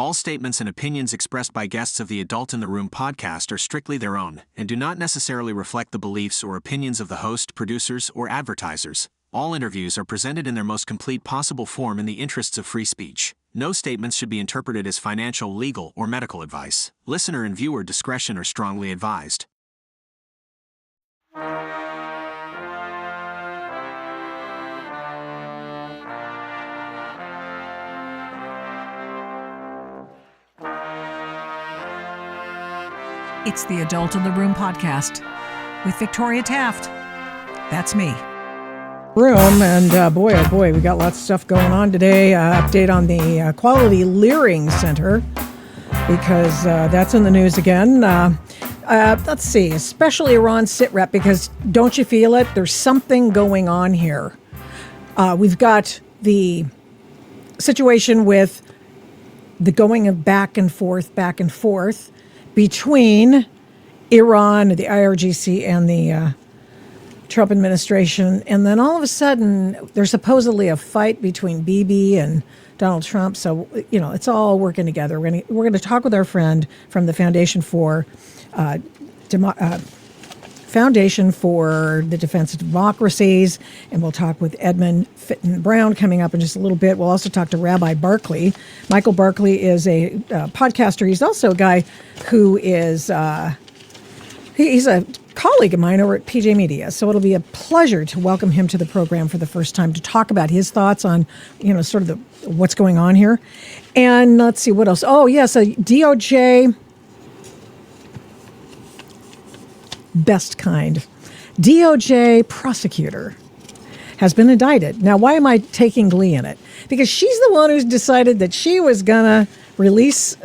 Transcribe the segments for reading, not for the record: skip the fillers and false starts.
All statements and opinions expressed by guests of the Adult in the Room podcast are strictly their own and do not necessarily reflect the beliefs or opinions of the host, producers, or advertisers. All interviews are presented in their most complete possible form in the interests of free speech. No statements should be interpreted as financial, legal, or medical advice. Listener and viewer discretion are strongly advised. It's the Adult in the Room podcast with Victoria Taft. That's me. Room, and boy, oh boy, we got lots of stuff going on today. Update on the Quality Leering Center, because that's in the news again. Let's see, especially Iran sit rep, because don't you feel it? There's something going on here. We've got the situation with the going of back and forth between Iran, the IRGC, and the Trump administration. And then all of a sudden, there's supposedly a fight between Bibi and Donald Trump. So, you know, it's all working together. We're going to talk with our friend from the Foundation for the Defense of Democracies, and we'll talk with Edmund Fitton-Brown coming up in just a little bit. We'll also talk to Rabbi Barkley. Michael Barkley is a podcaster. He's also a guy who is he's a colleague of mine over at PJ Media. So it'll be a pleasure to welcome him to the program for the first time to talk about his thoughts on, you know, sort of what's going on here. And let's see what else. Oh, yes, a DOJ. Best kind. DOJ prosecutor has been indicted. Now, why am I taking glee in it? Because she's the one who's decided that she was going to release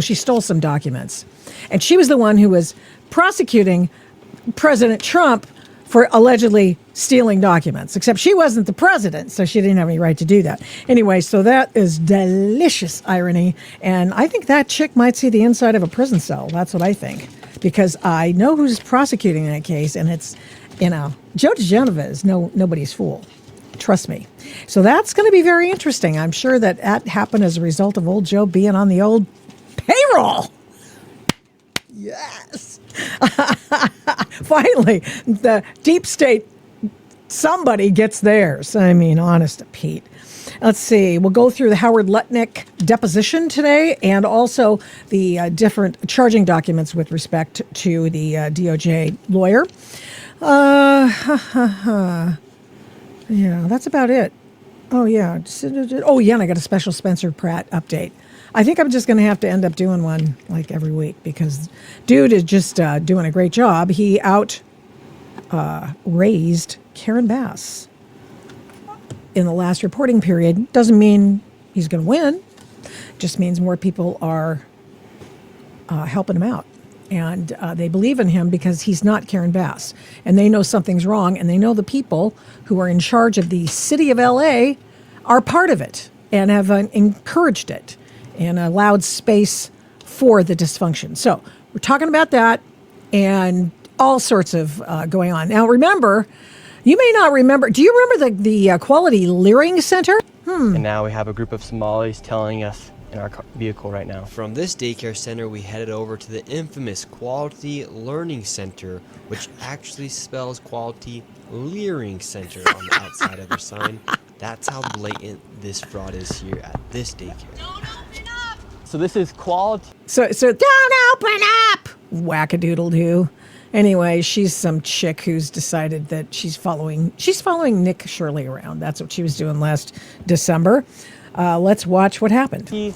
she stole some documents. And she was the one who was prosecuting President Trump for allegedly stealing documents, except she wasn't the president, so she didn't have any right to do that. Anyway, so that is delicious irony. And I think that chick might see the inside of a prison cell. That's what I think. Because I know who's prosecuting that case, and it's, you know, Judge Genovese, nobody's fool. Trust me. So that's going to be very interesting. I'm sure that happened as a result of old Joe being on the old payroll. Yes. Finally, the deep state, somebody gets theirs. I mean, honest to Pete. Let's see. We'll go through the Howard Lutnick deposition today, and also the different charging documents with respect to the DOJ lawyer. Yeah, that's about it. Oh, yeah. And I got a special Spencer Pratt update. I think I'm just going to have to end up doing one like every week, because dude is just doing a great job. He raised Karen Bass in the last reporting period. Doesn't mean he's going to win. Just means more people are helping him out. And they believe in him because he's not Karen Bass. And they know something's wrong. And they know the people who are in charge of the city of L.A. are part of it and have encouraged it and allowed space for the dysfunction. So we're talking about that and all sorts of going on. Now, remember, you may not remember. Do you remember the Quality Leering Center? And now we have a group of Somalis telling us in our vehicle right now. From this daycare center, we headed over to the infamous Quality Learning Center, which actually spells Quality Leering Center on the outside of their sign. That's how blatant this fraud is here at this daycare. Don't open up! So this is Quality. So don't open up! Wackadoodle-doo. Anyway, she's some chick who's decided that she's following Nick Shirley around. That's what she was doing last December. Let's watch what happened. The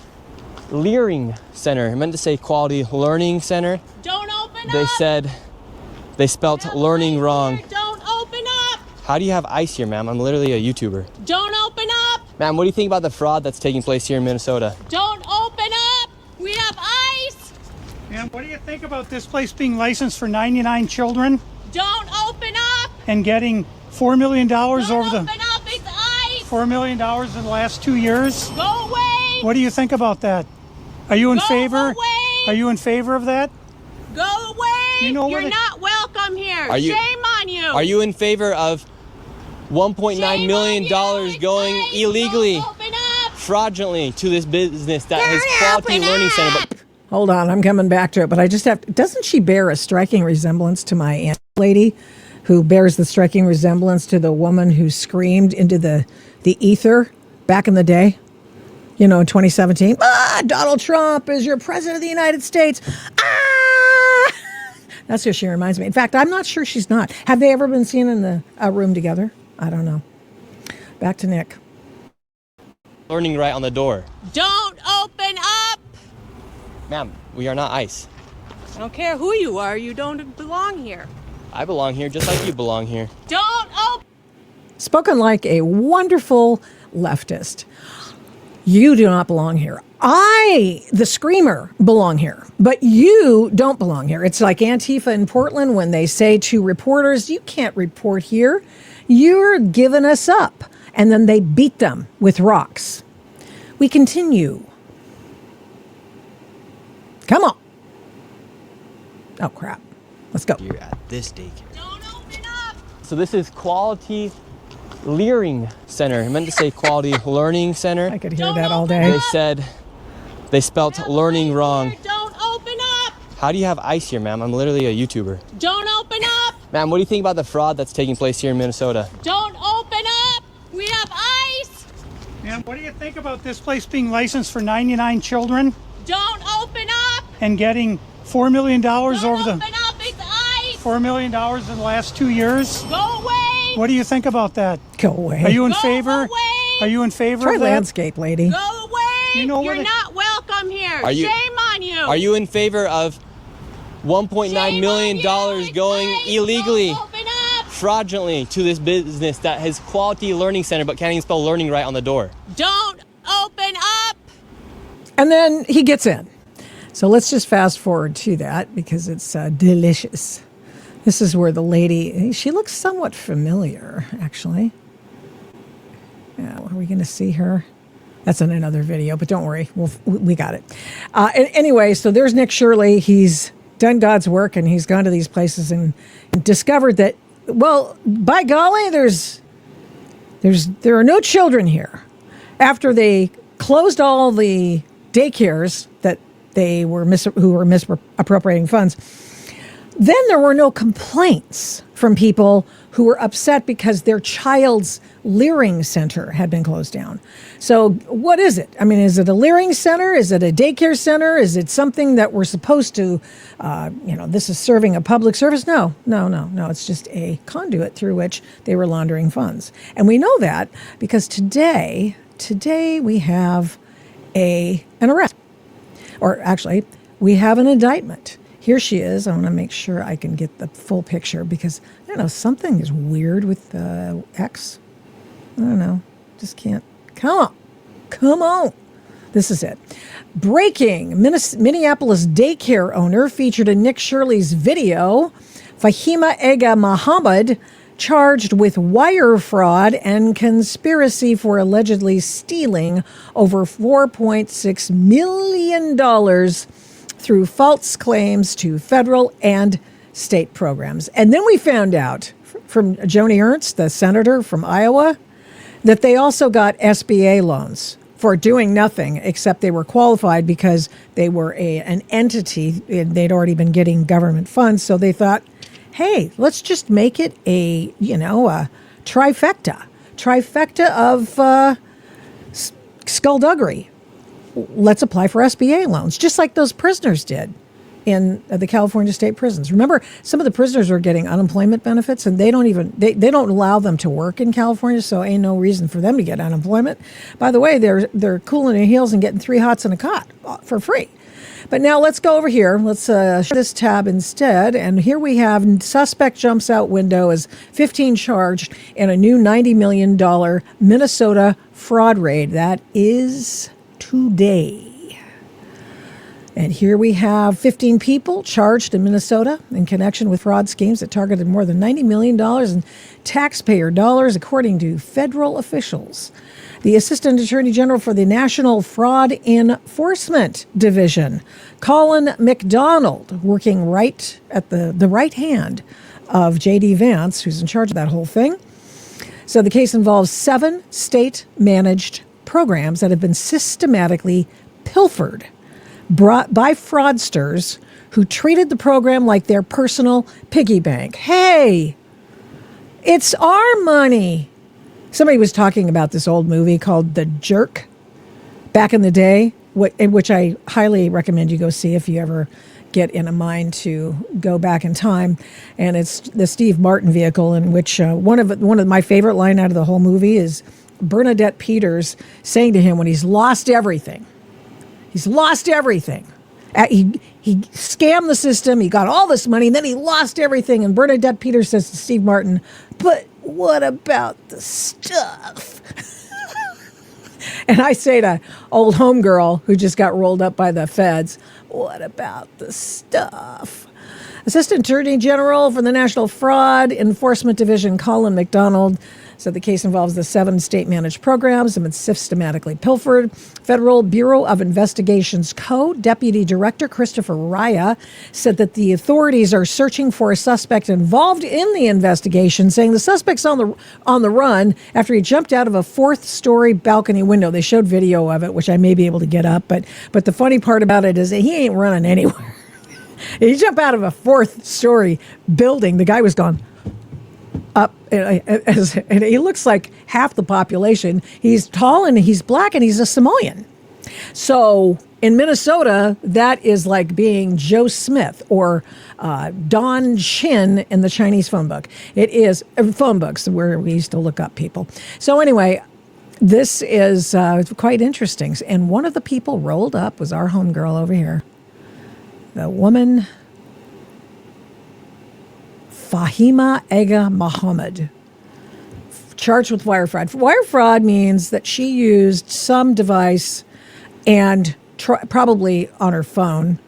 Leering Center. I meant to say Quality Learning Center. Don't open They up! said they spelt learning wrong. Don't open up! How do you have ice here, ma'am? I'm literally a YouTuber. Don't open up! Ma'am, what do you think about the fraud that's taking place here in Minnesota? Don't open up! We have ice! And what do you think about this place being licensed for 99 children Don't open up! and getting $4 million Don't over open the up! It's ice! $4 million in the last 2 years? Go away! What do you think about that? Are you in Go favor? away! Are you in favor of that? Go away! You know You're what it- not welcome here. Are you- Shame on you. Are you in favor of $1.9 million Shame on you. It's going ice. illegally Don't open up. fraudulently to this business that has quality learning center. But Hold on, I'm coming back to it, but I just have to, doesn't she bear a striking resemblance to my aunt lady, who bears the striking resemblance to the woman who screamed into the ether back in the day? You know, in 2017, Donald Trump is your president of the United States. That's who she reminds me. In fact, I'm not sure she's not. Have they ever been seen in a room together? I don't know. Back to Nick. learning right on the door. Don't open up! Ma'am, we are not ICE. I don't care who you are, you don't belong here. I belong here just like you belong here. Don't open! Spoken like a wonderful leftist. You do not belong here. I, the screamer, belong here, but you don't belong here. It's like Antifa in Portland when they say to reporters, you can't report here. You're giving us up. And then they beat them with rocks. We continue. Come on. Oh, crap. Let's go. You're at this daycare. Don't open up! So this is Quality Leering Center. I meant to say Quality Learning Center. I could hear that all day. They said they spelt learning wrong. Don't open up! How do you have ICE here, ma'am? I'm literally a YouTuber. Don't open up! Ma'am, what do you think about the fraud that's taking place here in Minnesota? Don't open up! We have ice! Ma'am, what do you think about this place being licensed for 99 children Don't open up! and getting $4 million Don't over open the up! It's ice! $4 million in the last 2 years? Go away! What do you think about that? Go away. Are you in Go favor? away! Are you in favor Try of that? landscape, lady. Go away! You know where You're they- not welcome here. Are you- Shame on you. Are you in favor of $1.9 Shame million on you. It's going ice. illegally, Don't open up. fraudulently to this business that has Quality Learning Center but can't even spell learning right on the door? Don't open up. And then he gets in. So let's just fast forward to that because it's delicious. This is where the lady, she looks somewhat familiar, actually. Yeah, are we going to see her? That's in another video, but don't worry, we got it. Anyway, so there's Nick Shirley. He's done God's work, and he's gone to these places and discovered that, well, by golly, there are no children here. After they closed all the daycares that they were who were misappropriating funds, then there were no complaints from people who were upset because their child's Leering Center had been closed down. So what is it? I mean, is it a Leering Center? Is it a daycare center? Is it something that we're supposed to, this is serving a public service? No. It's just a conduit through which they were laundering funds. And we know that because today we have an arrest. Or actually, we have an indictment. Here she is. I want to make sure I can get the full picture because, I don't know, something is weird with X. I don't know. Just can't. Come on. This is it. Breaking. Minneapolis daycare owner featured in Nick Shirley's video. Fahima Ega Muhammad charged with wire fraud and conspiracy for allegedly stealing over $4.6 million through false claims to federal and state programs. And then we found out from Joni Ernst, the senator from Iowa, that they also got SBA loans for doing nothing except they were qualified because they were an entity. They'd already been getting government funds. So they thought, hey, let's just make it a trifecta of skullduggery. Let's apply for SBA loans, just like those prisoners did in the California state prisons. Remember, some of the prisoners are getting unemployment benefits, and they don't allow them to work in California, so ain't no reason for them to get unemployment. By the way, they're cooling their heels and getting 3 hots in a cot for free. But now let's go over here. Let's share this tab instead. And here we have suspect jumps out window as 15 charged in a new $90 million Minnesota fraud raid. That is today. And here we have 15 people charged in Minnesota in connection with fraud schemes that targeted more than $90 million in taxpayer dollars, according to federal officials. The Assistant Attorney General for the National Fraud Enforcement Division, Colin McDonald, working right at the right hand of J.D. Vance, who's in charge of that whole thing. So the case involves 7 state-managed programs that have been systematically pilfered by fraudsters who treated the program like their personal piggy bank. Hey, it's our money. Somebody was talking about this old movie called The Jerk back in the day, which I highly recommend you go see if you ever get in a mind to go back in time. And it's the Steve Martin vehicle, in which one of my favorite line out of the whole movie is Bernadette Peters saying to him when he's lost everything. He's lost everything. He scammed the system. He got all this money, and then he lost everything. And Bernadette Peters says to Steve Martin, "But what about the stuff?" And I say to old homegirl who just got rolled up by the feds, "What about the stuff?" Assistant Attorney General for the National Fraud Enforcement Division, Colin McDonald, said the case involves the 7 state-managed programs and been systematically pilfered. Federal Bureau of Investigation's co-deputy director, Christopher Raya, said that the authorities are searching for a suspect involved in the investigation, saying the suspect's on the run after he jumped out of a 4th-story balcony window. They showed video of it, which I may be able to get up, but the funny part about it is that he ain't running anywhere. He jumped out of a 4th-story building. The guy was gone up, and he looks like half the population. He's tall and he's black and he's a Samoan. So in Minnesota, that is like being Joe Smith or Don Chin in the Chinese phone book. It is phone books where we used to look up people. So anyway, this is quite interesting. And one of the people rolled up was our homegirl over here, the woman Fahima Ega Mohammed, charged with wire fraud. Wire fraud means that she used some device and probably on her phone,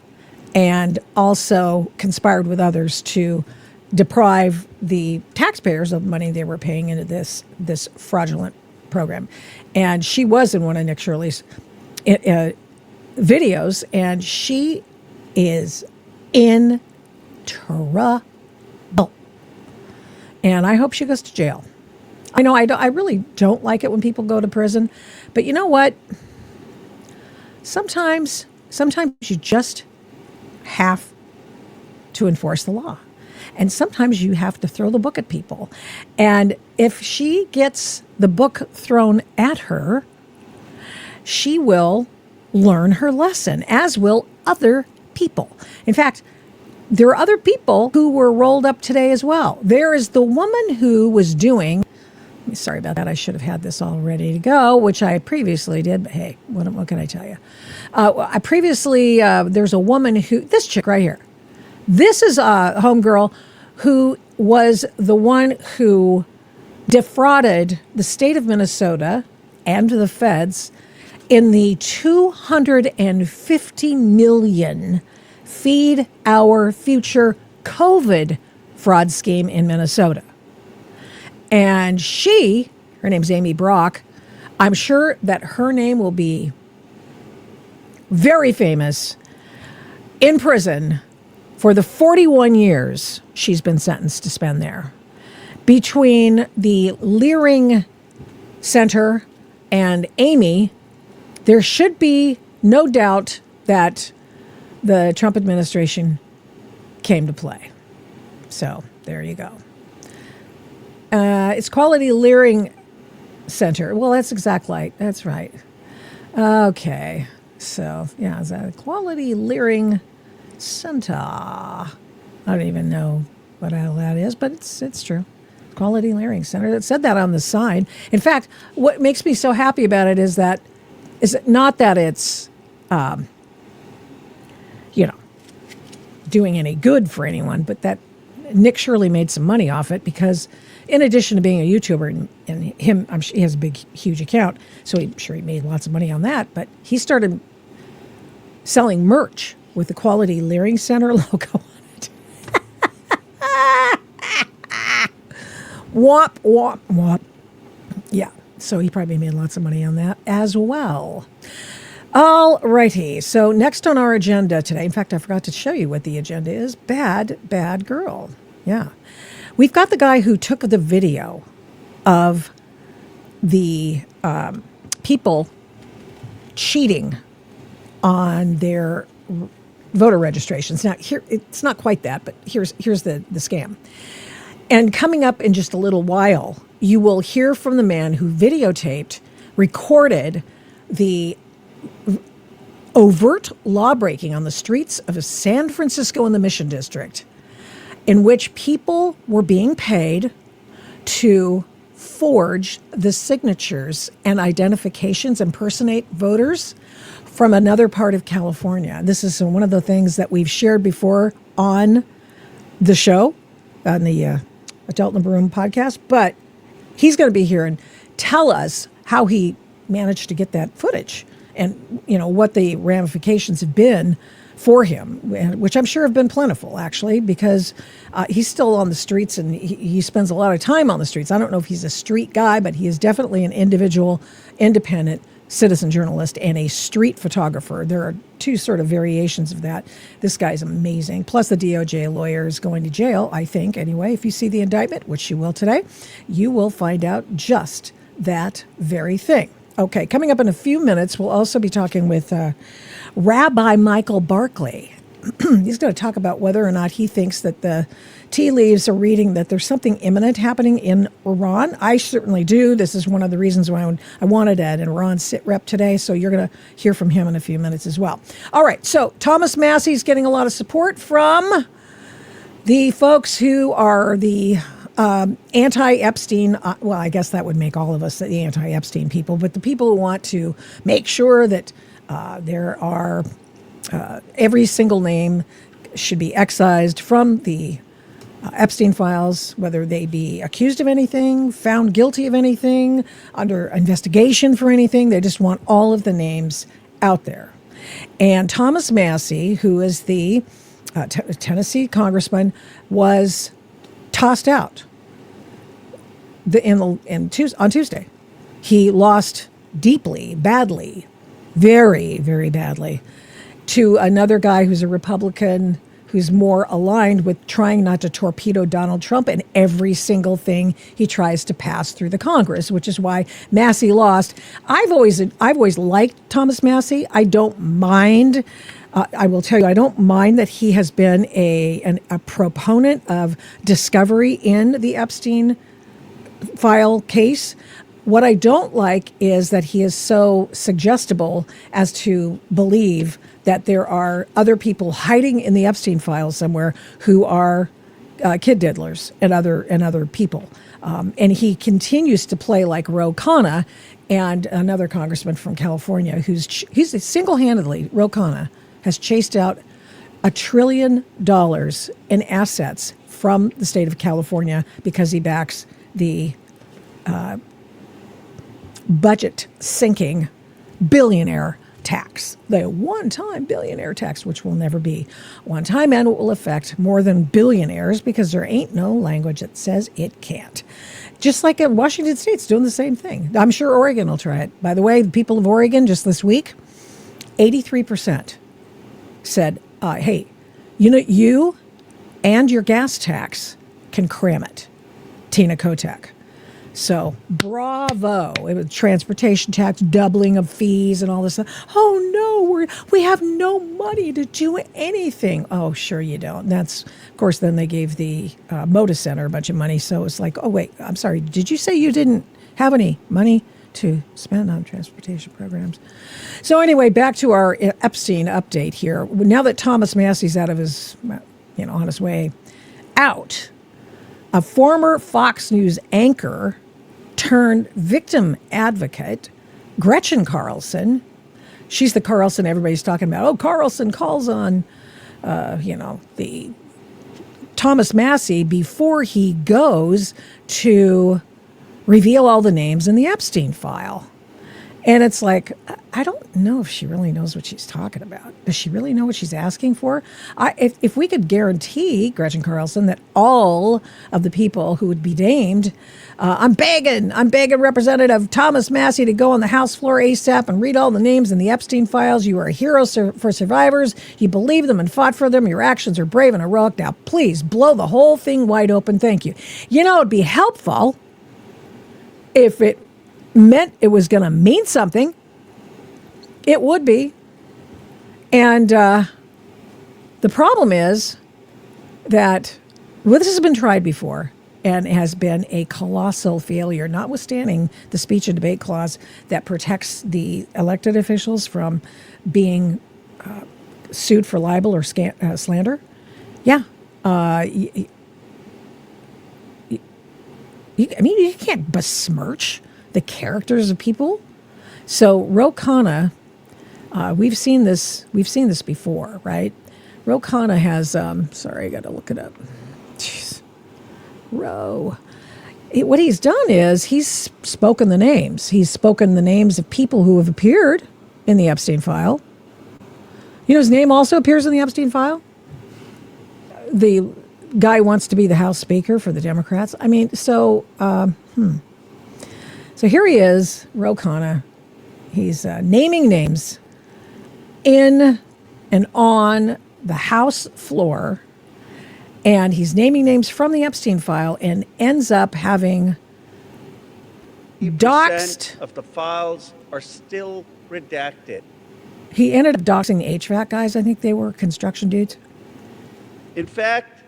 and also conspired with others to deprive the taxpayers of money they were paying into this fraudulent program. And she was in one of Nick Shirley's videos, and she is in trouble. And I hope she goes to jail. I know I really don't like it when people go to prison, but you know what? Sometimes you just have to enforce the law. And sometimes you have to throw the book at people. And if she gets the book thrown at her, she will learn her lesson, as will other people. In fact, there are other people who were rolled up today as well. There is the woman who was doing, sorry about that, I should have had this all ready to go, which I previously did, but hey, what can I tell you? There's a woman who, this chick right here, this is a homegirl who was the one who defrauded the state of Minnesota and the feds in the $250 million Feed Our Future COVID fraud scheme in Minnesota. And her name's Amy Brock. I'm sure that her name will be very famous in prison for the 41 years she's been sentenced to spend there. Between the Leering Center and Amy, there should be no doubt that the Trump administration came to play. So there you go. It's Quality Leering Center. Well, that's exact light. That's right. Okay. So, yeah, it's a Quality Leering Center. I don't even know what the hell that is, but it's true. Quality Leering Center. It said that on the sign. In fact, what makes me so happy about it is not that it's doing any good for anyone, but that Nick Shirley made some money off it, because in addition to being a YouTuber, and him, I'm sure he has a big, huge account, so I'm sure he made lots of money on that, but he started selling merch with the Quality Leering Center logo on it. Womp, womp, womp. Yeah, so he probably made lots of money on that as well. All righty. So next on our agenda today, in fact, I forgot to show you what the agenda is. Bad girl. Yeah. We've got the guy who took the video of the people cheating on their voter registrations. Now, here it's not quite that, but here's the scam. And coming up in just a little while, you will hear from the man who videotaped, recorded the overt law-breaking on the streets of San Francisco in the Mission District, in which people were being paid to forge the signatures and identifications, impersonate voters from another part of California. This is one of the things that we've shared before on the show, on the Adult in the Room podcast, but he's going to be here and tell us how he managed to get that footage and, you know, what the ramifications have been for him, which I'm sure have been plentiful, actually, because he's still on the streets and he spends a lot of time on the streets. I don't know if he's a street guy, but he is definitely an individual, independent citizen journalist and a street photographer. There are two sort of variations of that. This guy's amazing. Plus the DOJ lawyer is going to jail, I think, anyway. If you see the indictment, which you will today, you will find out just that very thing. Okay, coming up in a few minutes, we'll also be talking with Rabbi Michael Barkley. He's going to talk about whether or not he thinks that the tea leaves are reading that there's something imminent happening in Iran. I certainly do. This is one of the reasons why I wanted an Iran sit rep today, so you're going to hear from him in a few minutes as well. All right, so Thomas Massie's getting a lot of support from the folks who are the anti-Epstein, well, I guess that would make all of us the anti-Epstein people, but the people who want to make sure that there are every single name should be excised from the Epstein files, whether they be accused of anything, found guilty of anything, under investigation for anything. They just want all of the names out there. And Thomas Massie, who is the Tennessee congressman, was tossed out on Tuesday. He lost deeply, badly, very, very badly, to another guy who's a Republican who's more aligned with trying not to torpedo Donald Trump in every single thing he tries to pass through the Congress, which is why Massie lost. I've always liked Thomas Massie. I don't mind. I will tell you, I don't mind that he has been a proponent of discovery in the Epstein file case. What I don't like is that he is so suggestible as to believe that there are other people hiding in the Epstein files somewhere who are kid diddlers and other people. And he continues to play like Ro Khanna and another congressman from California he's single-handedly, Ro Khanna, has chased out $1 trillion in assets from the state of California because he backs the budget-sinking billionaire tax, the one-time billionaire tax, which will never be one-time, and it will affect more than billionaires because there ain't no language that says it can't. Just like Washington State's doing the same thing. I'm sure Oregon will try it. By the way, the people of Oregon just this week, 83% said, hey, you and your gas tax can cram it. Tina Kotek. So, bravo. It was transportation tax, doubling of fees and all this stuff. Oh, no, we have no money to do anything. Oh, sure you don't. That's, of course, then they gave the Moda Center a bunch of money. So it's like, oh, wait, I'm sorry. Did you say you didn't have any money to spend on transportation programs? So anyway, back to our Epstein update here. Now that Thomas Massie's out of his, on his way out, a former Fox News anchor turned victim advocate, Gretchen Carlson. She's the Carlson everybody's talking about. Oh, Carlson calls on, the Thomas Massie before he goes to reveal all the names in the Epstein file. And it's like, I don't know if she really knows what she's talking about. Does she really know what she's asking for? If we could guarantee, Gretchen Carlson, that all of the people who would be named, I'm begging Representative Thomas Massie to go on the House floor ASAP and read all the names in the Epstein files. You are a hero for survivors. You believe them and fought for them. Your actions are brave and heroic. Now, please blow the whole thing wide open. Thank you. It'd be helpful if it meant it was going to mean something. It would be. And the problem is that, well, this has been tried before and has been a colossal failure, notwithstanding the speech and debate clause that protects the elected officials from being sued for libel or slander. Yeah. I mean, you can't besmirch the characters of people. So Khanna, we've seen this before, right? Khanna has, sorry, I got to look it up. Jeez. What he's done is he's spoken the names. He's spoken the names of people who have appeared in the Epstein file. You know, his name also appears in the Epstein file. The guy wants to be the House Speaker for the Democrats. I mean, so here he is, Khanna. He's naming names in and on the House floor, and he's naming names from the Epstein file and ends up having doxed. Of the files are still redacted. He ended up doxing the HVAC guys. I think they were construction dudes. In fact,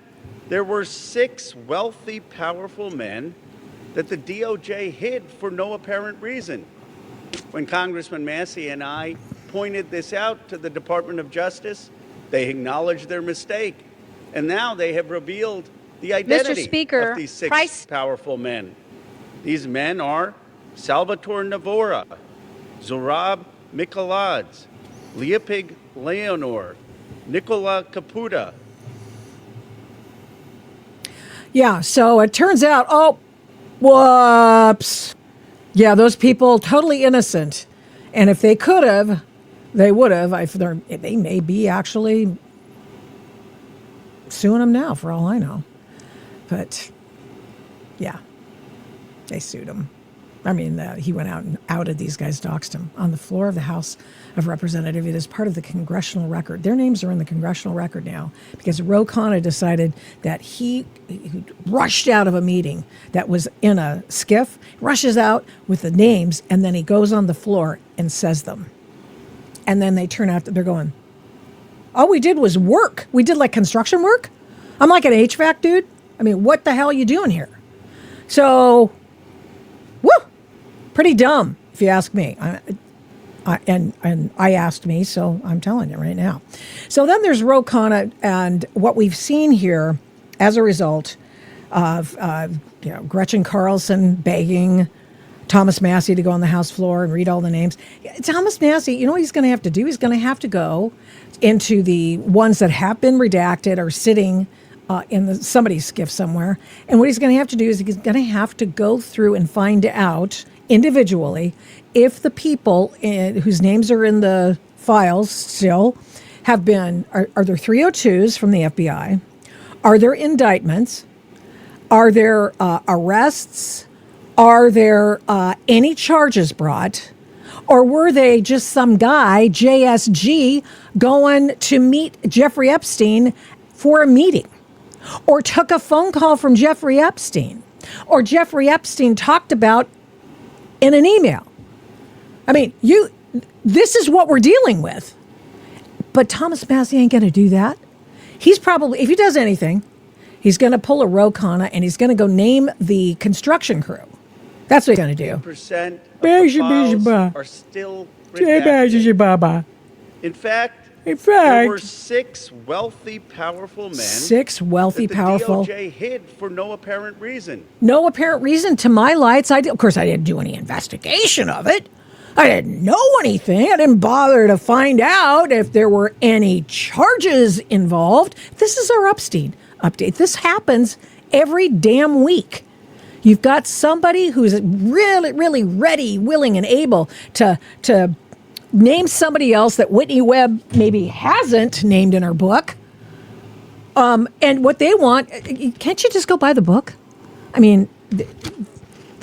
there were 6 wealthy, powerful men that the DOJ hid for no apparent reason. When Congressman Mazie and I pointed this out to the Department of Justice, they acknowledged their mistake. And now they have revealed the identity of these 6 powerful men. These men are Salvatore Navora, Zorab Mikoladze, Leopig Leonor, Nicola Caputa. Yeah, so it turns out, whoops. Yeah, those people totally innocent. And if they could have, they would have. They may be actually suing them now, for all I know. But, yeah, they sued him. I mean, he went out and outed these guys, doxed him on the floor of the House of Representatives. It is part of the congressional record. Their names are in the congressional record now because Khanna decided that he rushed out of a meeting that was in a skiff, rushes out with the names, and then he goes on the floor and says them. And then they turn out, they're going, all we did was work. We did like construction work. I'm like an HVAC dude. I mean, what the hell are you doing here? So, woo, pretty dumb, if you ask me. And I asked me, so I'm telling you right now. So then there's Khanna, and what we've seen here as a result of Gretchen Carlson begging Thomas Mazie to go on the House floor and read all the names. Thomas Mazie, you know what he's going to have to do? He's going to have to go into the ones that have been redacted or sitting in somebody's skiff somewhere. And what he's going to have to do is he's going to have to go through and find out individually if the people whose names are in the files still have been, are there 302s from the FBI? Are there indictments? Are there arrests? Are there any charges brought? Or were they just some guy, JSG, going to meet Jeffrey Epstein for a meeting? Or took a phone call from Jeffrey Epstein? Or Jeffrey Epstein talked about in an email? I mean, this is what we're dealing with. But Thomas Mazie ain't going to do that. He's probably, if he does anything, he's going to pull a Khanna and he's going to go name the construction crew. That's what he's going to do. Percent of the files are still redacted. In fact, there were 6 wealthy, powerful men. 6 wealthy, that the powerful. DOJ hid for no apparent reason. No apparent reason to my lights. Of course, I didn't do any investigation of it. I didn't know anything. I didn't bother to find out if there were any charges involved. This is our Epstein update. This happens every damn week. You've got somebody who's really, really ready, willing, and able to name somebody else that Whitney Webb maybe hasn't named in her book. And what they want, can't you just go by the book? I mean, there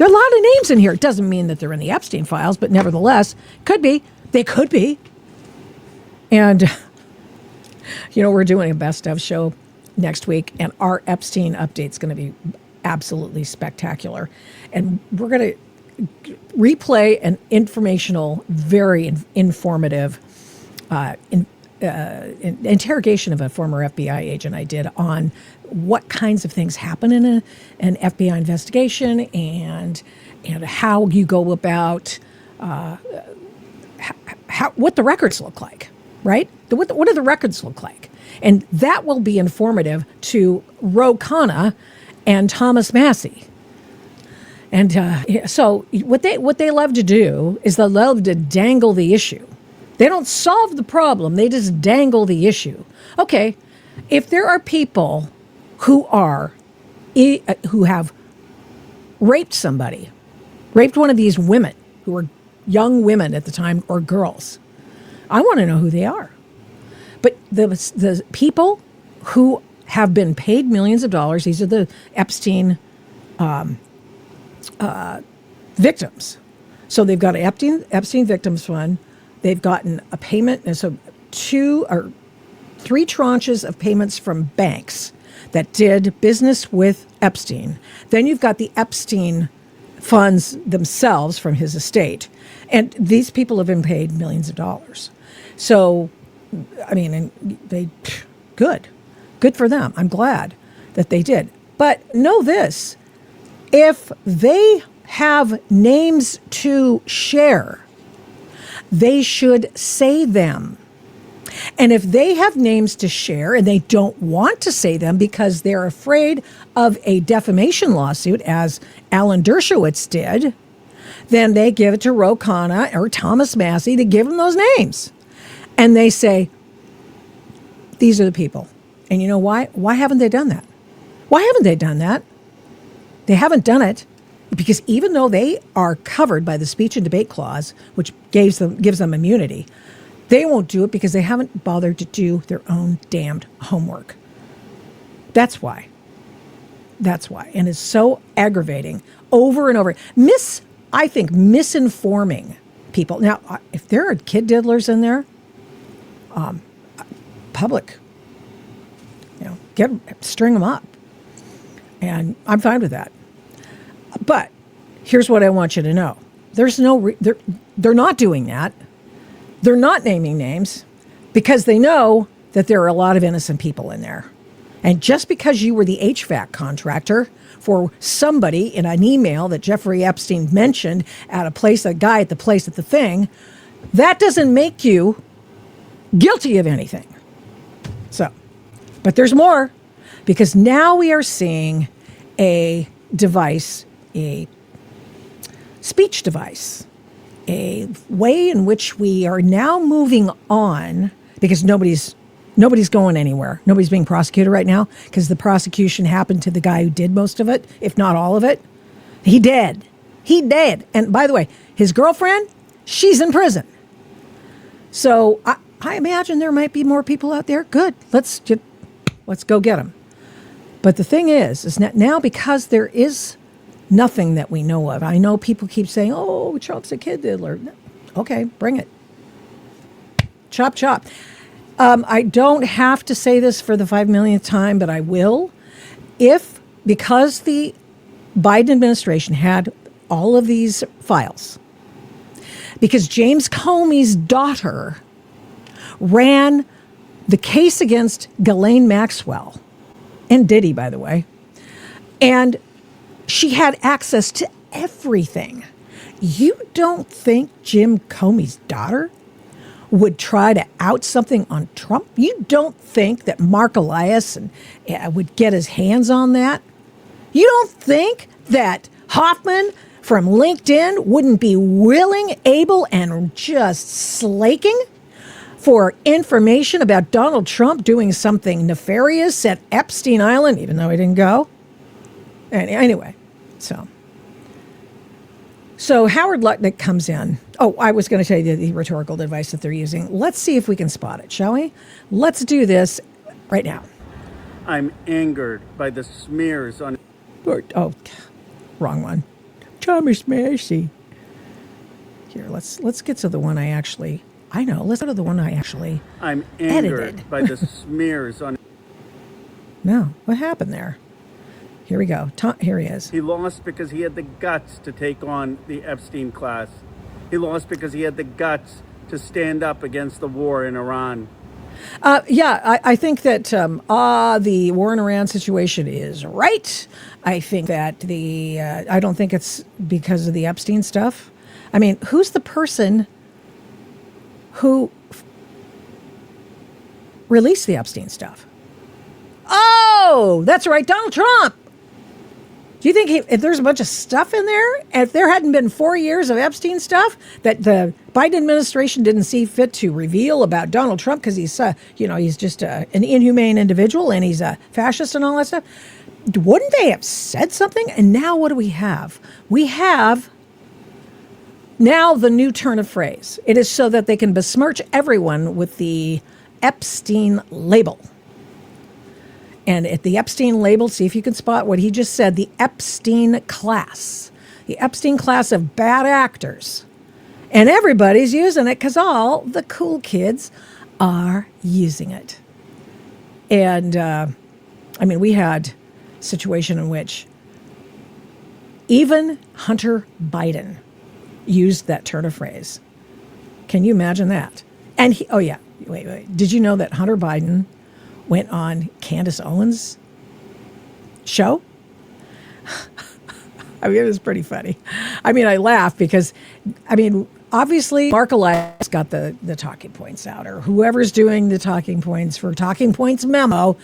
are a lot of names in here. It doesn't mean that they're in the Epstein files, but nevertheless, could be. They could be. And, we're doing a best of show next week, and our Epstein update's going to be absolutely spectacular. And we're going to, replay an informational, very informative interrogation of a former FBI agent I did on what kinds of things happen in an FBI investigation and how you go about what the records look like, right? What do the records look like? And that will be informative to Khanna and Thomas Mazie. And so what they love to do is they love to dangle the issue. They don't solve the problem. They just dangle the issue. Okay, if there are people who have raped somebody, raped one of these women who were young women at the time or girls, I want to know who they are. But the people who have been paid millions of dollars, these are the Epstein victims. So they've got an Epstein Victims Fund. They've gotten a payment, and so 2 or 3 tranches of payments from banks that did business with Epstein. Then you've got the Epstein funds themselves from his estate. And these people have been paid millions of dollars. So, I mean, and good for them. I'm glad that they did. But know this, if they have names to share, they should say them. And if they have names to share and they don't want to say them because they're afraid of a defamation lawsuit, as Alan Dershowitz did, then they give it to Khanna or Thomas Mazie to give them those names. And they say, these are the people. And you know why? Why haven't they done that? Why haven't they done that? They haven't done it because even though they are covered by the speech and debate clause, which gives them immunity, they won't do it because they haven't bothered to do their own damned homework. That's why. That's why. And it's so aggravating over and over. I think misinforming people. Now, if there are kid diddlers in there, public, string them up. And I'm fine with that. But here's what I want you to know. They're not doing that. They're not naming names because they know that there are a lot of innocent people in there. And just because you were the HVAC contractor for somebody in an email that Jeffrey Epstein mentioned at a guy at the place at the thing, that doesn't make you guilty of anything. So, but there's more, because now we are seeing a device, a speech device, a way in which we are now moving on, because nobody's going anywhere. Nobody's being prosecuted right now because the prosecution happened to the guy who did most of it, if not all of it. He did. And by the way, his girlfriend, she's in prison. So I imagine there might be more people out there. Good. Let's go get them. But the thing is now because there is nothing that we know of. I know people keep saying, oh, Trump's a kid diddler. Okay, bring it. Chop, chop. I don't have to say this for the 5 millionth time, but I will. Because the Biden administration had all of these files, because James Comey's daughter ran the case against Ghislaine Maxwell, and Diddy, by the way, and she had access to everything. You don't think Jim Comey's daughter would try to out something on Trump? You don't think that Mark Elias would get his hands on that? You don't think that Hoffman from LinkedIn wouldn't be willing, able, and just slaking for information about Donald Trump doing something nefarious at Epstein Island, even though he didn't go? Anyway, so Howard Lutnick comes in. Oh, I was going to tell you the rhetorical device that they're using. Let's see if we can spot it, shall we? Let's do this right now. I'm angered by the smears on... Oh, wrong one. Thomas Mazie. Here, let's get to the one I actually... let's go to the one I actually I'm angered edited. by the smears on... No, what happened there? Here we go. Here he is. He lost because he had the guts to take on the Epstein class. He lost because he had the guts to stand up against the war in Iran. I think that the war in Iran situation is right. I think that I don't think it's because of the Epstein stuff. I mean, who's the person who released the Epstein stuff? Oh, that's right, Donald Trump. Do you think if there's a bunch of stuff in there, if there hadn't been 4 years of Epstein stuff that the Biden administration didn't see fit to reveal about Donald Trump because he's, he's just an inhumane individual and he's a fascist and all that stuff, wouldn't they have said something? And now what do we have? We have now the new turn of phrase. It is so that they can besmirch everyone with the Epstein label. And at the Epstein label, see if you can spot what he just said, the Epstein class. The Epstein class of bad actors. And everybody's using it because all the cool kids are using it. And, we had a situation in which even Hunter Biden used that turn of phrase. Can you imagine that? And wait. Did you know that Hunter Biden went on Candace Owens' show? It was pretty funny. I laugh because, obviously Barkley's got the talking points out, or whoever's doing the talking points for Talking Points memo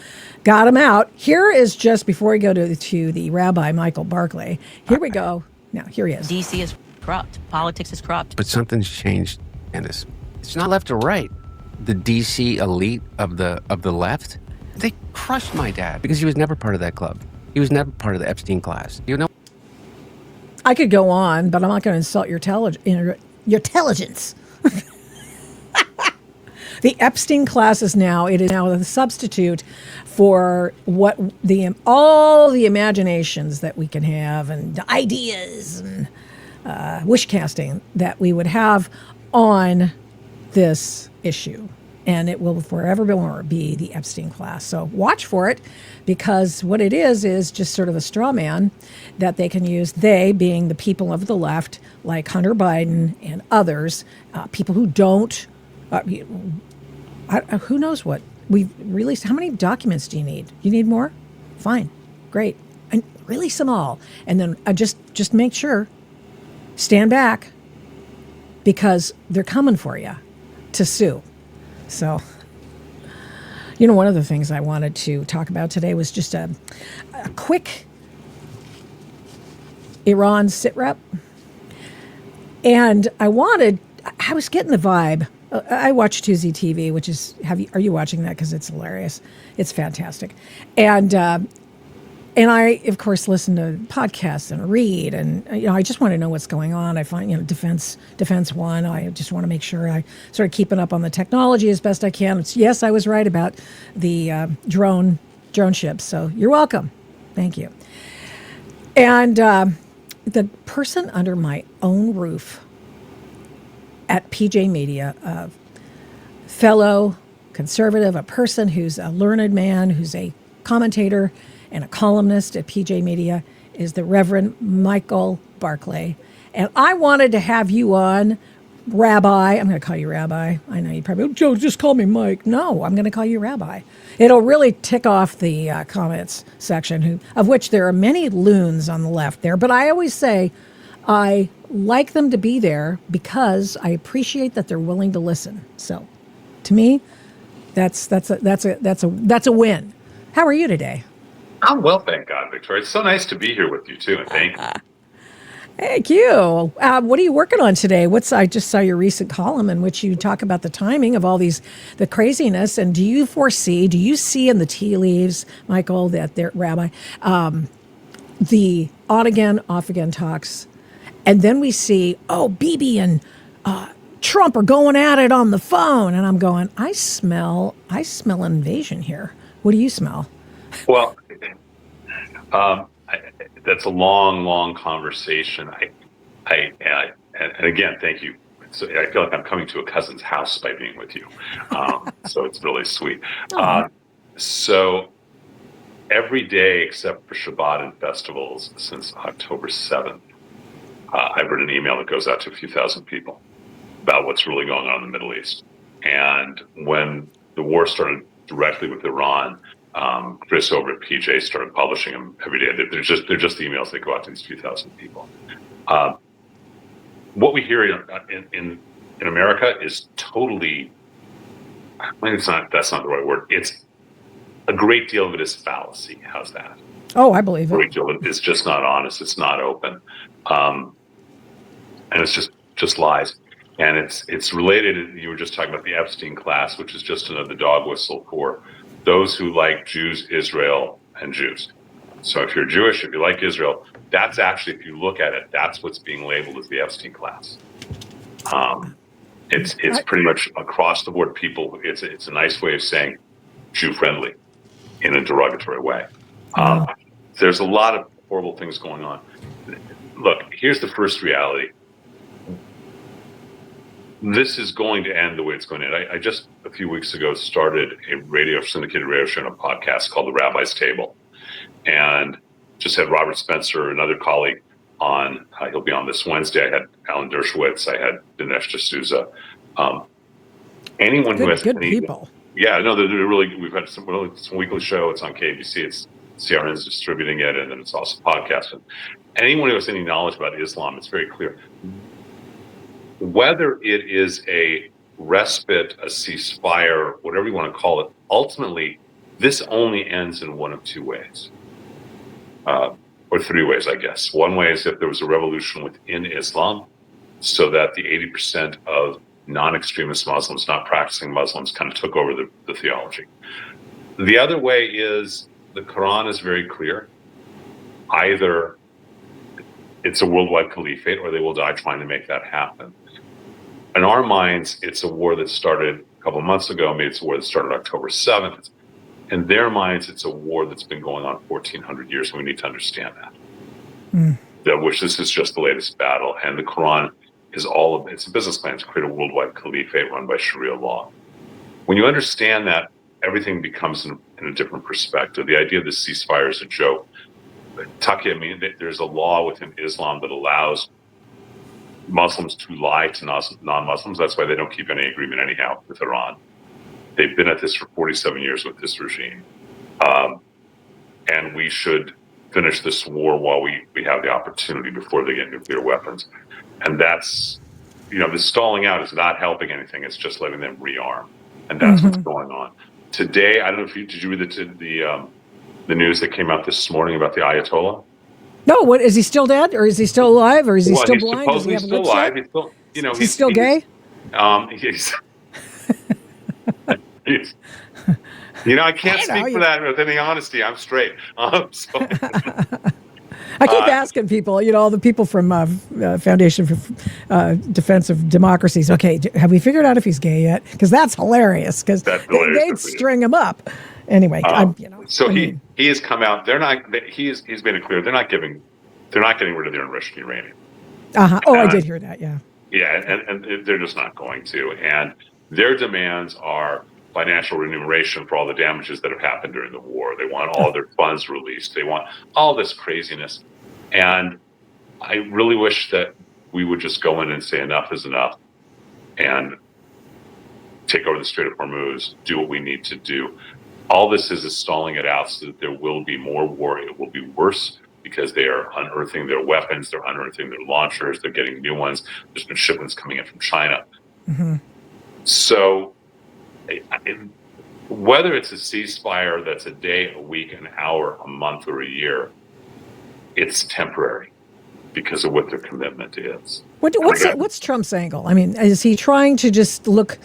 got them out. Here is just before we go to the Rabbi Michael Barkley. Here we go. Now, here he is. DC is corrupt. Politics is corrupt. But something's changed, Candace. It's not left or right. The DC elite of the left, they crushed my dad because he was never part of that club. He was never part of the Epstein class. I could go on, but I'm not going to insult your intelligence. The Epstein class is now the substitute for what all the imaginations that we can have and the ideas and wish casting that we would have on this issue, and it will forevermore be the Epstein class. So watch for it, because what it is just sort of a straw man that they can use, they being the people of the left, like Hunter Biden and others, people who don't, who knows what. We've released, how many documents do you need? You need more? Fine, great. And release them all. And then just make sure, stand back, because they're coming for you to sue. So, one of the things I wanted to talk about today was just a quick Iran sit-rep. And I was getting the vibe. I watch Tuesday TV, which is, are you watching that? Because it's hilarious. It's fantastic. And I, of course, listen to podcasts and read, and I just want to know what's going on. I find, Defense One. I just want to make sure I sort of keeping up on the technology as best I can. Yes, I was right about the drone ships. So you're welcome. Thank you. And the person under my own roof at PJ Media, a fellow conservative, a person who's a learned man, who's a commentator and a columnist at PJ Media, is the Reverend Michael Barkley. And I wanted to have you on, Rabbi. I'm going to call you Rabbi. I know you probably, Joe, just call me Mike. No, I'm going to call you Rabbi. It'll really tick off the comments section, of which there are many loons on the left there. But I always say I like them to be there because I appreciate that they're willing to listen. So, to me, that's a win. How are you today? I'm well, thank God, Victoria. It's so nice to be here with you, too, and thank you. Thank you. What are you working on today? I just saw your recent column in which you talk about the timing of all the craziness, and do you see in the tea leaves, Michael, that there, Rabbi, the on-again, off-again talks, and then we see, Bibi and Trump are going at it on the phone, and I'm going, I smell invasion here. What do you smell? Well, that's a long conversation. And again, thank you. So I feel like I'm coming to a cousin's house by being with you. So it's really sweet. So every day except for Shabbat and festivals since October 7th, I've written an email that goes out to a few thousand people about what's really going on in the Middle East. And when the war started directly with Iran, Chris over at PJ started publishing them every day. They're just emails that go out to these few thousand people. What we hear in America is totally, that's not the right word. It's a great deal of it is fallacy. How's that? Oh, I believe it. A great deal of it is just not honest. It's not open. And it's just lies. And it's related, you were just talking about the Epstein class, which is just another dog whistle for those who like Jews, Israel, and Jews. So if you're Jewish, if you like Israel, that's actually, if you look at it, that's what's being labeled as the Epstein class. It's pretty much across the board people. It's a nice way of saying Jew friendly in a derogatory way. There's a lot of horrible things going on. Look, here's the first reality. This is going to end the way it's going to end. I just a few weeks ago started a syndicated radio show and a podcast called The Rabbi's Table, and just had Robert Spencer, another colleague, on. He'll be on this Wednesday. I had Alan Dershowitz. I had Dinesh D'Souza. Anyone who has good people. Yeah, no, they're really. We've had some weekly show. It's on KBC. It's CRN's distributing it, and then it's also podcasted. Anyone who has any knowledge about Islam, it's very clear. Whether it is a respite, a ceasefire, whatever you want to call it, ultimately, this only ends in one of two ways. Or three ways, I guess. One way is if there was a revolution within Islam, so that the 80% of non-extremist Muslims, not practicing Muslims, kind of took over the theology. The other way is the Quran is very clear. Either it's a worldwide caliphate or they will die trying to make that happen. In our minds, it's a war that started a couple of months ago. Maybe it's a war that started October 7th. In their minds, it's a war that's been going on 1,400 years, and we need to understand that. Which this is just the latest battle, and the Quran is it's a business plan to create a worldwide caliphate run by Sharia law. When you understand that, everything becomes in a different perspective. The idea of this ceasefire is a joke. There's a law within Islam that allows Muslims to lie to non-Muslims. That's why they don't keep any agreement anyhow with Iran. They've been at this for 47 years with this regime. And we should finish this war while we have the opportunity before they get nuclear weapons. And that's, this stalling out is not helping anything. It's just letting them rearm. And that's what's going on. Today, I don't know did you read the news that came out this morning about the Ayatollah? No, what is he still dead, or is he still alive, or is he still blind? Does he have still alive. He's still, he's still gay. I can't speak for that with any honesty. I'm straight. I keep asking people, all the people from Foundation for Defense of Democracies. Okay, have we figured out if he's gay yet? Because that's hilarious. Because they'd string him up. Anyway, he has come out. They're not. He's made it clear they're not getting rid of their enriched uranium. Oh, I did hear that. Yeah. Yeah, and they're just not going to. And their demands are financial remuneration for all the damages that have happened during the war. They want all their funds released. They want all this craziness. And I really wish that we would just go in and say enough is enough and take over the Strait of Hormuz, do what we need to do. All this is stalling it out so that there will be more war. It will be worse because they are unearthing their weapons. They're unearthing their launchers. They're getting new ones. There's been shipments coming in from China. So whether it's a ceasefire that's a day, a week, an hour, a month, or a year, it's temporary because of what their commitment is. What's Trump's angle? I mean, is he trying to just look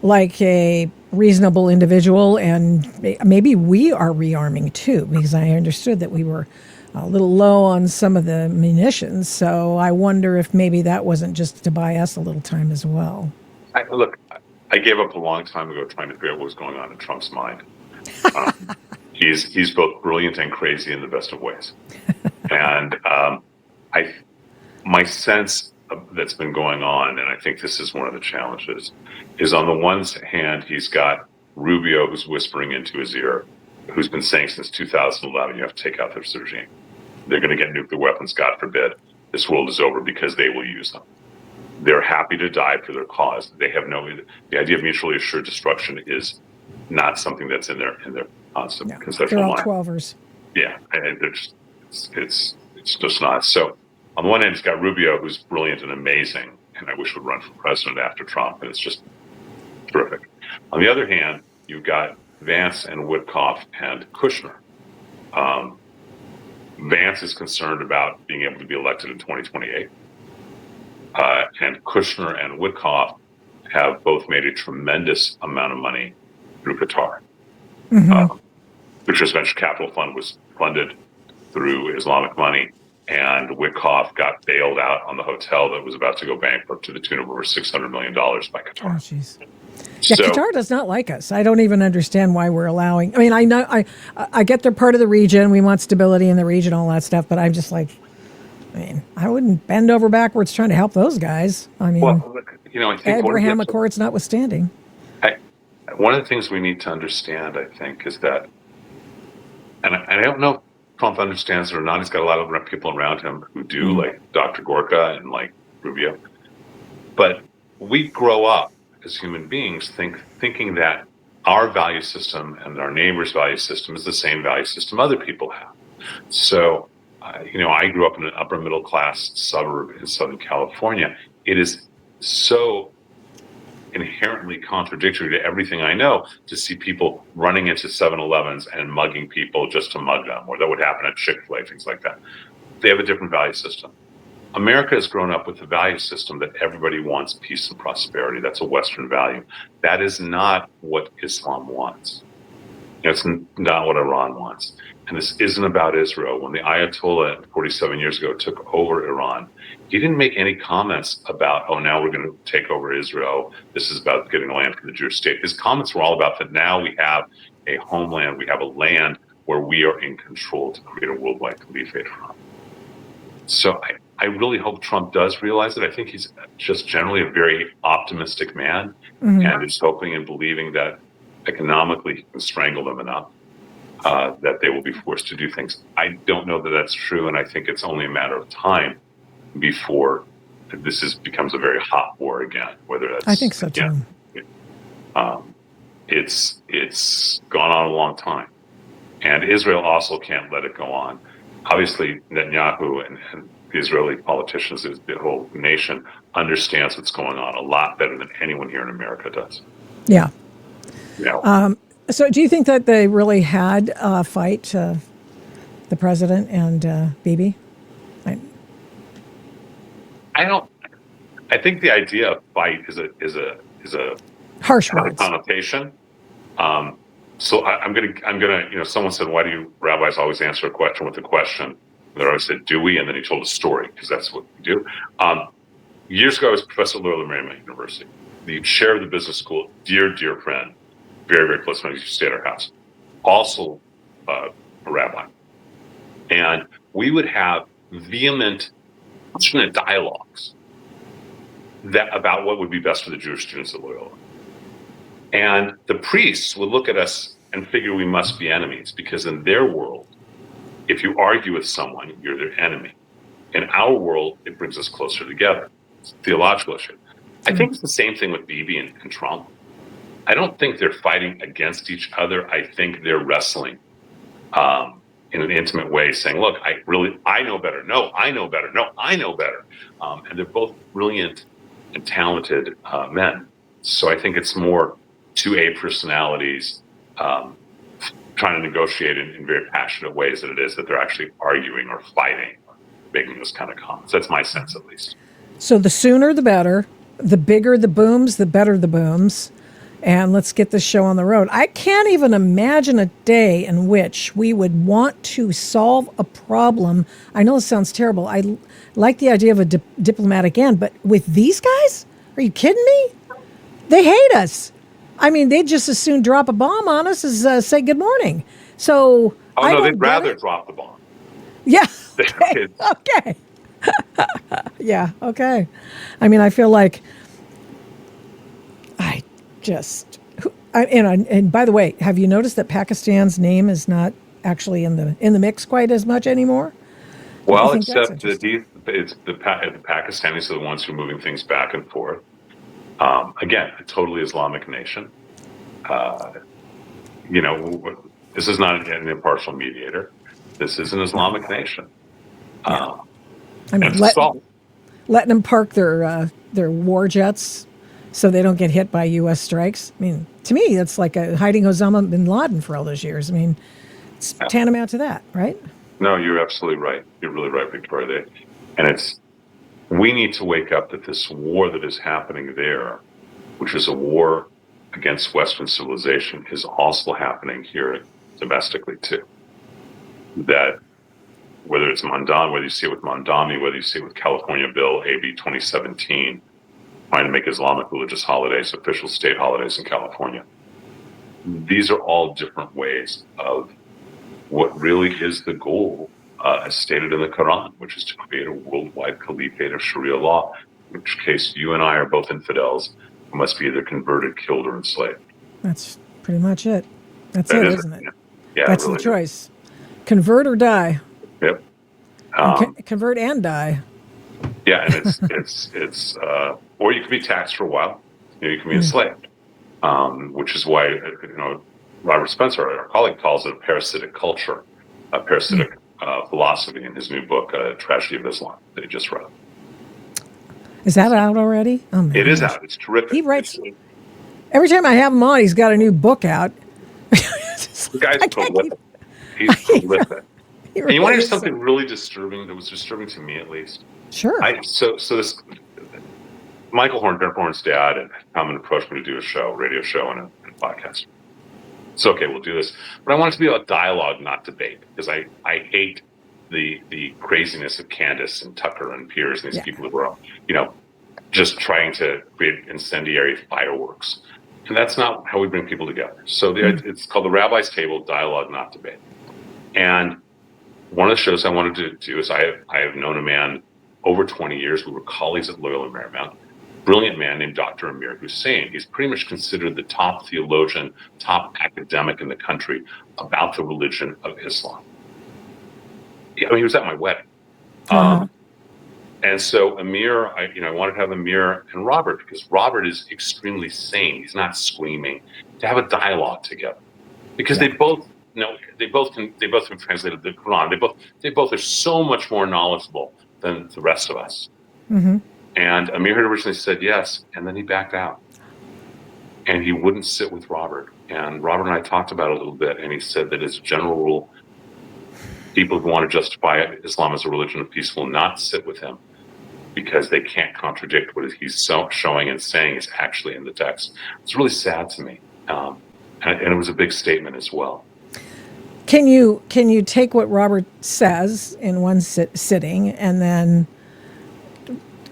like a reasonable individual, and maybe we are rearming too? Because I understood that we were a little low on some of the munitions, so I wonder if maybe that wasn't just to buy us a little time as well. I gave up a long time ago trying to figure out what was going on in Trump's mind. He's both brilliant and crazy in the best of ways. And my sense that's been going on, and I think this is one of the challenges, is on the one hand, he's got Rubio who's whispering into his ear, who's been saying since 2011, you have to take out this regime. They're going to get nuclear weapons, God forbid. This world is over because they will use them. They're happy to die for their cause. They have the idea of mutually assured destruction is not something that's in their concept, conceptual they're all mind. 12ers. Yeah, and they're just, it's just not. So on the one hand, it's got Rubio, who's brilliant and amazing, and I wish would run for president after Trump, and it's just terrific. On the other hand, you've got Vance and Witkoff and Kushner. Vance is concerned about being able to be elected in 2028. And Kushner and Witkoff have both made a tremendous amount of money through Qatar. Kushner's venture capital fund was funded through Islamic money, and Witkoff got bailed out on the hotel that was about to go bankrupt to the tune of over $600 million by Qatar. Oh, jeez. Yeah, Qatar does not like us. I don't even understand why we're allowing. I mean, I know I get they're part of the region. We want stability in the region, all that stuff. But I'm just like, I mean, I wouldn't bend over backwards trying to help those guys. I mean, well, I think Abraham Accords notwithstanding. One of the things we need to understand, I think, is that, and I don't know if Trump understands it or not. He's got a lot of people around him who do, like Dr. Gorka and like Rubio. But we grow up as human beings thinking that our value system and our neighbor's value system is the same value system other people have. So, I grew up in an upper middle class suburb in Southern California. It is so inherently contradictory to everything I know to see people running into 7-Elevens and mugging people just to mug them, or that would happen at Chick-fil-A, things like that. They have a different value system. America has grown up with the value system that everybody wants peace and prosperity. That's a Western value. That is not what Islam wants. It's not what Iran wants. And this isn't about Israel. When the Ayatollah 47 years ago took over Iran, he didn't make any comments about, now we're going to take over Israel. This is about getting land from the Jewish state. His comments were all about that now we have a homeland, we have a land where we are in control to create a worldwide caliphate from. So I really hope Trump does realize it. I think he's just generally a very optimistic man and is hoping and believing that economically he can strangle them enough that they will be forced to do things. I don't know that that's true, and I think it's only a matter of time before this becomes a very hot war again. Whether that's, I think so too. It's gone on a long time, and Israel also can't let it go on. Obviously, Netanyahu and the Israeli politicians, the whole nation, understands what's going on a lot better than anyone here in America does. Yeah. Yeah. So do you think that they really had a fight, the president and Bibi? I don't. I think the idea of fight is a harsh words connotation. So I'm gonna. Someone said, "Why do you rabbis always answer a question with a question?" And I always said, "Do we?" And then he told a story because that's what we do. Years ago, I was Professor Loyola Marymount University, the chair of the business school, dear friend, very, very close friend. He used to stay at our house. Also a rabbi. And we would have vehement dialogues about what would be best for the Jewish students at Loyola. And the priests would look at us and figure we must be enemies because in their world, if you argue with someone, you're their enemy. In our world, it brings us closer together. It's a theological issue. I think it's the same thing with Bibi and Trump. I don't think they're fighting against each other. I think they're wrestling in an intimate way, saying, look, I know better. No, I know better. No, I know better. And they're both brilliant and talented men. So I think it's more 2A personalities trying to negotiate in very passionate ways than it is that they're actually arguing or fighting or making those kind of comments. That's my sense, at least. So the sooner the better. The bigger the booms, the better the booms. And let's get this show on the road. I can't even imagine a day in which we would want to solve a problem. I know this sounds terrible. I like the idea of a diplomatic end, but with these guys? Are you kidding me? They hate us. I mean, they'd just as soon drop a bomb on us as say good morning. So they'd rather drop the bomb. Yeah. Okay. Yeah. Okay. I mean, I feel like And by the way, have you noticed that Pakistan's name is not actually in the mix quite as much anymore? Well, except that the Pakistanis are the ones who are moving things back and forth. Again, a totally Islamic nation. This is not an impartial mediator. This is an Islamic nation. I mean, letting them park their war jets so they don't get hit by U.S. strikes. I mean, to me, that's like hiding Osama bin Laden for all those years. I mean, it's tantamount to that, right? No, you're absolutely right. You're really right, Victoria. And we need to wake up that this war that is happening there, which is a war against Western civilization, is also happening here domestically too. That whether it's Mandami, whether you see it with Mandami, whether you see it with California Bill AB 2017, trying to make Islamic religious holidays official state holidays in California. These are all different ways of what really is the goal, as stated in the Quran, which is to create a worldwide caliphate of Sharia law, in which case you and I are both infidels who must be either converted, killed, or enslaved. That's pretty much it. That's it, isn't it? Yeah, that's really the choice. Convert or die. Yep. Convert and die. Yeah, and it's or you can be taxed for a while. You can be enslaved, which is why Robert Spencer, our colleague, calls it a parasitic culture, a parasitic philosophy in his new book, Tragedy of Islam, that he just read. Is that out already? Oh, my It is out. It's terrific. He writes. Every time I have him on, he's got a new book out. The guy's prolific. He's prolific. And you want to hear something really disturbing that was disturbing to me, at least? Sure. So this Michael Horn, Jennifer Horn's dad, and Carmen approached me to do a radio show and a podcast. So, okay, we'll do this. But I want it to be a dialogue, not debate, because I hate the craziness of Candace and Tucker and Piers and these people who are, just trying to create incendiary fireworks. And that's not how we bring people together. So it's called the Rabbi's Table, Dialogue, Not Debate. And one of the shows I wanted to do is I have known a man over 20 years. We were colleagues at Loyola Marymount. Brilliant man named Dr. Amir Hussein. He's pretty much considered the top theologian, top academic in the country about the religion of Islam. He was at my wedding. And so Amir, I wanted to have Amir and Robert, because Robert is extremely sane. He's not screaming. To have a dialogue together, because they both have translated the Quran. They both are so much more knowledgeable than the rest of us. Mm-hmm. And Amir had originally said yes, and then he backed out. And he wouldn't sit with Robert. And Robert and I talked about it a little bit, and he said that as a general rule, people who want to justify Islam as a religion of peace will not sit with him, because they can't contradict what he's showing and saying is actually in the text. It's really sad to me. And it was a big statement as well. Can you take what Robert says in one sitting and then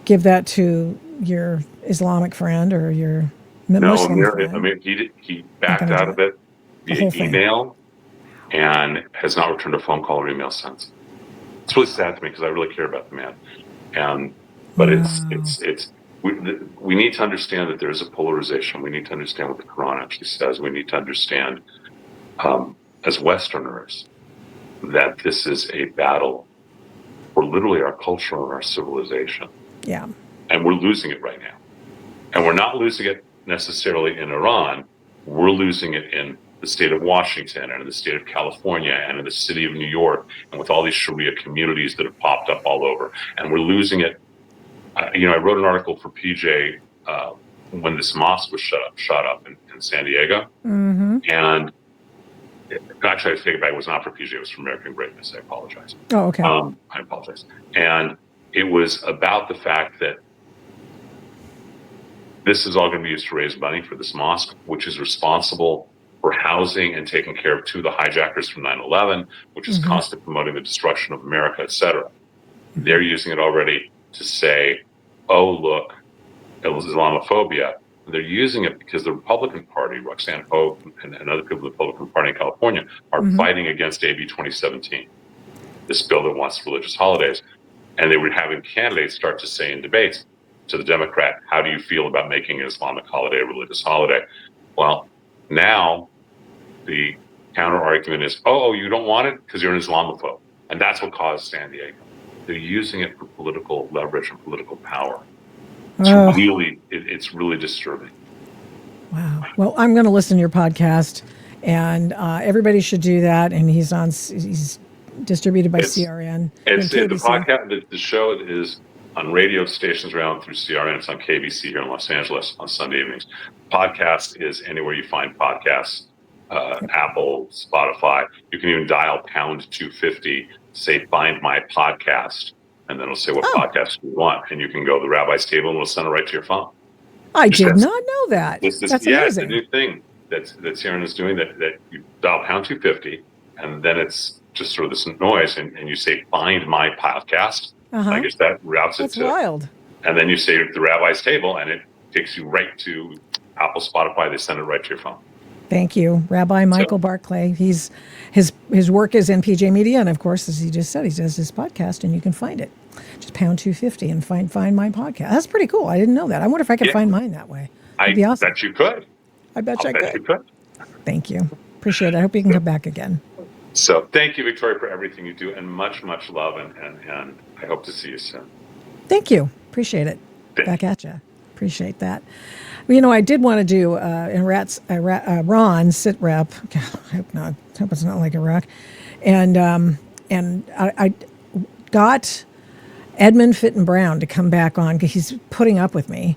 give that to your Islamic friend or your Muslim friend? I mean, he backed out of it via email and has not returned a phone call or email since. It's really sad to me because I really care about the man. But we need to understand that there is a polarization. We need to understand what the Quran actually says. We need to understand, as Westerners, that this is a battle for literally our culture and our civilization. Yeah. And we're losing it right now. And we're not losing it necessarily in Iran. We're losing it in the state of Washington and in the state of California and in the city of New York, and with all these Sharia communities that have popped up all over. And we're losing it. I wrote an article for PJ when this mosque was shot up in San Diego. Mm-hmm. And actually, I take it back. It was not for PJ. It was for American Greatness. I apologize. Oh, okay. I apologize. And it was about the fact that this is all going to be used to raise money for this mosque, which is responsible for housing and taking care of two of the hijackers from 9/11, which is constantly promoting the destruction of America, et cetera. They're using it already to say, oh, look, it was Islamophobia. They're using it because the Republican Party, Roxanne Hope and other people in the Republican Party in California are fighting against AB 2017, this bill that wants religious holidays. And they were having candidates start to say in debates to the Democrat, how do you feel about making an Islamic holiday a religious holiday? Well, Now, the counter argument is, oh, you don't want it because you're an Islamophobe. And that's what caused San Diego. They're using it for political leverage and political power. It's really disturbing. Wow. Well, I'm going to listen to your podcast, and everybody should do that. And he's distributed by CRN. It's the podcast. The show is on radio stations around through CRN. It's on KBC here in Los Angeles on Sunday evenings. Podcast is anywhere you find podcasts. Apple, Spotify. You can even dial #250, say find my podcast, and then it'll say what podcast you want, and you can go to the Rabbi's table and it'll send it right to your phone. I did not know that. That's amazing. It's a new thing that Sharon is doing, that you dial #250, and then it's just sort of this noise, and you say find my podcast. I guess that routes it to. That's wild. And then you say the Rabbi's table, and it takes you right to Apple, Spotify. They send it right to your phone. Thank you, Rabbi Michael Barkley. His work is NPJ Media, and of course, as he just said, he does his podcast, and you can find it. Just #250 and find my podcast. That's pretty cool. I didn't know that. I wonder if I could find mine that way. That'd be awesome. Bet you could. I bet you could. Thank you. Appreciate it. I hope you can come back again. So thank you, Victoria, for everything you do, and much love, and I hope to see you soon. Thank you. Appreciate it. Back at you. Appreciate that. Well, I did want to do Ron sit rep. God, I hope not. I hope it's not like Iraq. And I got Edmund Fitton-Brown to come back on because he's putting up with me.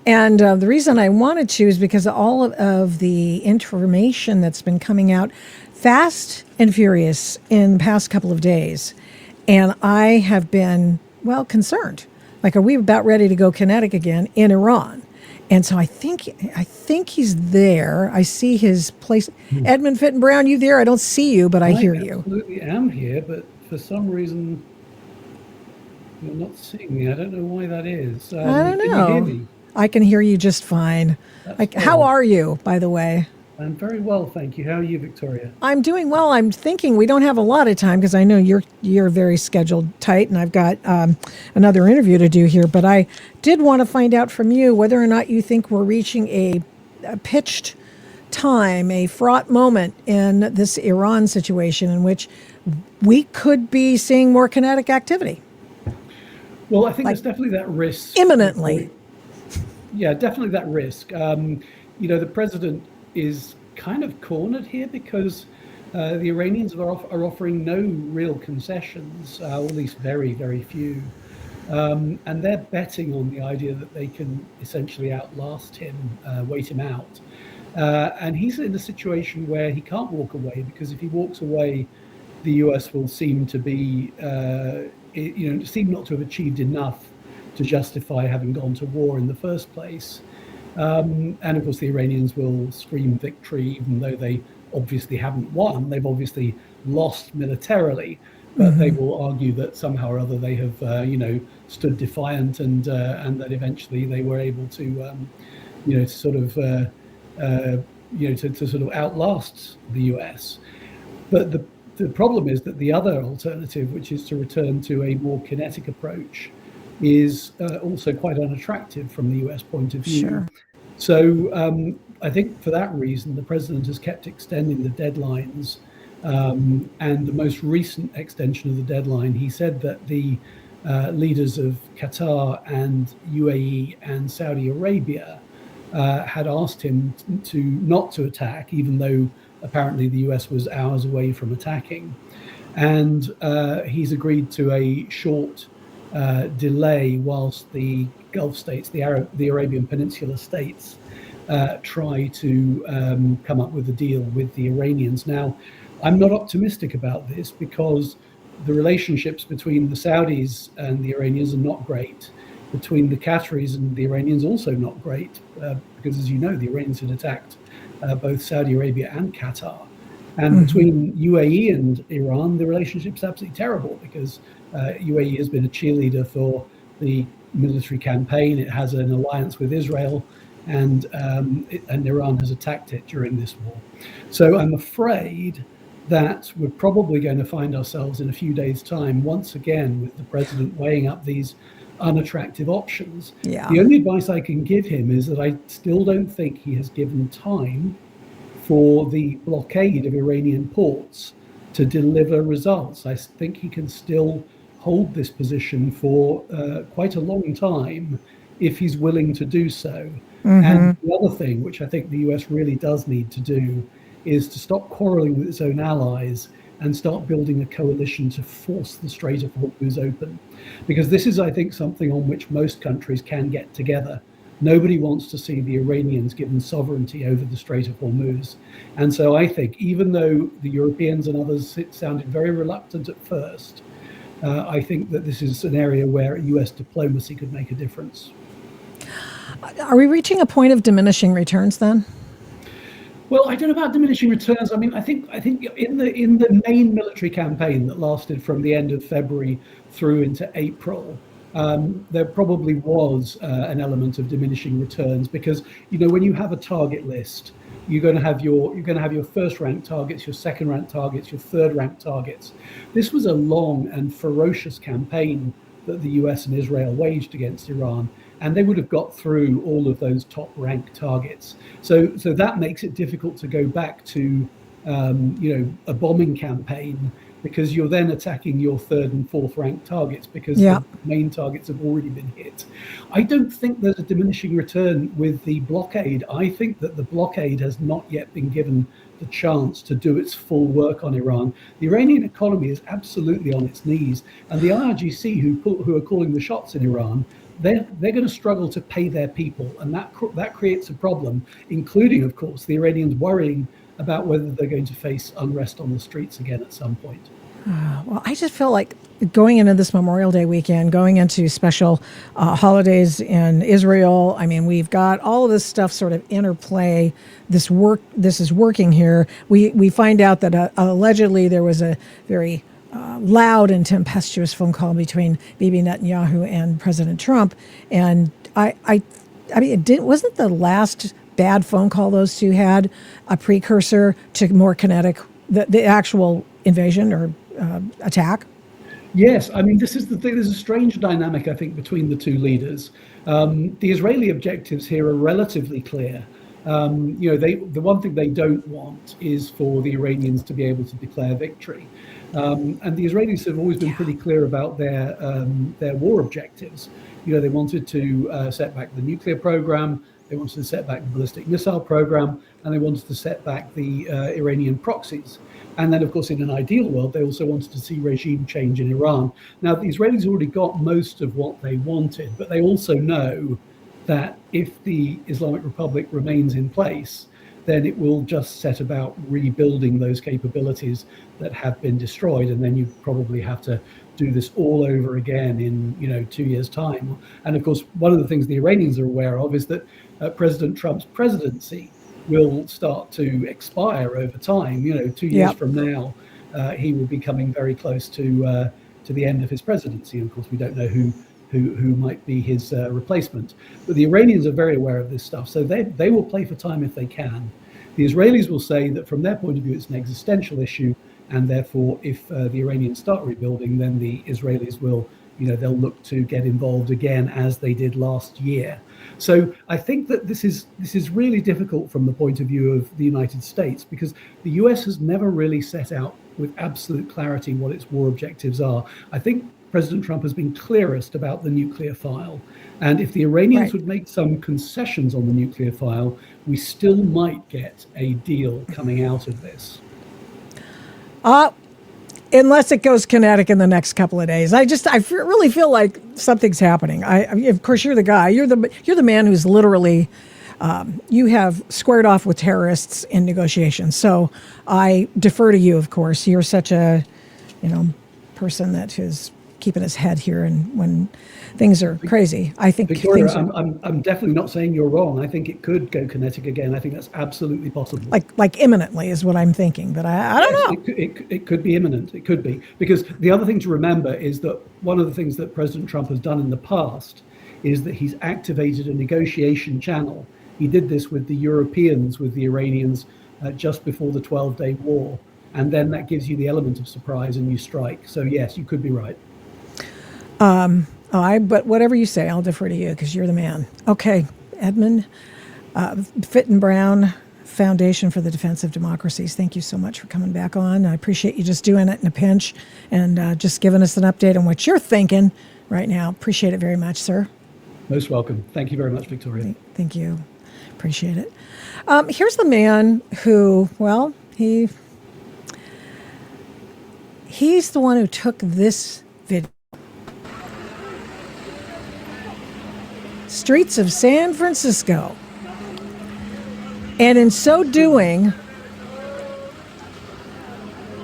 And the reason I wanted to is because all of the information that's been coming out fast and furious in the past couple of days. And I have been, concerned. Like, are we about ready to go kinetic again in Iran? And so I think he's there. I see his place. Edmund Fitton-Brown, you there? I don't see you, but I hear you. I absolutely am here, but for some reason you're not seeing me. I don't know why that is. I don't know. Can you hear me? I can hear you just fine. How are you, by the way? I'm very well, thank you. How are you, Victoria? I'm doing well. I'm thinking we don't have a lot of time because I know you're very scheduled tight, and I've got another interview to do here. But I did want to find out from you whether or not you think we're reaching a pitched time, a fraught moment in this Iran situation in which we could be seeing more kinetic activity. Well, I think there's definitely that risk. Imminently. Yeah, definitely that risk. The president is kind of cornered here because the Iranians are offering no real concessions, or at least very, very few. And they're betting on the idea that they can essentially outlast him, wait him out. And he's in a situation where he can't walk away, because if he walks away, the US will seem to be, seem not to have achieved enough to justify having gone to war in the first place. And of course, the Iranians will scream victory, even though they obviously haven't won. They've obviously lost militarily, but they will argue that somehow or other they have, stood defiant, and that eventually they were able to, to sort of outlast the US. But the problem is that the other alternative, which is to return to a more kinetic approach, is also quite unattractive from the US point of view. Sure. So I think for that reason, the president has kept extending the deadlines. And the most recent extension of the deadline, he said that the leaders of Qatar and UAE and Saudi Arabia had asked him not to attack, even though apparently the US was hours away from attacking. And he's agreed to a short delay whilst the Gulf states, the Arabian Peninsula states, try to come up with a deal with the Iranians. Now, I'm not optimistic about this because the relationships between the Saudis and the Iranians are not great. Between the Qataris and the Iranians, also not great, because as you know, the Iranians had attacked both Saudi Arabia and Qatar. And between UAE and Iran, the relationship's absolutely terrible because UAE has been a cheerleader for the military campaign. It has an alliance with Israel, and Iran has attacked it during this war. So I'm afraid that we're probably going to find ourselves in a few days' time once again with the president weighing up these unattractive options. Yeah. The only advice I can give him is that I still don't think he has given time for the blockade of Iranian ports to deliver results. I think he can still hold this position for quite a long time if he's willing to do so. And the other thing, which I think the US really does need to do, is to stop quarreling with its own allies and start building a coalition to force the Strait of Hormuz open. Because this is, I think, something on which most countries can get together. Nobody wants to see the Iranians given sovereignty over the Strait of Hormuz. And so I think, even though the Europeans and others sounded very reluctant at first, I think that this is an area where US diplomacy could make a difference. Are we reaching a point of diminishing returns then? Well, I don't know about diminishing returns. I mean, I think in the main military campaign that lasted from the end of February through into April, there probably was an element of diminishing returns, because when you have a target list, you're going to have your first rank targets, your second rank targets, your third rank targets. This was a long and ferocious campaign that the US and Israel waged against Iran, and they would have got through all of those top rank targets. So that makes it difficult to go back to a bombing campaign, because you're then attacking your third and fourth rank targets, because the main targets have already been hit. I don't think there's a diminishing return with the blockade. I think that the blockade has not yet been given the chance to do its full work on Iran. The Iranian economy is absolutely on its knees, and the IRGC, who are calling the shots in Iran, they're going to struggle to pay their people, and that creates a problem, including, of course, the Iranians worrying about whether they're going to face unrest on the streets again at some point. Well, I just feel like going into this Memorial Day weekend, going into special holidays in Israel, I mean, we've got all of this stuff sort of interplay. This is working here. We find out that allegedly there was a very loud and tempestuous phone call between Bibi Netanyahu and President Trump, and I mean, wasn't the last bad phone call those two had a precursor to more kinetic, the actual invasion or attack? Yes, I mean, this is the thing. There's a strange dynamic, I think, between the two leaders. The Israeli objectives here are relatively clear. The one thing they don't want is for the Iranians to be able to declare victory. And the Israelis have always been pretty clear about their war objectives. They wanted to set back the nuclear program, they wanted to set back the ballistic missile program, and they wanted to set back the Iranian proxies. And then, of course, in an ideal world, they also wanted to see regime change in Iran. Now, the Israelis already got most of what they wanted, but they also know that if the Islamic Republic remains in place, then it will just set about rebuilding those capabilities that have been destroyed. And then you probably have to do this all over again in 2 years' time. And of course, one of the things the Iranians are aware of is that President Trump's presidency will start to expire over time. 2 years from now, he will be coming very close to the end of his presidency. And of course, we don't know who might be his replacement. But the Iranians are very aware of this stuff, so they will play for time if they can. The Israelis will say that from their point of view, it's an existential issue, and therefore, if the Iranians start rebuilding, then the Israelis will, they'll look to get involved again as they did last year. So I think that this is really difficult from the point of view of the United States, because the US has never really set out with absolute clarity what its war objectives are. I think President Trump has been clearest about the nuclear file. And if the Iranians would make some concessions on the nuclear file, we still might get a deal coming out of this. Unless it goes kinetic in the next couple of days. I really feel like something's happening. Of course, you're the guy. You're the man who's literally, you have squared off with terrorists in negotiations. So I defer to you, of course. You're such a, person that is keeping his head here, and when things are crazy, I think Victoria, I'm definitely not saying you're wrong. I think it could go kinetic again. I think that's absolutely possible. Like imminently is what I'm thinking, but I don't know. It could be imminent. It could be, because the other thing to remember is that one of the things that President Trump has done in the past is that he's activated a negotiation channel. He did this with the Europeans, with the Iranians, just before the 12-day war. And then that gives you the element of surprise and you strike. So yes, you could be right. But whatever you say, I'll defer to you because you're the man. Okay, Edmund, Fitton-Brown Foundation for the Defense of Democracies. Thank you so much for coming back on. I appreciate you just doing it in a pinch and just giving us an update on what you're thinking right now. Appreciate it very much, sir. Most welcome. Thank you very much, Victoria. Thank you. Appreciate it. Here's the man who, well, he's the one who took this video. Streets of San Francisco. And in so doing,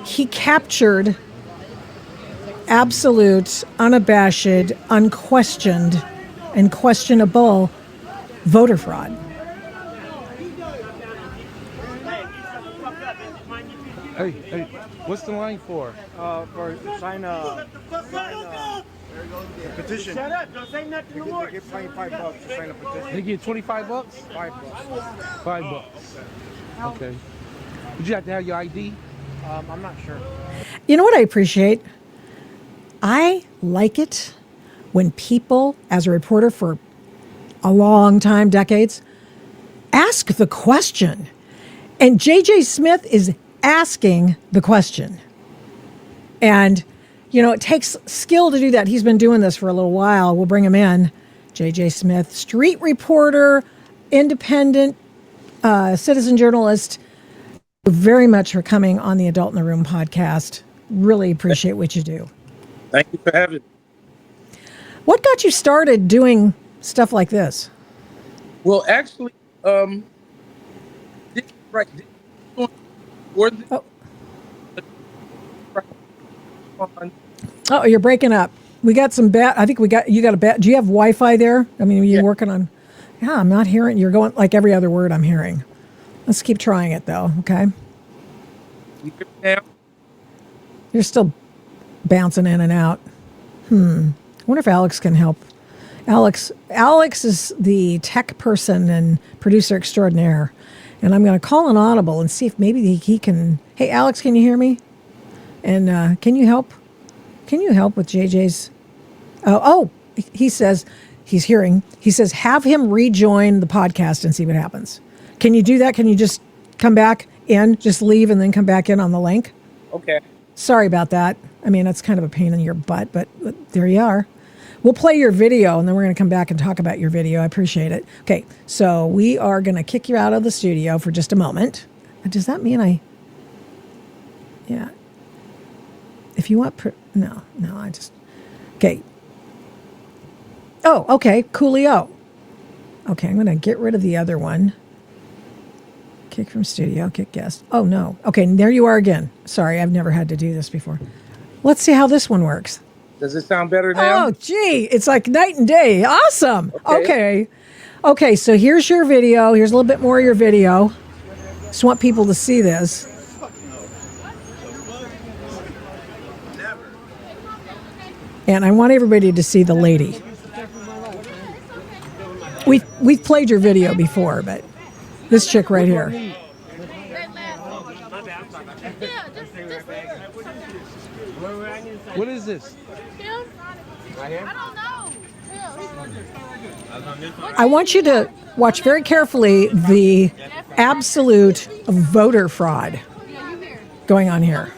he captured absolute, unabashed, unquestioned, and questionable voter fraud. Hey, what's the line for? For sign a petition. Shut up! Don't say nothing no more. They get $25 to sign a petition. They get $25? $5. $5. Okay. Would you have to have your ID? I'm not sure. You know what I appreciate? I like it when people, as a reporter for a long time, decades, ask the question. And J.J. Smith is asking the question. And, you know, it takes skill to do that. He's been doing this for a little while. We'll bring him in. J.J. Smith, street reporter, independent citizen journalist. Very much for coming on the Adult in the Room podcast. Really appreciate what you do. Thank you for having me. What got you started doing stuff like this? Well, actually, Oh, you're breaking up. We got some bad. I think you got a bad. Do you have Wi-Fi there? I mean, are you working on? Yeah, I'm not hearing. You're going like every other word I'm hearing. Let's keep trying it though. Okay. You're still bouncing in and out. I wonder if Alex can help. Alex is the tech person and producer extraordinaire. And I'm going to call an audible and see if maybe he can. Hey, Alex, can you hear me? And can you help? Can you help with JJ's? He says he's hearing. He says, have him rejoin the podcast and see what happens. Can you do that? Can you just come back in, just leave and then come back in on the link? Okay. Sorry about that. I mean, that's kind of a pain in your butt, but there you are. We'll play your video, and then we're going to come back and talk about your video. I appreciate it. Okay, so we are going to kick you out of the studio for just a moment. Does that mean yeah. If you want, no, I just, okay. Oh, okay, coolio. Okay, I'm going to get rid of the other one. Kick from studio, kick guest. Oh, no. Okay, there you are again. Sorry, I've never had to do this before. Let's see how this one works. Does it sound better now? Oh, gee, it's like night and day. Awesome. Okay, so here's your video. Here's a little bit more of your video. Just want people to see this. And I want everybody to see the lady. We've played your video before, but this chick right here. What is this? I want you to watch very carefully the absolute voter fraud going on here.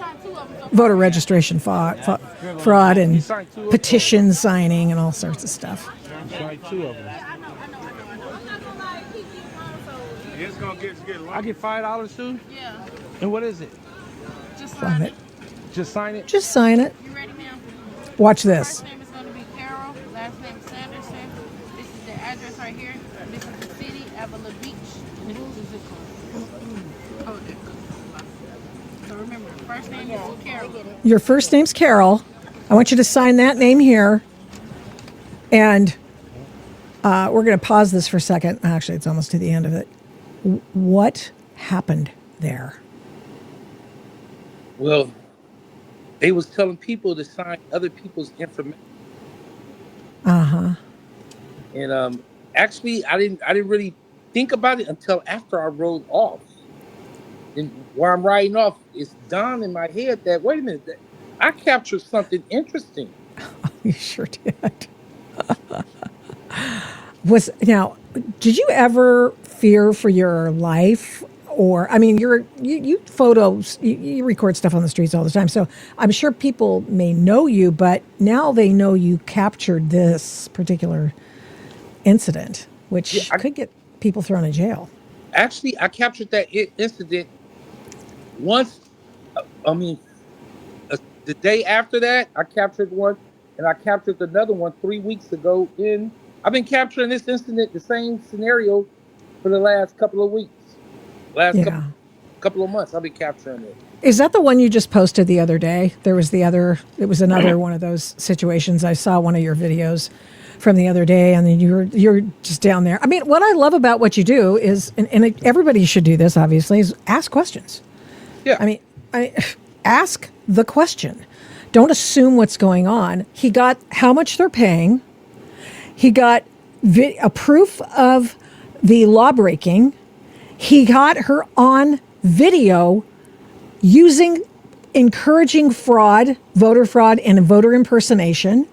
Voter registration fraud and petition signing and all sorts of stuff. Signed 2 of them. I get $5 too? Yeah. And what is it? Just sign it. Just sign it? Just sign it. You ready, ma'am? Watch this. First name is going to be Carol. Last name is Sanderson. This is the address right here. This is the city, Avila Beach. This is the zip code. Oh, there. So remember, first name is Carol. Your first name's Carol. I want you to sign that name here. And we're going to pause this for a second. Actually, it's almost to the end of it. What happened there? Well, they was telling people to sign other people's information. Uh-huh. And actually, I didn't really think about it until after I rode off. And while I'm riding off, it's dawned in my head that, wait a minute, I captured something interesting. Oh, you sure did. Did you ever fear for your life? Or, I mean, you photos, you record stuff on the streets all the time. So I'm sure people may know you, but now they know you captured this particular incident, which could get people thrown in jail. Actually, I captured that incident once. The day after that, I captured one, and I captured another one 3 weeks ago. I've been capturing this incident, the same scenario, for the last couple of weeks. Couple of months, I've been capturing it. Is that the one you just posted the other day? It was another one of those situations. I saw one of your videos from the other day, and then you're just down there. I mean, what I love about what you do is, and everybody should do this, obviously, is ask questions. Yeah. I mean, ask the question. Don't assume what's going on. He got how much they're paying. He got a proof of the law breaking. He got her on video encouraging fraud, voter fraud, and voter impersonation.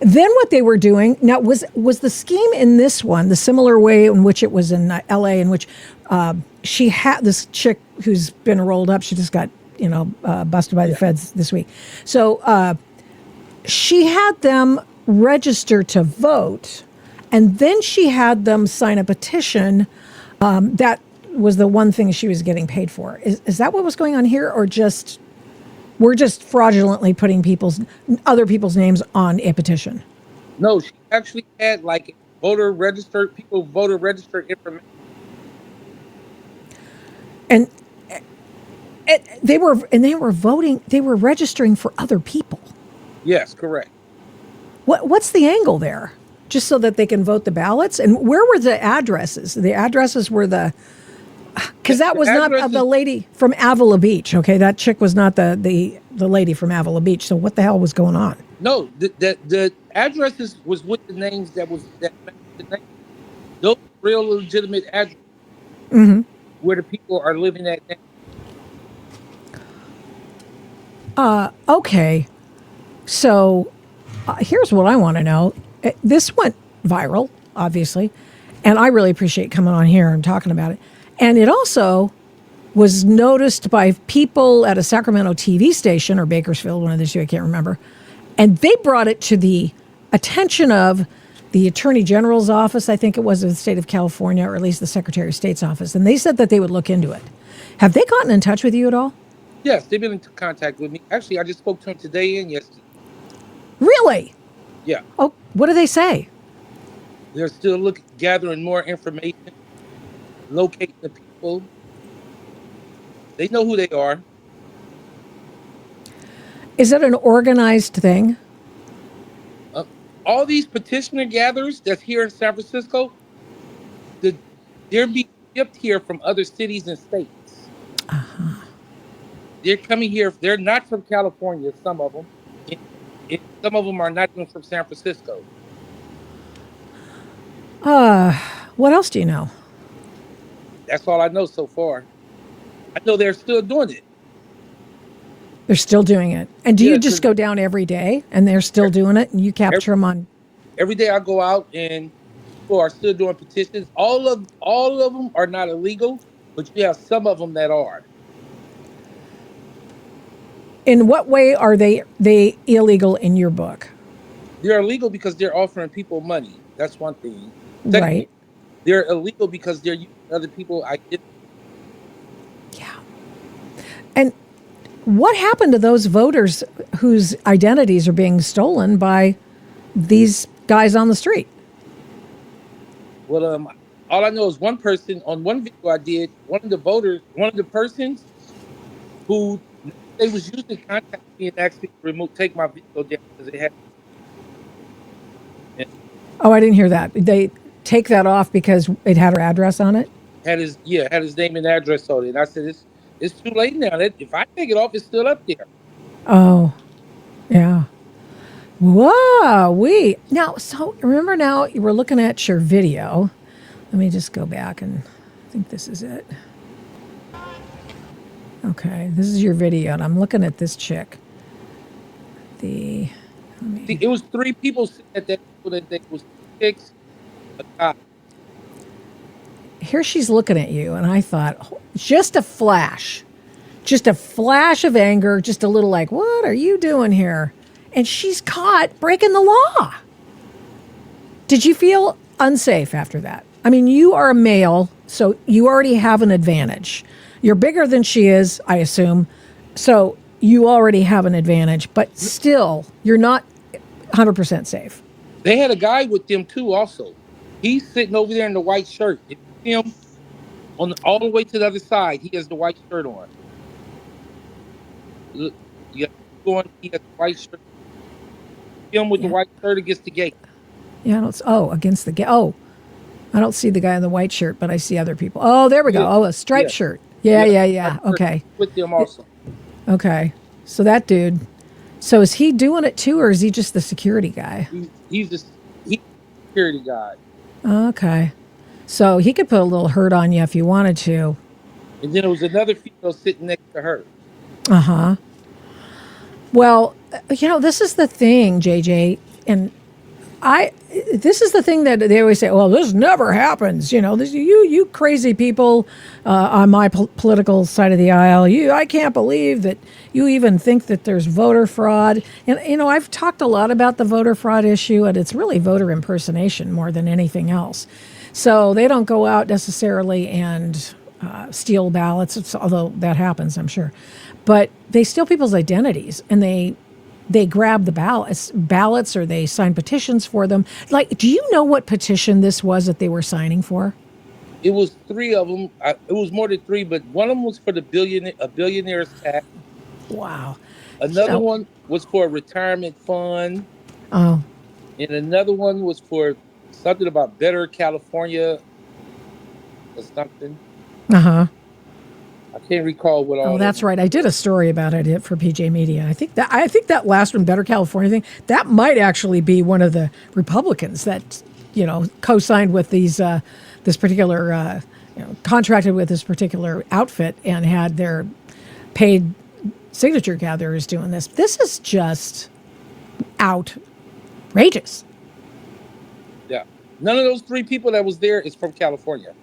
Then what they were doing, now was the scheme in this one, the similar way in which it was in LA, in which she had this chick who's been rolled up, she just got, busted by the feds this week. So she had them register to vote, and then she had them sign a petition that was the one thing she was getting paid for. Is that what was going on here, or we're just fraudulently putting other people's names on a petition? No, she actually had like voter registered information. And they were voting. They were registering for other people. Yes, correct. What's the angle there? Just so that they can vote the ballots? And where were the addresses? The addresses were because that was not the lady from Avila Beach. Okay, that chick was not the lady from Avila Beach. So what the hell was going on? No, the addresses was with the names that matched the name. Those real legitimate addresses where the people are living at now. Okay. So here's what I want to know. This went viral, obviously, and I really appreciate coming on here and talking about it. And it also was noticed by people at a Sacramento TV station, or Bakersfield, one of the two, I can't remember. And they brought it to the attention of the Attorney General's office, I think it was, of the state of California, or at least the Secretary of State's office. And they said that they would look into it. Have they gotten in touch with you at all? Yes, they've been in contact with me. Actually, I just spoke to them today and yesterday. Really? Yeah. Oh, what do they say? They're still gathering more information, locating the people. They know who they are. Is it an organized thing? All these petitioner gatherers that's here in San Francisco, they're being shipped here from other cities and states. They're coming here. They're not from California, some of them. Some of them are not even from San Francisco. What else do you know? That's all I know so far. I know they're still doing it. They're still doing it. And do you just go down every day and they're still doing it and you capture them on? Every day I go out and people are still doing petitions. All of them are not illegal, but you have some of them that are. In what way are they illegal in your book? They're illegal because they're offering people money. That's one thing. Secondly, right. They're illegal because they're using other people's identity. Yeah. And what happened to those voters whose identities are being stolen by these guys on the street? Well, all I know is one person on one video I did, one of the persons who they was using contact me and asked me to take my video down because they had. Oh, I didn't hear that. They take that off because it had her address on it? Had his name and address on it. And I said, it's too late now. If I take it off, it's still up there. Oh, yeah. Whoa, now, so remember now you were looking at your video. Let me just go back and I think this is it. Okay, this is your video, and I'm looking at this chick. It was 3 people sitting at that people that think was 6 a guy. Here she's looking at you, and I thought, just a flash of anger, just a little like, what are you doing here? And she's caught breaking the law. Did you feel unsafe after that? I mean, you are a male, so you already have an advantage. You're bigger than she is, I assume, so you already have an advantage, but still, you're not 100% safe. They had a guy with them too also. He's sitting over there in the white shirt. It's him all the way to the other side. He has the white shirt on. Look, he has the white shirt. Him with the white shirt against the gate. Yeah, against the gate. Oh, I don't see the guy in the white shirt, but I see other people. Oh, there we go. Oh, a striped shirt. Yeah. Okay. With them also. Okay. So that dude. So is he doing it too, or is he just the security guy? He's the security guy. Okay. So he could put a little hurt on you if you wanted to. And then there was another female sitting next to her. Uh-huh. Well, this is the thing, JJ, and this is the thing that they always say, well, this never happens. You crazy people on my political side of the aisle, I can't believe that you even think that there's voter fraud. And, I've talked a lot about the voter fraud issue, and it's really voter impersonation more than anything else. So they don't go out necessarily and steal ballots, although that happens, I'm sure. But they steal people's identities, and they grab the ballots, or they sign petitions for them. Like, do you know what petition this was that they were signing for? It was 3 of them. It was more than 3, but one of them was for a billionaire's tax. Wow. Another one was for a retirement fund. Oh. And another one was for something about Better California or something. Uh-huh. I can't recall what all. Oh, that's right. I did a story about it for PJ Media. I think that last one, Better California thing, that might actually be one of the Republicans that, co-signed with this particular, contracted with this particular outfit and had their paid signature gatherers doing this. This is just outrageous. Yeah. None of those 3 people that was there is from California.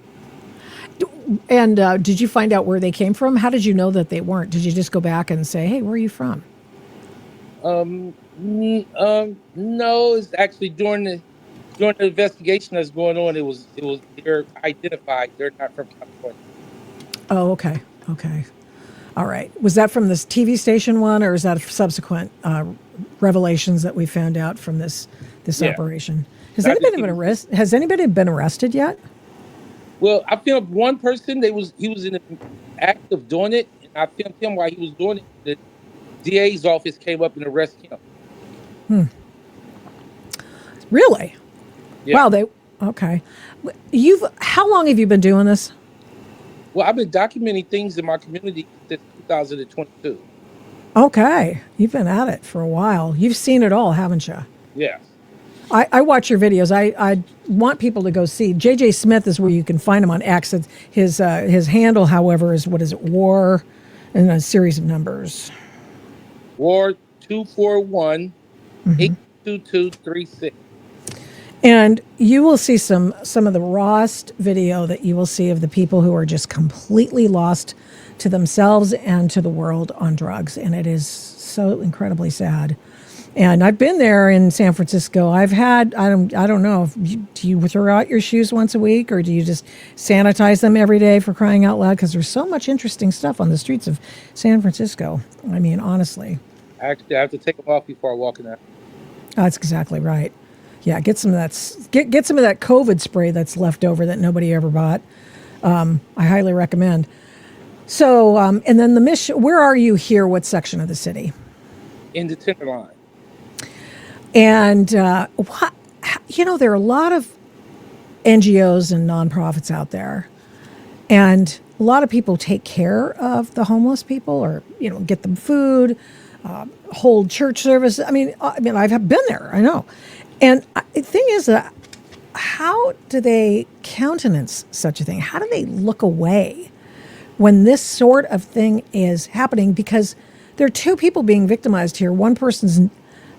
And did you find out where they came from? How did you know that they weren't? Did you just go back and say, hey, where are you from? No, it's actually during the investigation that's going on, it was they're identified. They're not from California. Oh, okay. All right. Was that from this TV station one, or is that subsequent revelations that we found out from this operation? Has anybody been arrested yet? Well, I filmed one person. He was in the act of doing it, and I filmed him while he was doing it. The DA's office came up and arrested him. Really? Yeah. Wow. Okay. How long have you been doing this? Well, I've been documenting things in my community since 2022. Okay. You've been at it for a while. You've seen it all, haven't you? Yeah. I watch your videos. I want people to go see. JJ Smith is where you can find him on X. His handle, however, is War, and a series of numbers. War 241 82236. And you will see some of the rawest video that you will see of the people who are just completely lost to themselves and to the world on drugs, and it is so incredibly sad. And I've been there in San Francisco. I've had, I don't know, do you throw out your shoes once a week, or do you just sanitize them every day, for crying out loud? Because there's so much interesting stuff on the streets of San Francisco. I mean, honestly. Actually, I have to take them off before I walk in there. That's exactly right. Yeah, get some of that. Get some of that COVID spray that's left over that nobody ever bought. I highly recommend. So, and then the mission. Where are you here? What section of the city? In the Tenderloin. And there are a lot of NGOs and nonprofits out there, and a lot of people take care of the homeless people, or get them food, hold church service. I mean, I've been there. I know. And the thing is, how do they countenance such a thing? How do they look away when this sort of thing is happening? Because there are 2 people being victimized here. One person's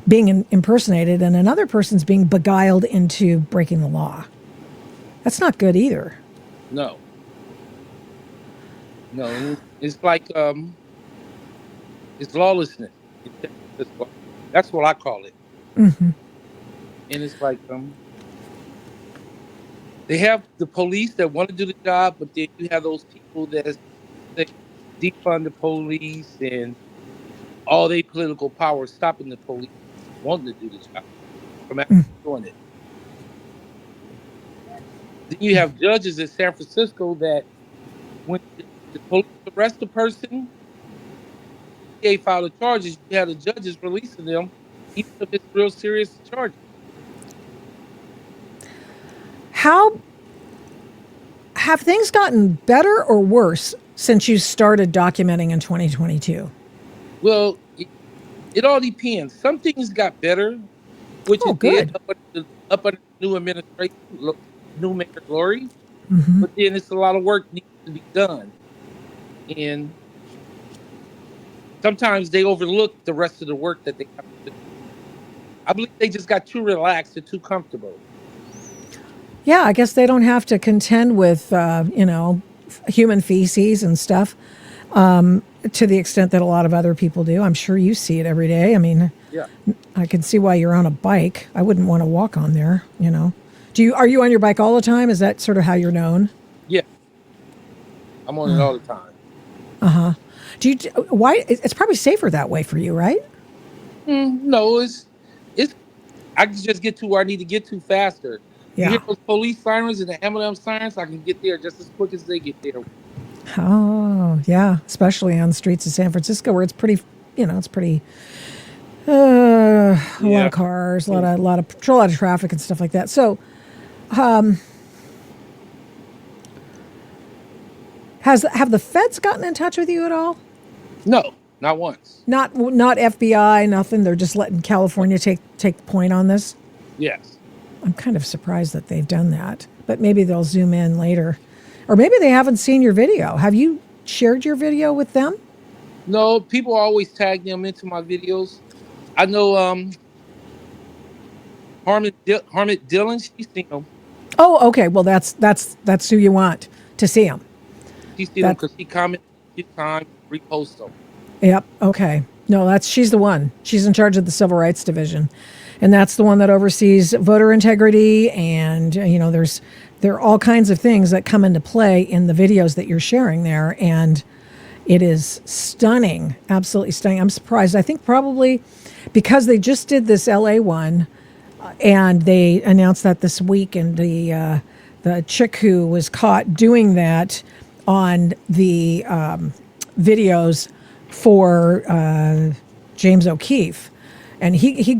being impersonated and another person's being beguiled into breaking the law. That's not good either. No. No, it's like it's lawlessness. That's what I call it. Mm-hmm. And it's like they have the police that want to do the job, but then you have those people that defund the police and all their political power stopping the police wanting to do the job from actually doing it. Then you have judges in San Francisco that when the police arrest a person, they file the charges, you have the judges releasing them, even if it's real serious charges. How have things gotten better or worse since you started documenting in 2022? Well, it all depends. Some things got better, which is good up under the new administration, new Mayor Glory. Mm-hmm. But then it's a lot of work needs to be done, and sometimes they overlook the rest of the work that they have to do. I believe they just got too relaxed and too comfortable. Yeah, I guess they don't have to contend with, human feces and stuff to the extent that a lot of other people do. I'm sure you see it every day. I mean, yeah. I can see why you're on a bike. I wouldn't want to walk on there, Are you on your bike all the time? Is that sort of how you're known? Yeah. I'm on it all the time. Uh-huh. Why? It's probably safer that way for you, right? No, it's I can just get to where I need to get to faster. Yeah. You hear those police sirens and the ambulance sirens, I can get there just as quick as they get there. Oh, yeah. Especially on the streets of San Francisco where it's pretty, a lot of cars, a lot of patrol, a lot of traffic and stuff like that. So, have the feds gotten in touch with you at all? No, not once. Not FBI, nothing. They're just letting California take point on this. Yes. I'm kind of surprised that they've done that, but maybe they'll zoom in later, or maybe they haven't seen your video. Have you shared your video with them? No, people always tag them into my videos. I know Harmon Dillon, she's seen them. Oh, okay. Well, that's who you want to see them. She's seen them because she comments each time, reposts them. Yep. Okay. No, she's the one. She's in charge of the Civil Rights Division, and that's the one that oversees voter integrity. And there are all kinds of things that come into play in the videos that you're sharing there, and it is stunning, absolutely stunning. I'm surprised. I think probably because they just did this LA one, and they announced that this week, and the chick who was caught doing that on the videos for James O'Keefe, and he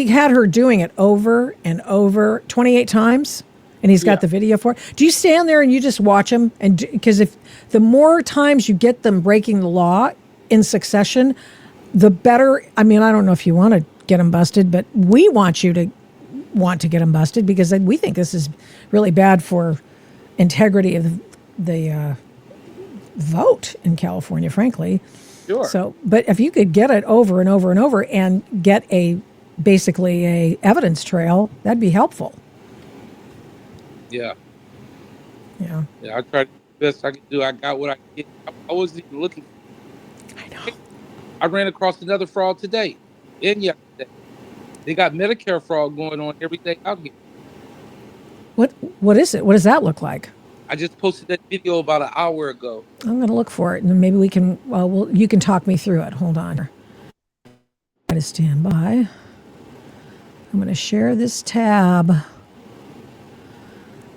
had her doing it over and over 28 times, and he's got the video for it. Do you stand there and you just watch them? And because if the more times you get them breaking the law in succession, the better. I mean, I don't know if you want to get them busted, but we want you to want to get them busted because we think this is really bad for integrity of the vote in California, frankly. Sure. So, but if you could get it over and over and over and get basically a evidence trail, that'd be helpful. Yeah. Yeah. Yeah, I tried the best I could do. I got what I get. I wasn't even looking. I know. I ran across another fraud today and yesterday. They got Medicare fraud going on every day out here. What is it? What does that look like? I just posted that video about an hour ago. I'm going to look for it, and maybe we can. You can talk me through it. Hold on. Try to stand by. I'm going to share this tab,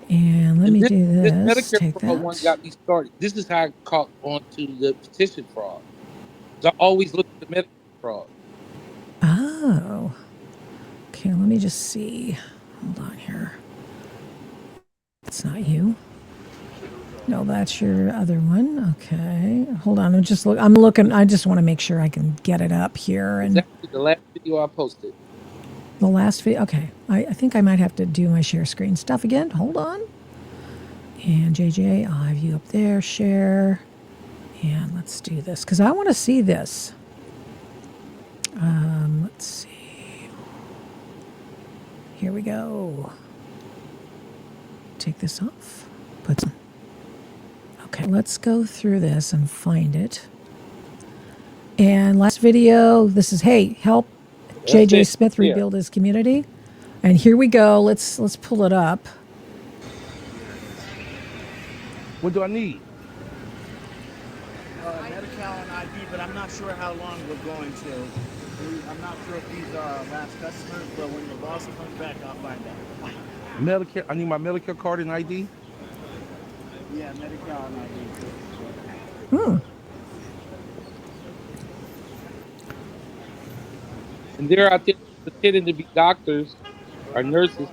and let me do this. This Medicare Take fraud that. one got me started. This is how I caught on to the petition fraud. So I always look at the Medicare fraud. Oh. Okay, let me just see. Hold on here. It's not you. No, that's your other one. Okay. Hold on. I'm looking. I just want to make sure I can get it up here. And Exactly the last video I posted. the last video. Okay. I think I might have to do my share screen stuff again. Hold on. And JJ, I'll have you up there. Share. And let's do this because I want to see this. Let's see. Here we go. Take this off. Put some. Okay, let's go through this and find it. And last video, this is, hey, help J.J. Smith rebuild his community. And here we go. Let's pull it up. What do I need? Medicare and ID, but I'm not sure how long we're going to. I'm not sure if these are our last customers, but when the boss comes back, I'll find out. Medicare. I need my Medicare card and ID. Yeah, Medicare and ID. And they're out there pretending to be doctors or nurses.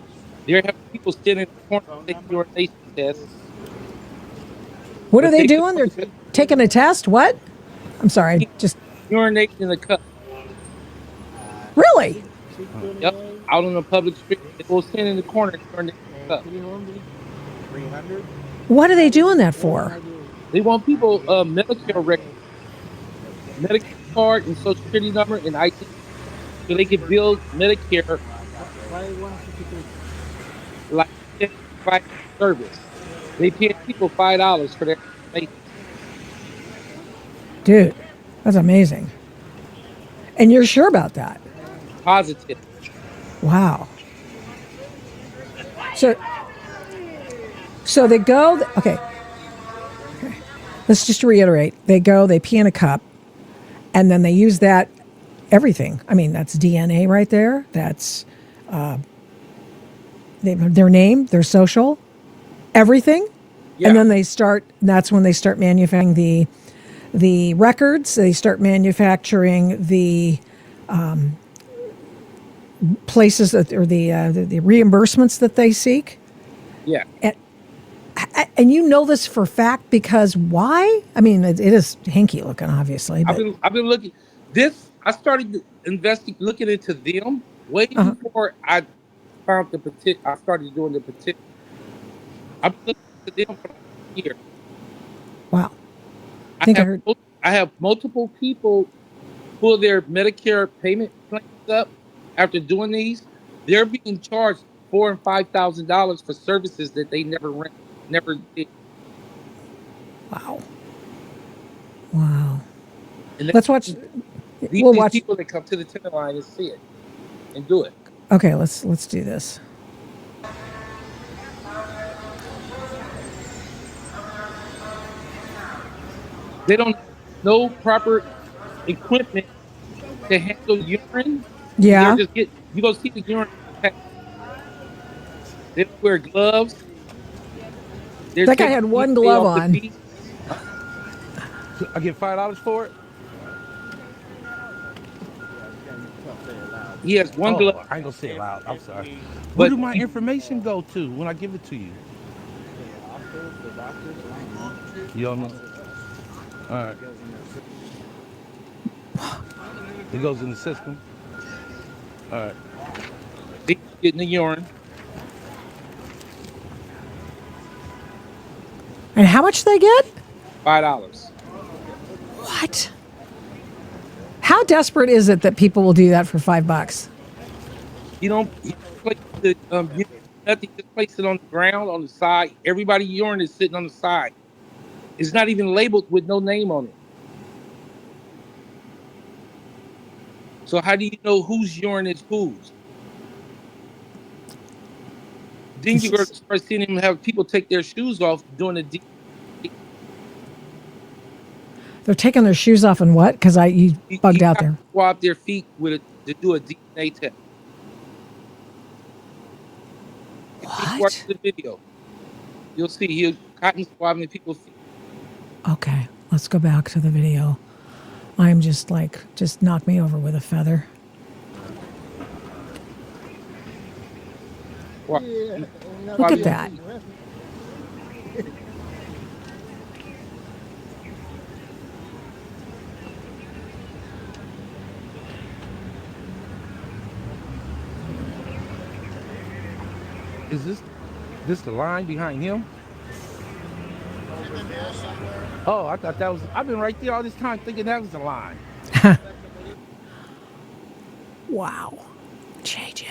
They're having people standing in the corner taking urination tests. What are they doing? They're taking a test? What? I'm sorry. Just urinating in the cup. Really? Yep. Out on the public street. They will stand in the corner and urinate in the cup. 300? What are they doing that for? They want people Medicare record, Medicare card and social security number and ID, so they can build Medicare like service. They pay people $5 for their information. Dude, that's amazing. And you're sure about that? Positive. Wow. So they go, okay. Let's just reiterate. They go, they pee in a cup, and then they use that, everything. I mean, that's DNA right there. That's their name, their social, everything. Yeah. And then that's when they start manufacturing the records. They start manufacturing the places or the reimbursements that they seek. Yeah. And you know this for fact because why? I mean, it is hinky looking, obviously. But I've been looking. I started looking into them way before I found the petition. I started doing the petition. I've been looking into them for a year. Wow. I have multiple people pull their Medicare payment plans up after doing these. They're being charged $4,000 and $5,000 for services that they never did. Wow. And let's watch. These people that come to the tender line and see it and do it. Okay, let's do this. They don't have no proper equipment to handle urine. Yeah. You go see the urine. They don't wear gloves. That guy had one glove on. I get $5 for it. He has one glove. I ain't gonna say it loud. I'm sorry. Where do my information go to when I give it to you? You don't know? All right. It goes in the system. All right. They get in the urine. And how much they get? $5. What? How desperate is it that people will do that for $5? You don't place the nothing. Just place it on the ground on the side. Everybody's urine is sitting on the side. It's not even labeled with no name on it. So how do you know whose urine is whose? Then you start seeing them have people take their shoes off doing the. They're taking their shoes off and what? Because you bugged out there. Swab their feet to do a DNA test. What? Watch the video. You'll see he'll cotton swabbing people's feet. Okay, let's go back to the video. I'm just knock me over with a feather. Look at that. Is this the line behind him? Oh, I thought that was. I've been right there all this time thinking that was the line. Wow. JJ.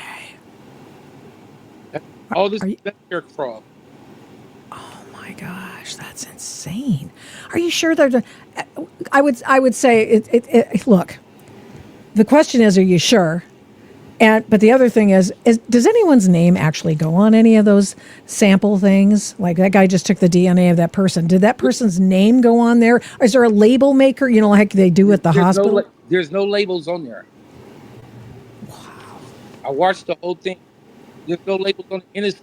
All this Medicare fraud. Oh my gosh, that's insane. Are you sure they're? I would say it. Look, the question is, are you sure? But the other thing is does anyone's name actually go on any of those sample things? Like that guy just took the DNA of that person. Did that person's name go on there? Or is there a label maker, like they do at the hospital? There's no labels on there. Wow. I watched the whole thing. There's no labels on it. And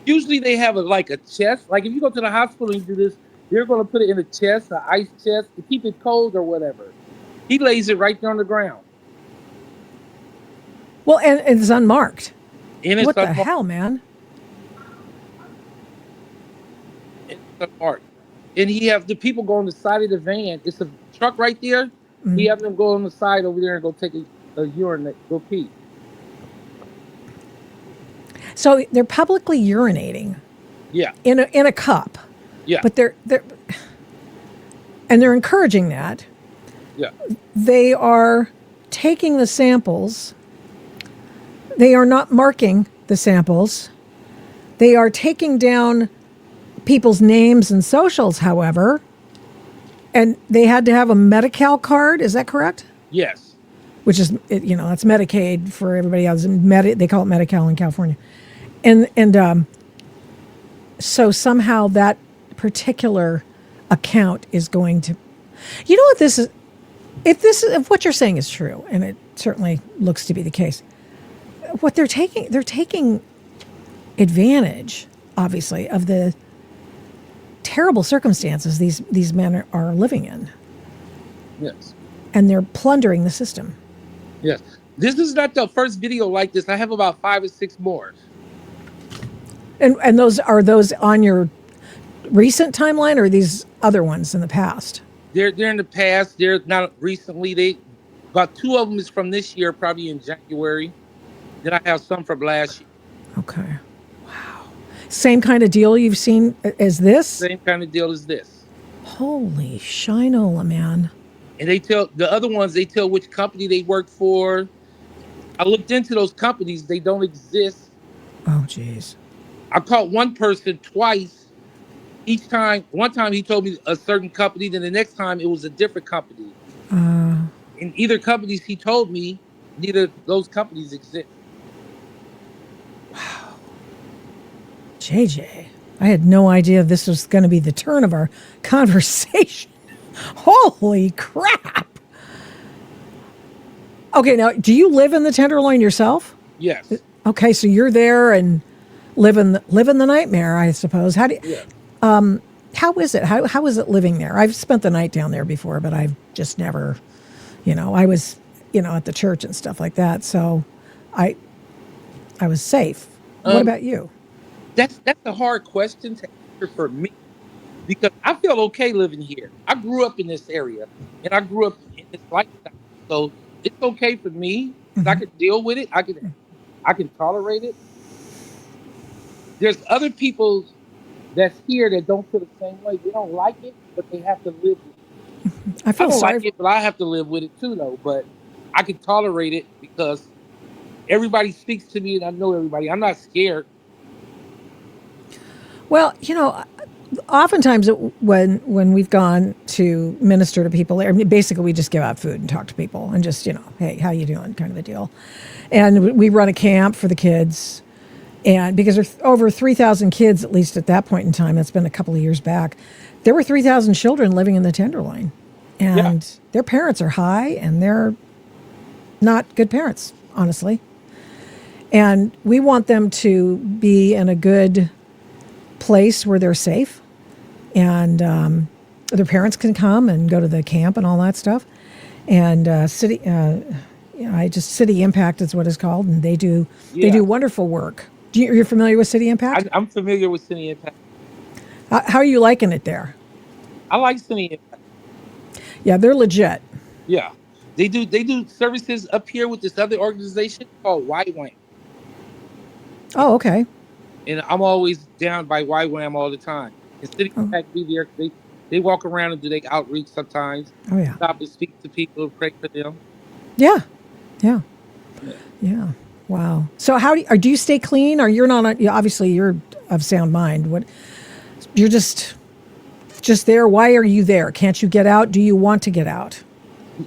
usually they have a chest. Like if you go to the hospital and you do this, they're going to put it in a chest, an ice chest, to keep it cold or whatever. He lays it right there on the ground. Well, and it's unmarked. And it's what unmarked. The hell, man? It's unmarked. And he have the people go on the side of the van. It's a truck right there. Mm-hmm. He have them go on the side over there and go take a urine, go pee. So they're publicly urinating. Yeah. In a cup. Yeah. But they're encouraging that. Yeah. They are taking the samples. They are not marking the samples. They are taking down people's names and socials, however, and they had to have a Medi-Cal card. Is that correct? Yes. Which is, that's Medicaid for everybody else. They call it Medi-Cal in California. And so somehow that particular account is going to, what this is, if what you're saying is true, and it certainly looks to be the case, what they're taking advantage, obviously, of the terrible circumstances these men are living in. Yes. And they're plundering the system. Yes. This is not the first video like this. I have about 5 or 6 more. And those on your recent timeline, or these other ones in the past? They're in the past. They're not recently. About 2 of them is from this year, probably in January. Then I have some from last year. Okay. Wow. Same kind of deal you've seen as this? Same kind of deal as this. Holy shinola, man. And they tell the other ones, they tell which company they work for. I looked into those companies. They don't exist. Oh, geez. I caught one person twice. One time he told me a certain company, then the next time it was a different company. In either companies he told me, neither of those companies exist. Wow. JJ, I had no idea this was going to be the turn of our conversation. Holy crap. Okay, now, do you live in the Tenderloin yourself? Yes. Okay, so you're there and living the nightmare, I suppose. How is it? How is it living there? I've spent the night down there before, but I've just never, I was, at the church and stuff like that. So I was safe. What about you? That's a hard question to answer for me, because I feel okay living here. I grew up in this area and I grew up in this lifestyle. So it's okay for me. Mm-hmm. I can deal with it. I can tolerate it. There's other people that's here that don't feel the same way. They don't like it, but they have to live with it. I don't like it, but I have to live with it too, though. But I can tolerate it because everybody speaks to me and I know everybody. I'm not scared. Well, oftentimes when we've gone to minister to people, basically we just give out food and talk to people and just, hey, how you doing, kind of a deal. And we run a camp for the kids. And because there's over 3,000 kids, at least at that point in time, that's been a couple of years back, there were 3,000 children living in the Tenderloin. And their parents are high and they're not good parents, honestly. And we want them to be in a good place where they're safe and their parents can come and go to the camp and all that stuff. And City Impact is what it's called, and they do wonderful work. You're familiar with City Impact? I'm familiar with City Impact. How are you liking it there? I like City Impact. Yeah, they're legit. Yeah, they do services up here with this other organization called YWAM. Oh, okay. And I'm always down by YWAM all the time. And City Impact be there. They walk around and do their outreach sometimes. Oh yeah. Stop and speak to people, pray for them. Yeah. Wow. So do you stay clean, or you're not? Obviously, you're of sound mind. What? You're just there. Why are you there? Can't you get out? Do you want to get out?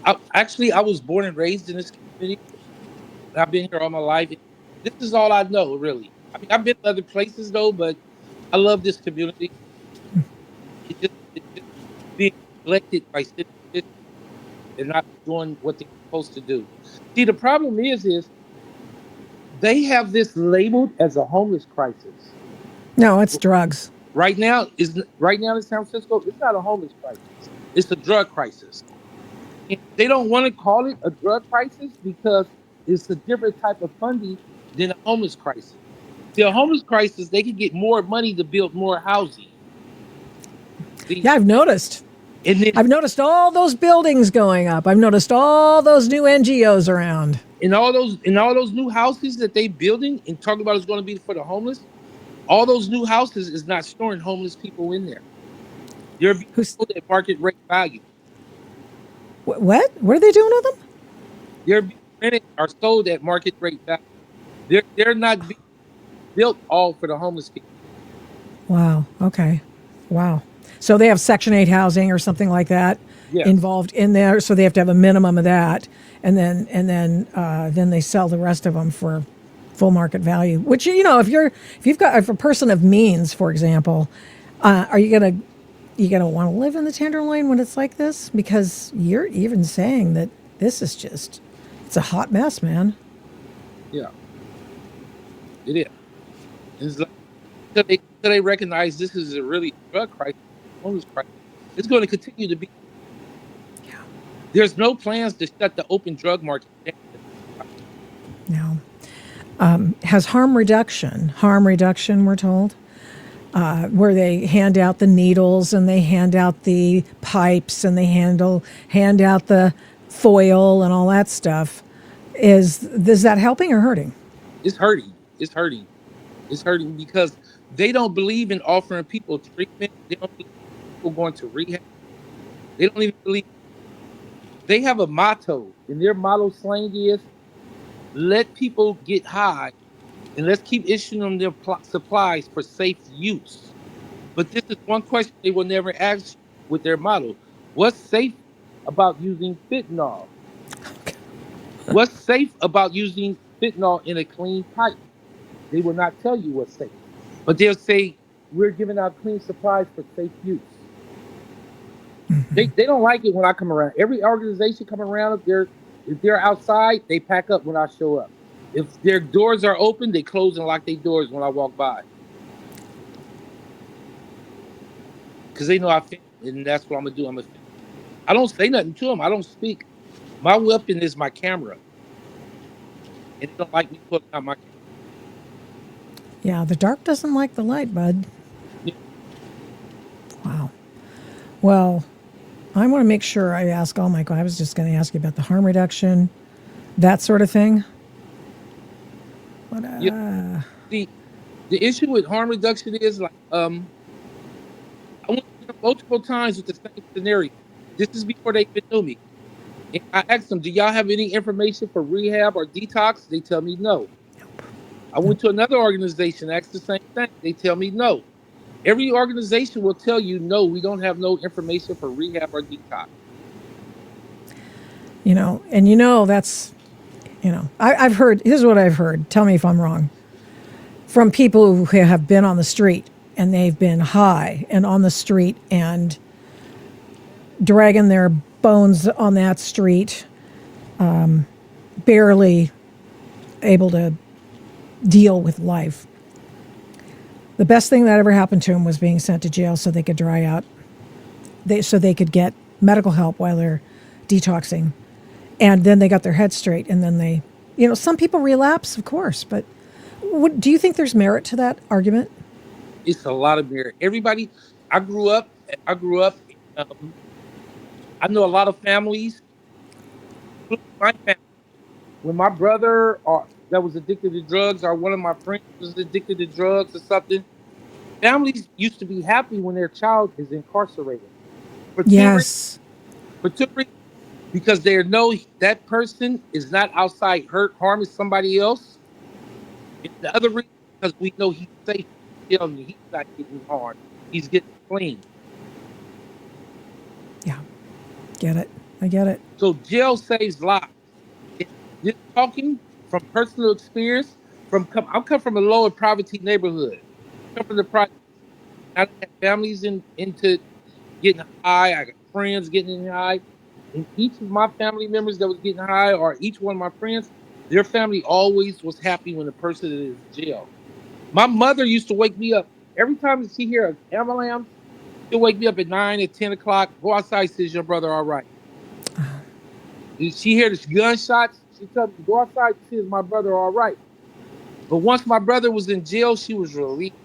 I was born and raised in this community. I've been here all my life. This is all I know, really. I mean, I've been to other places though, but I love this community. It's just being neglected by citizens and not doing what they're supposed to do. See, the problem is they have this labeled as a homeless crisis. No, it's drugs. Right now in San Francisco, it's not a homeless crisis. It's a drug crisis. And they don't want to call it a drug crisis because it's a different type of funding than a homeless crisis. See, a homeless crisis, they can get more money to build more housing. See? Yeah, I've noticed. I've noticed all those buildings going up. I've noticed all those new NGOs around. And all those new houses that they building and talking about is going to be for the homeless. All those new houses is not storing homeless people in there. They're being sold at market rate value. What? What are they doing with them? They're being rented or sold at market rate value. They're not being built all for the homeless people. Wow. Okay. Wow. So they have Section 8 housing or something like that involved in there. So they have to have a minimum of that, and then they sell the rest of them for full market value. Which, if a person of means, for example, are you gonna want to live in the Tenderloin when it's like this? Because you're even saying that this is it's a hot mess, man. Yeah, it is. It's like, until they recognize this is a really drug crisis, homeless crisis, it's going to continue to be. Yeah. There's no plans to shut the open drug market down. No. Has harm reduction, we're told, where they hand out the needles and they hand out the pipes and they hand out the foil and all that stuff. Is that helping or hurting? It's hurting. It's hurting because they don't believe in offering people treatment. They don't believe people going to rehab. They don't even believe. They have a motto, and their motto slang is, let people get high and let's keep issuing them their supplies for safe use. But this is one question they will never ask with their motto. What's safe about using fentanyl? What's safe about using fentanyl in a clean pipe? They will not tell you what's safe. But they'll say, we're giving out clean supplies for safe use. They don't like it when I come around. Every organization come around, if they're outside, they pack up when I show up. If their doors are open, they close and lock their doors when I walk by. Because they know I fit, and that's what I'm going to do. I don't say nothing to them. I don't speak. My weapon is my camera. And they don't like me pulling out my camera. Yeah, the dark doesn't like the light, bud. Yeah. Wow. Well, I want to make sure I ask all my. I was just going to ask you about the harm reduction, that sort of thing. But, yeah. The issue with harm reduction is like I went multiple times with the same scenario. This is before they even knew me. And I asked them, "Do y'all have any information for rehab or detox?" They tell me no. Nope. I went to another organization, asked the same thing. They tell me no. Every organization will tell you, no, we don't have no information for rehab or detox. That's, I've heard, here's what I've heard. Tell me if I'm wrong. From people who have been on the street and they've been high and on the street and dragging their bones on that street, barely able to deal with life. The best thing that ever happened to them was being sent to jail so they could dry out, so they could get medical help while they're detoxing. And then they got their head straight, and then they, some people relapse, of course, but do you think there's merit to that argument? It's a lot of merit. Everybody, I grew up, I know a lot of families, my family, when my brother that was addicted to drugs, or one of my friends was addicted to drugs or something, families used to be happy when their child is incarcerated. For two reasons, because they know that person is not outside harming somebody else. And the other reason because we know he's safe. He's not getting hard. He's getting clean. Yeah. Get it. I get it. So jail saves lives. Just talking from personal experience, I'm come from a low and poverty neighborhood. I come from the project. I have families into getting high. I got friends getting high. And each of my family members that was getting high, or each one of my friends, their family always was happy when the person is in jail. My mother used to wake me up every time she hear an ambulance. She'll wake me up at 9 or 10 o'clock. Go outside, says your brother all right. She hear the gunshots. She tell me, go outside, see is my brother all right. But once my brother was in jail, she was relieved.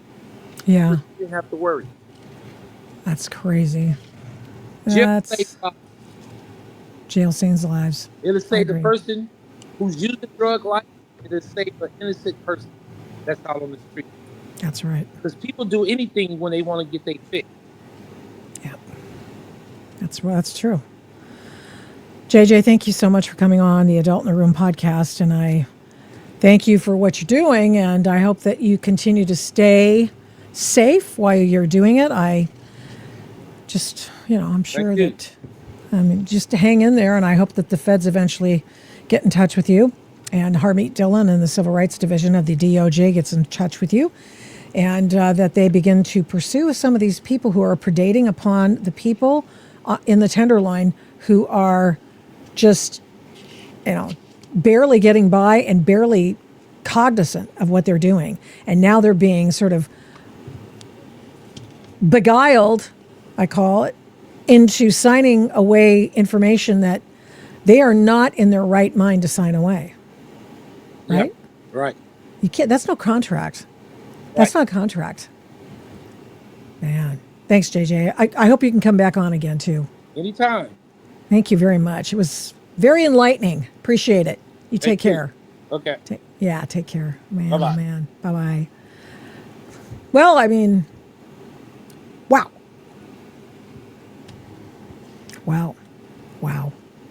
Yeah. She didn't have to worry. That's crazy. Jail saves lives. It'll save the person who's using drug life. It'll save an innocent person that's out on the street. That's right. Because people do anything when they want to get their fix. Yeah. That's true. JJ, thank you so much for coming on the Adult in the Room podcast. And I thank you for what you're doing. And I hope that you continue to stay safe while you're doing it. I just, I'm sure that, just to hang in there. And I hope that the feds eventually get in touch with you. And Harmeet Dillon and the Civil Rights Division of the DOJ gets in touch with you. And that they begin to pursue some of these people who are predating upon the people in the Tenderloin who are just, barely getting by and barely cognizant of what they're doing. And now they're being sort of beguiled, I call it, into signing away information that they are not in their right mind to sign away. Right? Yep. Right. You can't, that's no contract. That's not a contract. Man. Thanks, JJ. I hope you can come back on again, too. Anytime. Thank you very much. It was very enlightening. Appreciate it. You take care. Okay. Take care. Man, Bye-bye. Man. Bye-bye. Well, wow.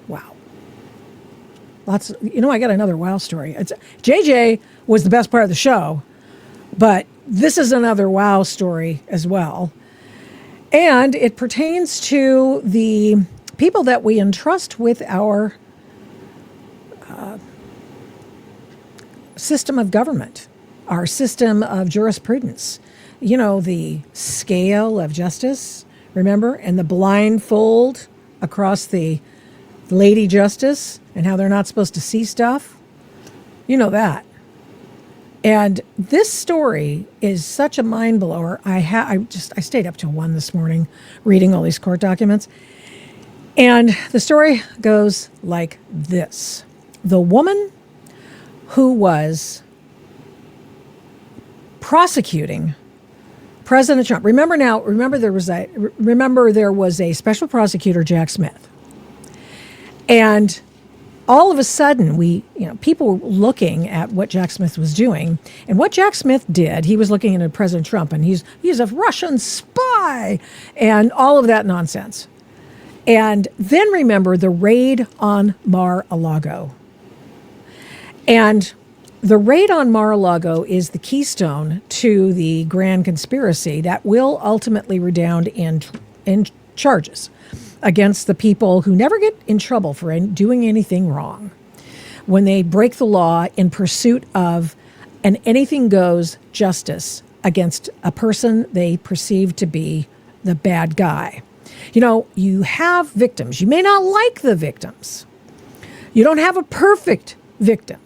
Wow. Lots of, I got another wow story. JJ was the best part of the show, but this is another wow story as well. And it pertains to the people that we entrust with our system of government, our system of jurisprudence. The scale of justice, remember? And the blindfold across the Lady Justice and how they're not supposed to see stuff. You know that. And this story is such a mind blower. I stayed up till 1 this morning reading all these court documents. And the story goes like this. The woman who was prosecuting President Trump. Remember there was a special prosecutor, Jack Smith. And all of a sudden, people were looking at what Jack Smith was doing. And what Jack Smith did, he was looking at President Trump, and he's a Russian spy, and all of that nonsense. And then remember the raid on Mar-a-Lago. And the raid on Mar-a-Lago is the keystone to the grand conspiracy that will ultimately redound in charges against the people who never get in trouble for doing anything wrong. When they break the law in pursuit of an anything goes justice against a person they perceive to be the bad guy. You have victims. You may not like the victims. You don't have a perfect victim.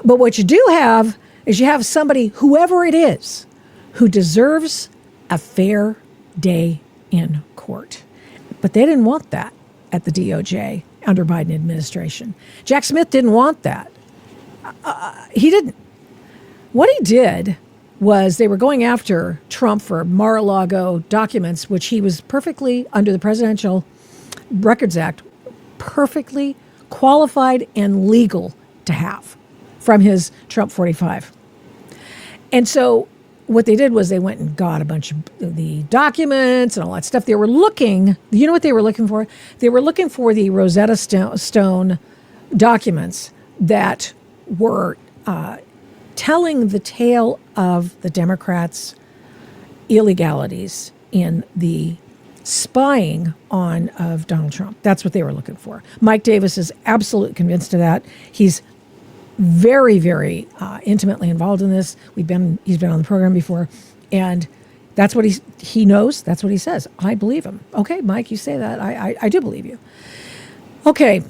But what you do have is you have somebody, whoever it is, who deserves a fair day in court. But they didn't want that at the DOJ under Biden administration. Jack Smith didn't want that. He didn't. What he did was they were going after Trump for Mar-a-Lago documents, which he was perfectly, under the Presidential Records Act, perfectly qualified and legal to have from his Trump 45. And so what they did was they went and got a bunch of the documents and all that stuff. They were looking, you know what they were looking for? They were looking for the Rosetta Stone documents that were telling the tale of the Democrats' illegalities in the spying on of Donald Trump. That's what they were looking for. Mike Davis is absolutely convinced of that. He's very, very intimately involved in this. He's been on the program before, and that's what he knows. That's what he says. I believe him. Okay, Mike, you say that. I do believe you. Okay.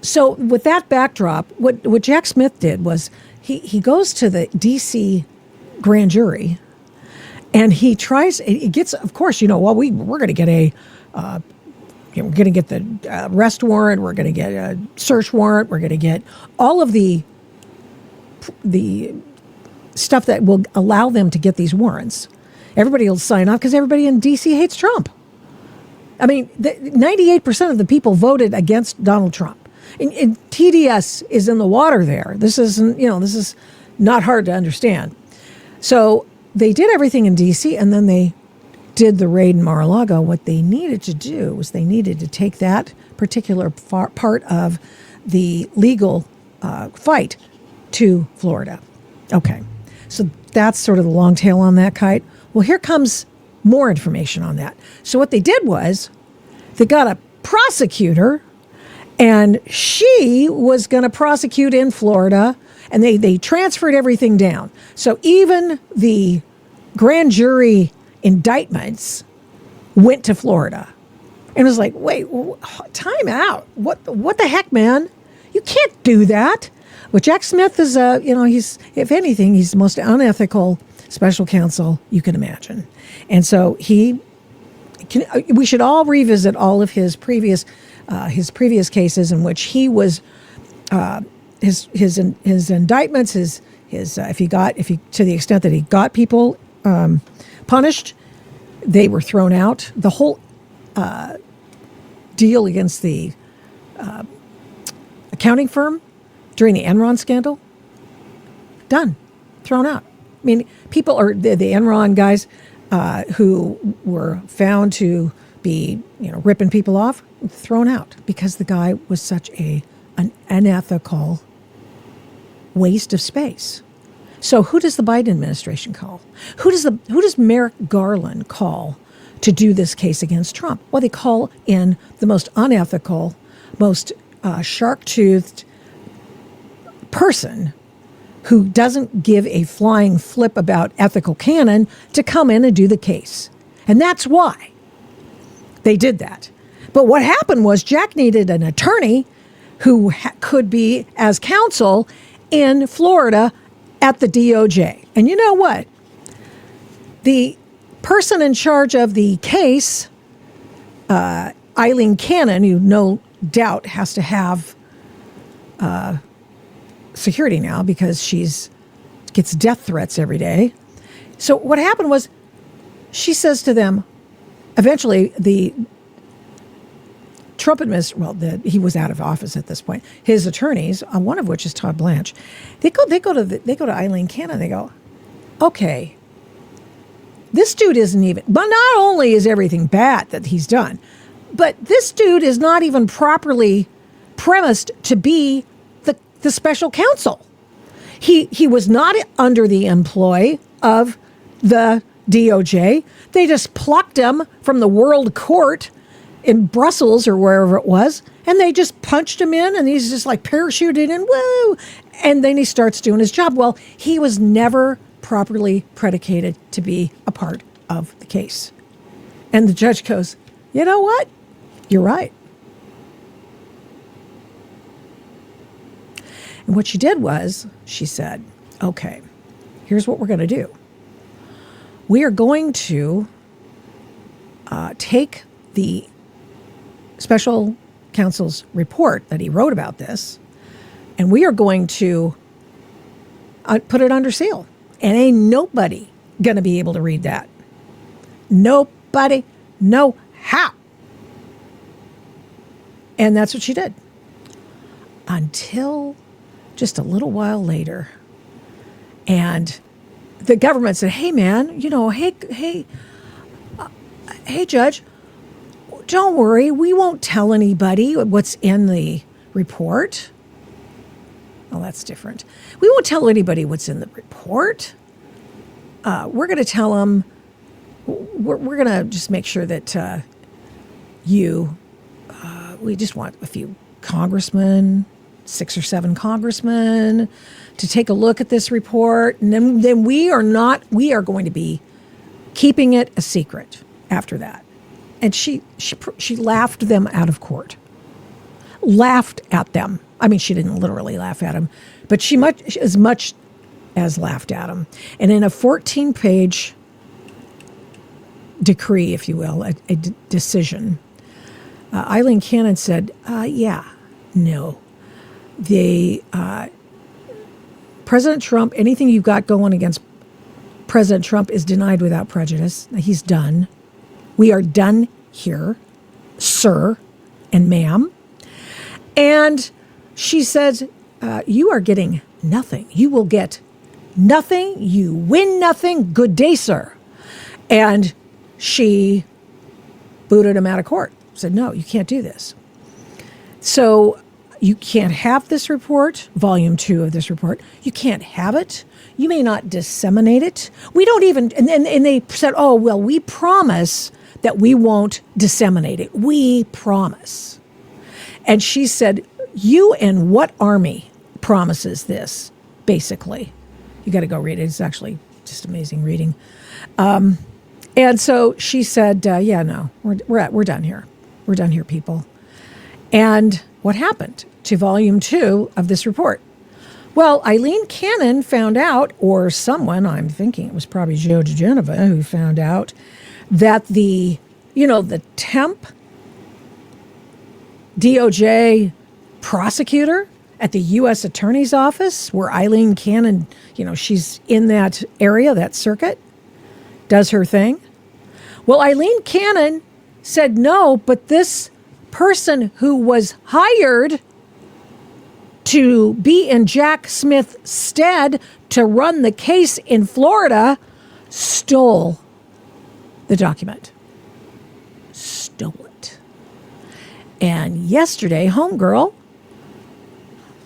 So with that backdrop, what Jack Smith did was he goes to the D.C. grand jury, and he gets, of course, we're going to get we're going to get the arrest warrant, we're going to get a search warrant, we're going to get all of the stuff that will allow them to get these warrants. Everybody will sign off because everybody in D.C. hates Trump. I mean, 98% of the people voted against Donald Trump. And TDS is in the water there. This is not hard to understand. So they did everything in D.C., and then they did the raid in Mar-a-Lago. What they needed to do was they needed to take that particular part of the legal fight to Florida. Okay, so that's sort of the long tail on that kite. Well, here comes more information on that. So what they did was they got a prosecutor, and she was going to prosecute in Florida, and they transferred everything down. So even the grand jury indictments went to Florida. And it was like, wait, time out. What the heck, man? You can't do that. But Jack Smith is, he's, if anything, he's the most unethical special counsel you can imagine. And so we should all revisit all of his previous cases in which he was, his indictments, to the extent that he got people punished, they were thrown out. The whole deal against the accounting firm during the Enron scandal, done, thrown out. I mean, people are the Enron guys who were found to be, ripping people off, thrown out because the guy was such an unethical waste of space. So who does the Biden administration call? Who does Merrick Garland call to do this case against Trump? Well, they call in the most unethical, most shark-toothed person who doesn't give a flying flip about ethical canon to come in and do the case. And that's why they did that. But what happened was Jack needed an attorney who could be as counsel in Florida at the DOJ. And you know what? The person in charge of the case, Aileen Cannon, who no doubt has to have security now because gets death threats every day. So what happened was she says to them, eventually the Trump administration, he was out of office at this point. His attorneys, one of which is Todd Blanche, they go to Aileen Cannon. They go, okay, this dude isn't even. But not only is everything bad that he's done, but this dude is not even properly premised to be the special counsel. He was not under the employ of the DOJ. They just plucked him from the World Court in Brussels or wherever it was, and they just punched him in, and he's just like parachuted in, woo! And then he starts doing his job. Well, he was never properly predicated to be a part of the case. And the judge goes, you know what? You're right. And what she did was, she said, okay, here's what we're going to do. We are going to take the special counsel's report that he wrote about this, and we are going to put it under seal. And ain't nobody going to be able to read that. Nobody, no how. And that's what she did. Until just a little while later. And the government said, hey, man, hey, Judge, don't worry. We won't tell anybody what's in the report. Well, that's different. We won't tell anybody what's in the report. We're going to tell them, we're going to just make sure that we just want a few congressmen, 6 or 7 congressmen, to take a look at this report. And then we are going to be keeping it a secret after that. And she laughed them out of court. Laughed at them. I mean, she didn't literally laugh at them, but she as much as laughed at them. And in a 14-page decree, if you will, a decision, Aileen Cannon said, no. President Trump, anything you've got going against President Trump is denied without prejudice. He's done. We are done here, sir and ma'am. And she says, you are getting nothing. You will get nothing. You win nothing. Good day, sir. And she booted him out of court. Said, no, you can't do this. So you can't have this report, volume 2 of this report. You can't have it. You may not disseminate it. We don't even, and they said, oh, well, we promise that we won't disseminate it. We promise. And she said, you and what army promises this, basically? You got to go read it. It's actually just amazing reading. And so she said, no, we're done here. We're done here, people. And what happened to volume 2 of this report? Well, Aileen Cannon found out, or someone, I'm thinking it was probably Joe DeGenova, who found out that the temp DOJ prosecutor at the U.S. Attorney's Office, where Aileen Cannon, she's in that area, that circuit, does her thing. Well, Aileen Cannon said no, but this person who was hired to be in Jack Smith's stead to run the case in Florida stole the document. Stole it. And yesterday, homegirl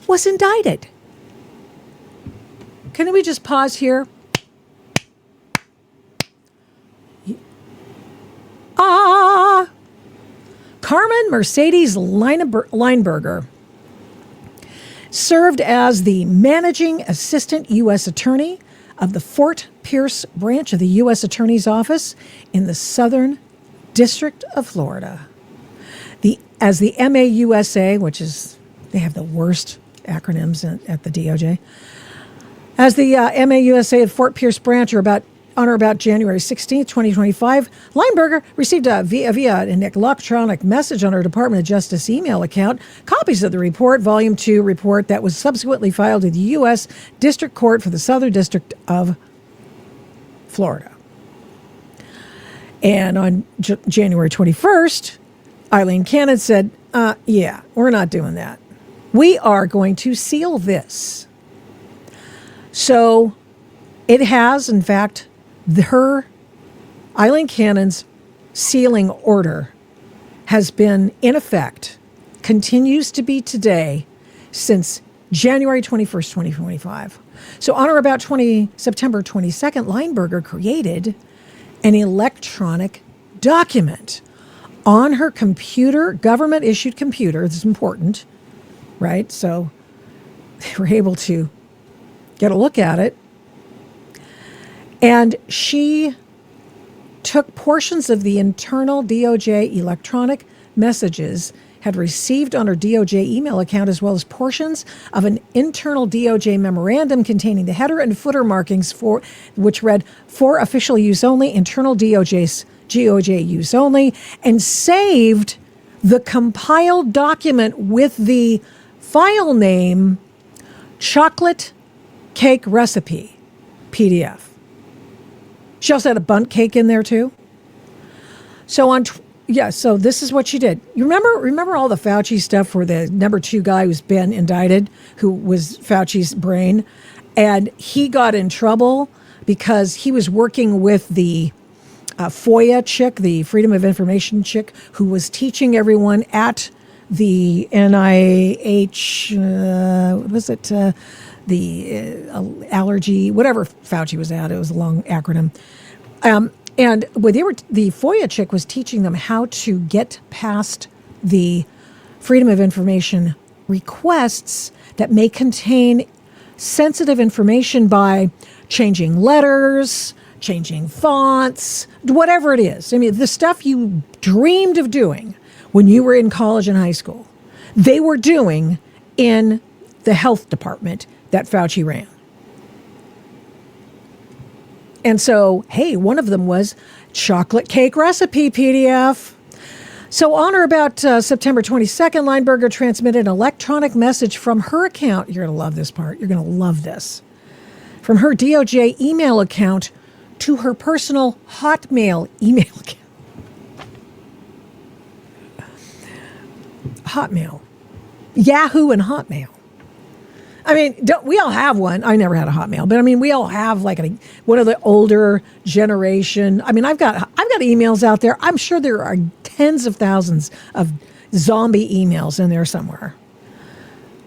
was indicted. Can we just pause here? Carmen Mercedes Lineberger served as the managing assistant U.S. attorney of the Fort Pierce branch of the U.S. Attorney's Office in the Southern District of Florida. As the MAUSA, which is, they have the worst acronyms at the DOJ. As the MAUSA of Fort Pierce branch on or about January 16th, 2025, Lineberger received via an electronic message on her Department of Justice email account copies of the report, Volume 2 report that was subsequently filed to the U.S. District Court for the Southern District of Florida. And on January 21st, Aileen Cannon said, we're not doing that. We are going to seal this. So it has, in fact, Aileen Cannon's sealing order has been in effect, continues to be today, since January 21st, 2025. So on or about September 22nd, Lineberger created an electronic document on her computer, government-issued computer. This is important, right? So they were able to get a look at it. And she took portions of the internal DOJ electronic messages had received on her DOJ email account, as well as portions of an internal DOJ memorandum containing the header and footer markings which read, for official use only, internal DOJ use only, and saved the compiled document with the file name Chocolate Cake Recipe PDF. She also had a bunt cake in there too. So so this is what she did. You remember all the Fauci stuff where the number 2 guy who's been indicted, who was Fauci's brain, and he got in trouble because he was working with the FOIA chick, the Freedom of Information chick, who was teaching everyone at the NIH, what was it? The allergy, whatever Fauci was at. It was a long acronym. And the FOIA chick was teaching them how to get past the Freedom of Information requests that may contain sensitive information by changing letters, changing fonts, whatever it is. I mean, the stuff you dreamed of doing when you were in college and high school, they were doing in the health department that Fauci ran. And so, hey, one of them was chocolate cake recipe PDF. So on or about September 22nd, Lineberger transmitted an electronic message from her account. You're going to love this part. You're going to love this. From her DOJ email account to her personal Hotmail email account. Hotmail. Yahoo and Hotmail. I mean, we all have one. I never had a Hotmail, but I mean, we all have like one of the older generation. I mean, I've got emails out there. I'm sure there are tens of thousands of zombie emails in there somewhere.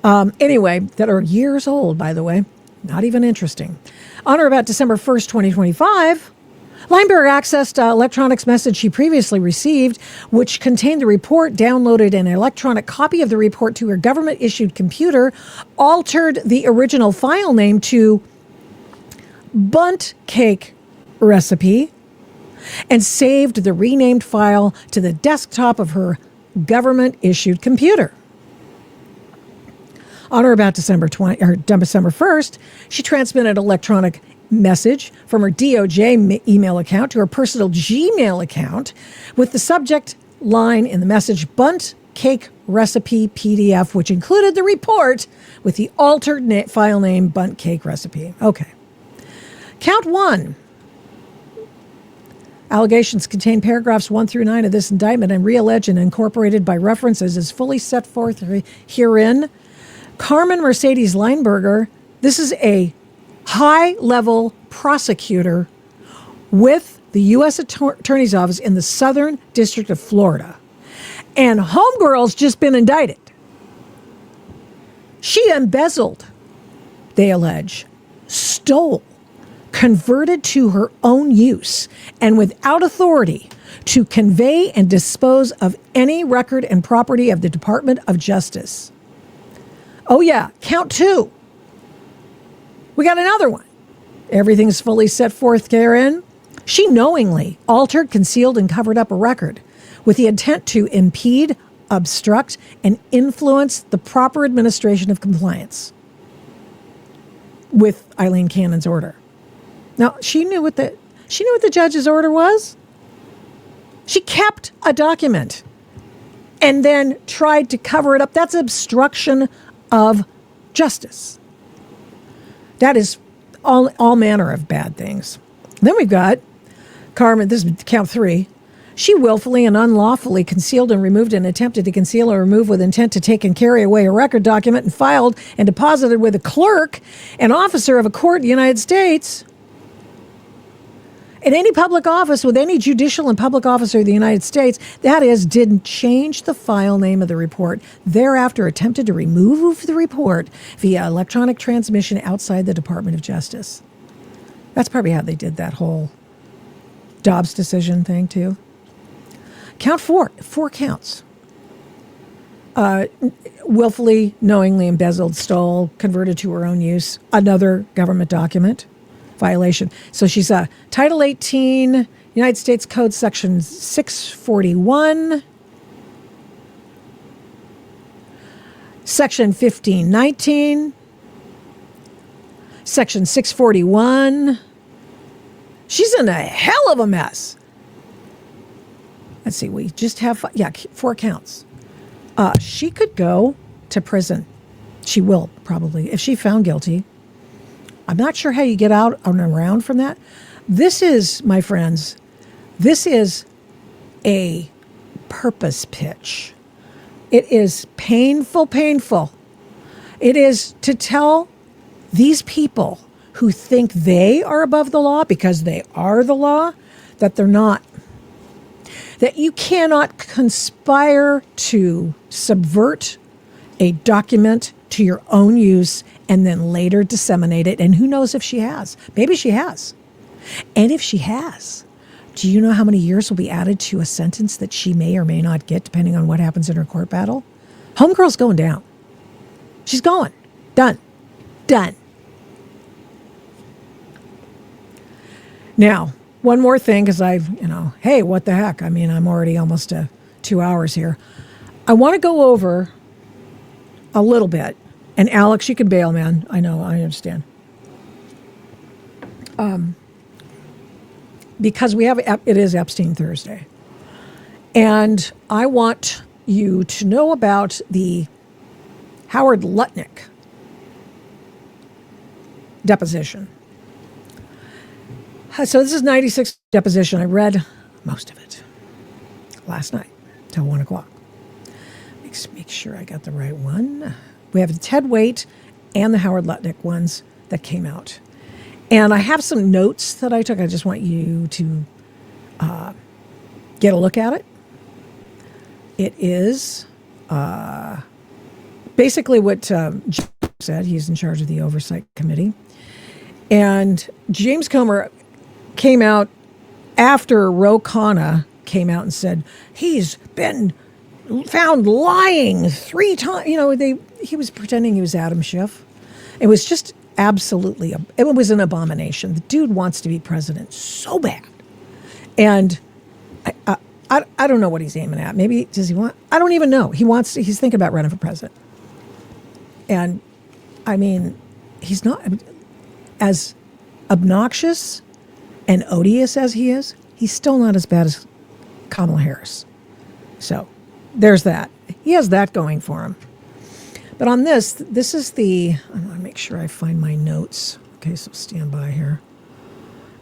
Anyway, that are years old, by the way. Not even interesting. On or about December 1st, 2025, Lineberger accessed electronics message she previously received, which contained the report, downloaded an electronic copy of the report to her government-issued computer, altered the original file name to bunt cake recipe, and saved the renamed file to the desktop of her government-issued computer. On or about December 1st, she transmitted electronic message from her DOJ email account to her personal Gmail account with the subject line in the message, bunt cake recipe PDF, which included the report with the altered file name, bunt cake recipe. Okay. Count 1. Allegations contain paragraphs 1 through 9 of this indictment and re-alleged and incorporated by references as fully set forth herein. Carmen Mercedes Lineberger, this is a high-level prosecutor with the U.S. Attorney's Office in the Southern District of Florida. And homegirl's just been indicted. She embezzled, they allege, stole, converted to her own use, and without authority to convey and dispose of any record and property of the Department of Justice. Oh yeah, count 2. We got another one. Everything's fully set forth therein. She knowingly altered, concealed, and covered up a record with the intent to impede, obstruct, and influence the proper administration of compliance with Aileen Cannon's order. Now, she knew what the judge's order was. She kept a document and then tried to cover it up. That's obstruction of justice. That is all manner of bad things. Then we've got Carmen, this is count 3. She willfully and unlawfully concealed and removed and attempted to conceal or remove with intent to take and carry away a record document and filed and deposited with a clerk, an officer of a court in the United States. In any public office with any judicial and public officer of the United States, that is, didn't change the file name of the report, thereafter attempted to remove the report via electronic transmission outside the Department of Justice. That's probably how they did that whole Dobbs decision thing, too. Count 4. 4 counts. Willfully, knowingly embezzled, stole, converted to her own use, another government document. Violation. So she's Title 18, United States Code Section 641, Section 1519, Section 641. She's in a hell of a mess. Let's see, we just have 4 counts. She could go to prison. She will probably, if she's found guilty. I'm not sure how you get out and around from that. This is, my friends, this is a purpose pitch. It is painful. It is to tell these people who think they are above the law because they are the law, that they're not. that you cannot conspire to subvert a document to your own use and then later disseminate it. And who knows if she has? Maybe she has. And if she has, do you know how many years will be added to a sentence that she may or may not get depending on what happens in her court battle? Homegirl's going down. She's going. Done. Now, one more thing, because hey, what the heck? I mean, I'm already almost 2 hours here. I want to go over a little bit. And Alex, you can bail, man. I know, I understand. Because it is Epstein Thursday. And I want you to know about the Howard Lutnick deposition. So this is 96 deposition. I read most of it last night till 1 o'clock. Make sure I got the right one. We have the Ted Waite and the Howard Lutnick ones that came out. And I have some notes that I took. I just want you to get a look at it. It is basically what James said. He's in charge of the Oversight Committee. And James Comer came out after Khanna came out and said, he's been found lying 3 times. He was pretending he was Adam Schiff. It was just absolutely, it was an abomination. The dude wants to be president so bad. And I don't know what he's aiming at. Maybe, does he want, I don't even know. He's thinking about running for president. And I mean, he's not as obnoxious and odious as he is. He's still not as bad as Kamala Harris. So there's that. He has that going for him. But on this is I want to make sure I find my notes. Okay, so stand by here.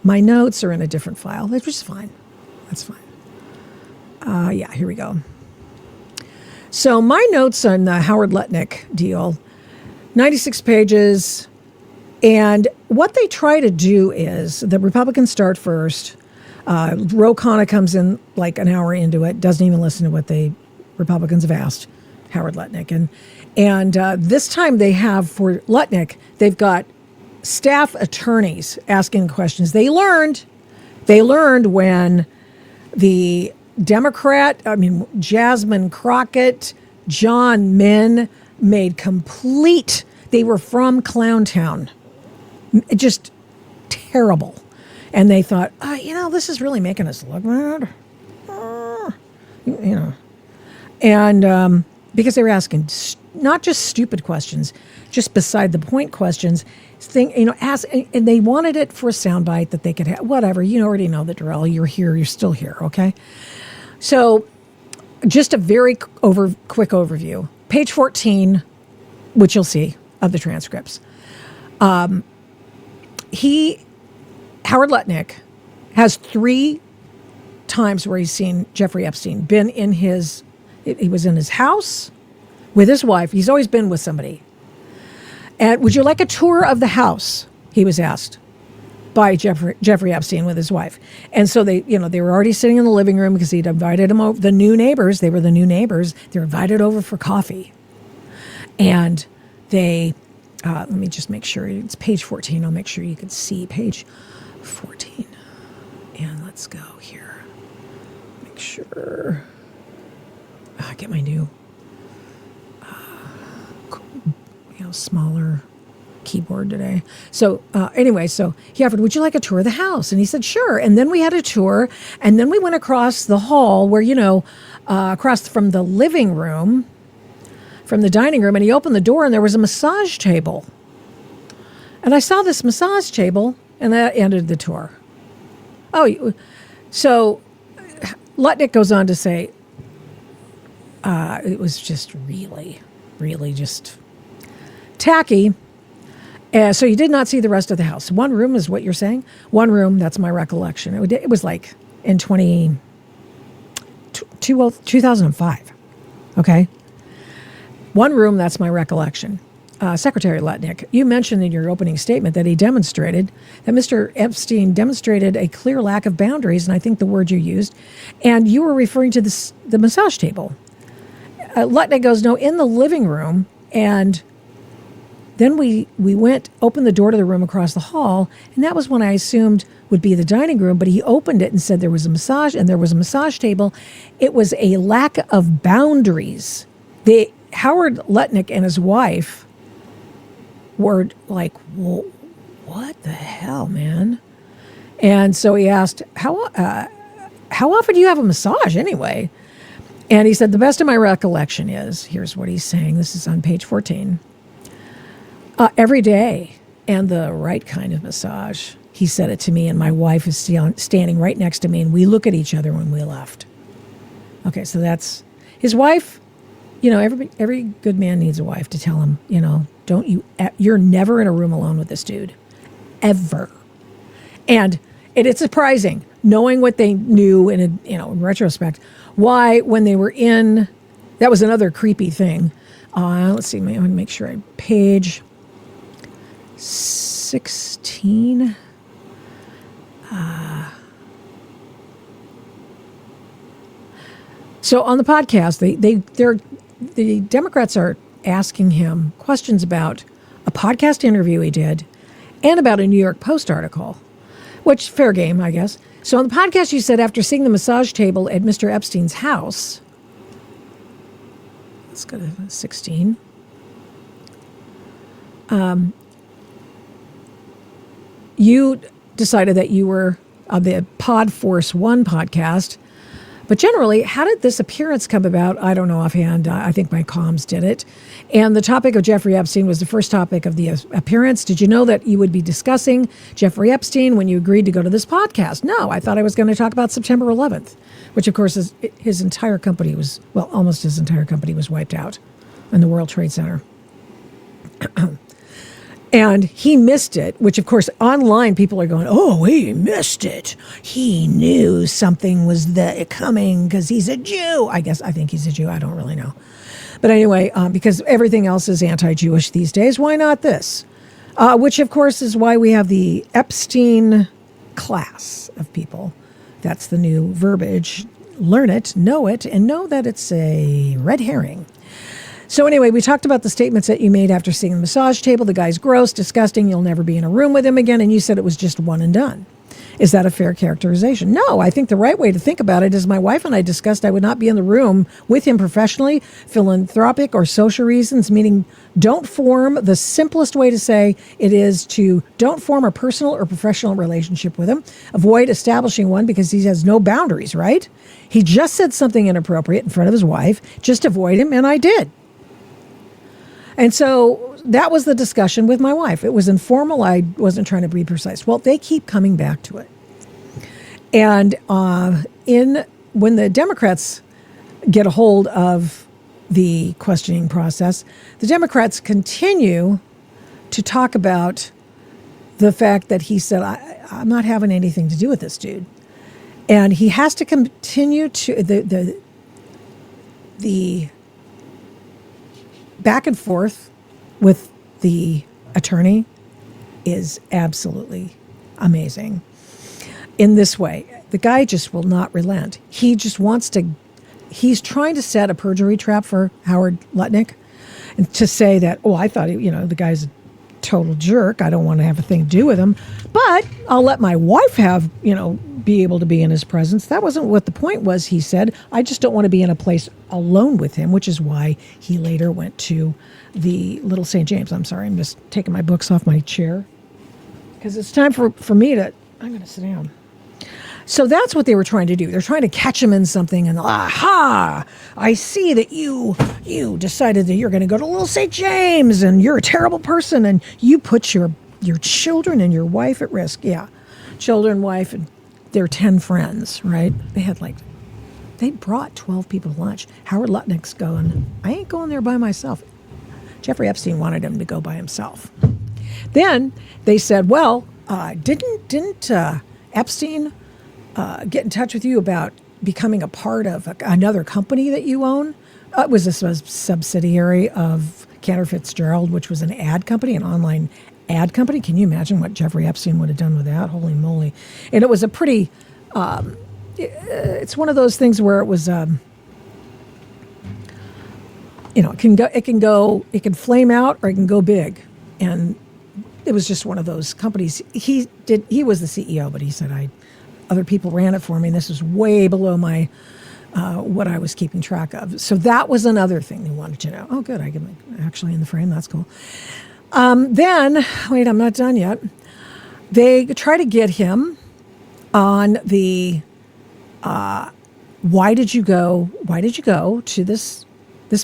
My notes are in a different file, which is fine. That's fine. Yeah, here we go. So my notes on the Howard Lutnick deal, 96 pages. And what they try to do is the Republicans start first. Khanna comes in like an hour into it, doesn't even listen to what the Republicans have asked Howard Lutnick. And this time they have, for Lutnick, they've got staff attorneys asking questions. They learned when the Jasmine Crockett, John Min made they were from Clowntown. Just terrible. And they thought, this is really making us look bad. And because they were asking not just stupid questions, just beside the point questions, and they wanted it for a soundbite that they could have, whatever. You already know the drill. You're here, you're still here, okay? So just a very quick overview. Page 14, which you'll see, of the transcripts. Howard Lutnick has 3 times where he's seen Jeffrey Epstein. He was in his house with his wife. He's always been with somebody. And would you like a tour of the house? He was asked by Jeffrey Epstein with his wife. And so they were already sitting in the living room because he'd invited them over. The new neighbors, they were the new neighbors. They were invited over for coffee. And they, let me just make sure it's page 14. I'll make sure you can see page 14. And let's go here. Make sure. Get my new, smaller keyboard today. So anyway, so he offered, would you like a tour of the house? And he said, sure. And then we had a tour. And then we went across the hall where, across from the living room, from the dining room. And he opened the door and there was a massage table. And I saw this massage table and that ended the tour. Oh, so Lutnick goes on to say, it was just really, really just tacky. So you did not see the rest of the house. One room is what you're saying? One room, that's my recollection. It was like in 2005. Okay? One room, that's my recollection. Secretary Lutnick, you mentioned in your opening statement that Mr. Epstein demonstrated a clear lack of boundaries, and I think the word you used, and you were referring to the massage table. Lutnick goes, no, in the living room, and then we opened the door to the room across the hall, and that was when I assumed would be the dining room, but he opened it and said there was a massage, and there was a massage table. It was a lack of boundaries. Howard Lutnick and his wife were like, what the hell, man? And so he asked, how often do you have a massage anyway? And he said, the best of my recollection is, here's what he's saying. This is on page 14. Every day, and the right kind of massage. He said it to me, and my wife is standing right next to me, and we look at each other when we left. Okay, so that's his wife. You know, every good man needs a wife to tell him, you know, you're never in a room alone with this dude, ever. And it's surprising, knowing what they knew in retrospect, why when they were in, that was another creepy thing. Let's see, I want to make sure page 16. So on the podcast, the Democrats are asking him questions about a podcast interview he did and about a New York Post article, which fair game, I guess. So on the podcast, you said after seeing the massage table at Mr. Epstein's house, let's go to 16. You decided that you were of the Pod Force One podcast. But generally, how did this appearance come about? I don't know offhand. I think my comms did it. And the topic of Jeffrey Epstein was the first topic of the appearance. Did you know that you would be discussing Jeffrey Epstein when you agreed to go to this podcast? No, I thought I was going to talk about September 11th, which, of course, is his entire company was, well, almost his entire company was wiped out in the World Trade Center. And he missed it, which, of course, online people are going, oh, he missed it. He knew something was coming because he's a Jew. I think he's a Jew. I don't really know. But anyway, because everything else is anti-Jewish these days, why not this? Which, of course, is why we have the Epstein class of people. That's the new verbiage. Learn it, know it, and know that it's a red herring. So anyway, we talked about the statements that you made after seeing the massage table. The guy's gross, disgusting. You'll never be in a room with him again. And you said it was just one and done. Is that a fair characterization? No, I think the right way to think about it is my wife and I discussed I would not be in the room with him professionally, philanthropic or social reasons, meaning don't form, the simplest way to say it is to don't form a personal or professional relationship with him. Avoid establishing one because he has no boundaries, right? He just said something inappropriate in front of his wife. Just avoid him, and I did. And so that was the discussion with my wife. It was informal. I wasn't trying to be precise. Well, they keep coming back to it. And when the Democrats get a hold of the questioning process, the Democrats continue to talk about the fact that he said, I'm not having anything to do with this dude. And he has to continue to the back and forth with the attorney is absolutely amazing. In this way, the guy just will not relent. He just wants to, he's trying to set a perjury trap for Howard Lutnick and to say that, oh, I thought, the guy's a total jerk. I don't want to have a thing to do with him, but I'll let my wife have, be able to be in his presence. That wasn't what the point was, he said. I just don't want to be in a place alone with him, which is why he later went to the Little St. James. I'm sorry, I'm just taking my books off my chair because it's time for me to, I'm going to sit down. So that's what they were trying to do. They're trying to catch him in something and, aha, I see that you decided that you're going to go to Little St. James and you're a terrible person and you put your children and your wife at risk. Yeah, children, wife, and their 10 friends, right? They brought 12 people to lunch. Howard Lutnick's going, I ain't going there by myself. Jeffrey Epstein wanted him to go by himself. Then they said, well, didn't Epstein get in touch with you about becoming a part of another company that you own? It was a subsidiary of Cantor Fitzgerald, which was an ad company, an online ad company. Can you imagine what Jeffrey Epstein would have done with that? Holy moly. And it was a pretty, it's one of those things where it was, it can flame out or it can go big. And it was just one of those companies. He was the CEO, but he said, other people ran it for me. And this was way below my, what I was keeping track of. So that was another thing they wanted to know. Oh, good. I can actually in the frame. That's cool. Then, wait, I'm not done yet. They try to get him on the, why did you go to this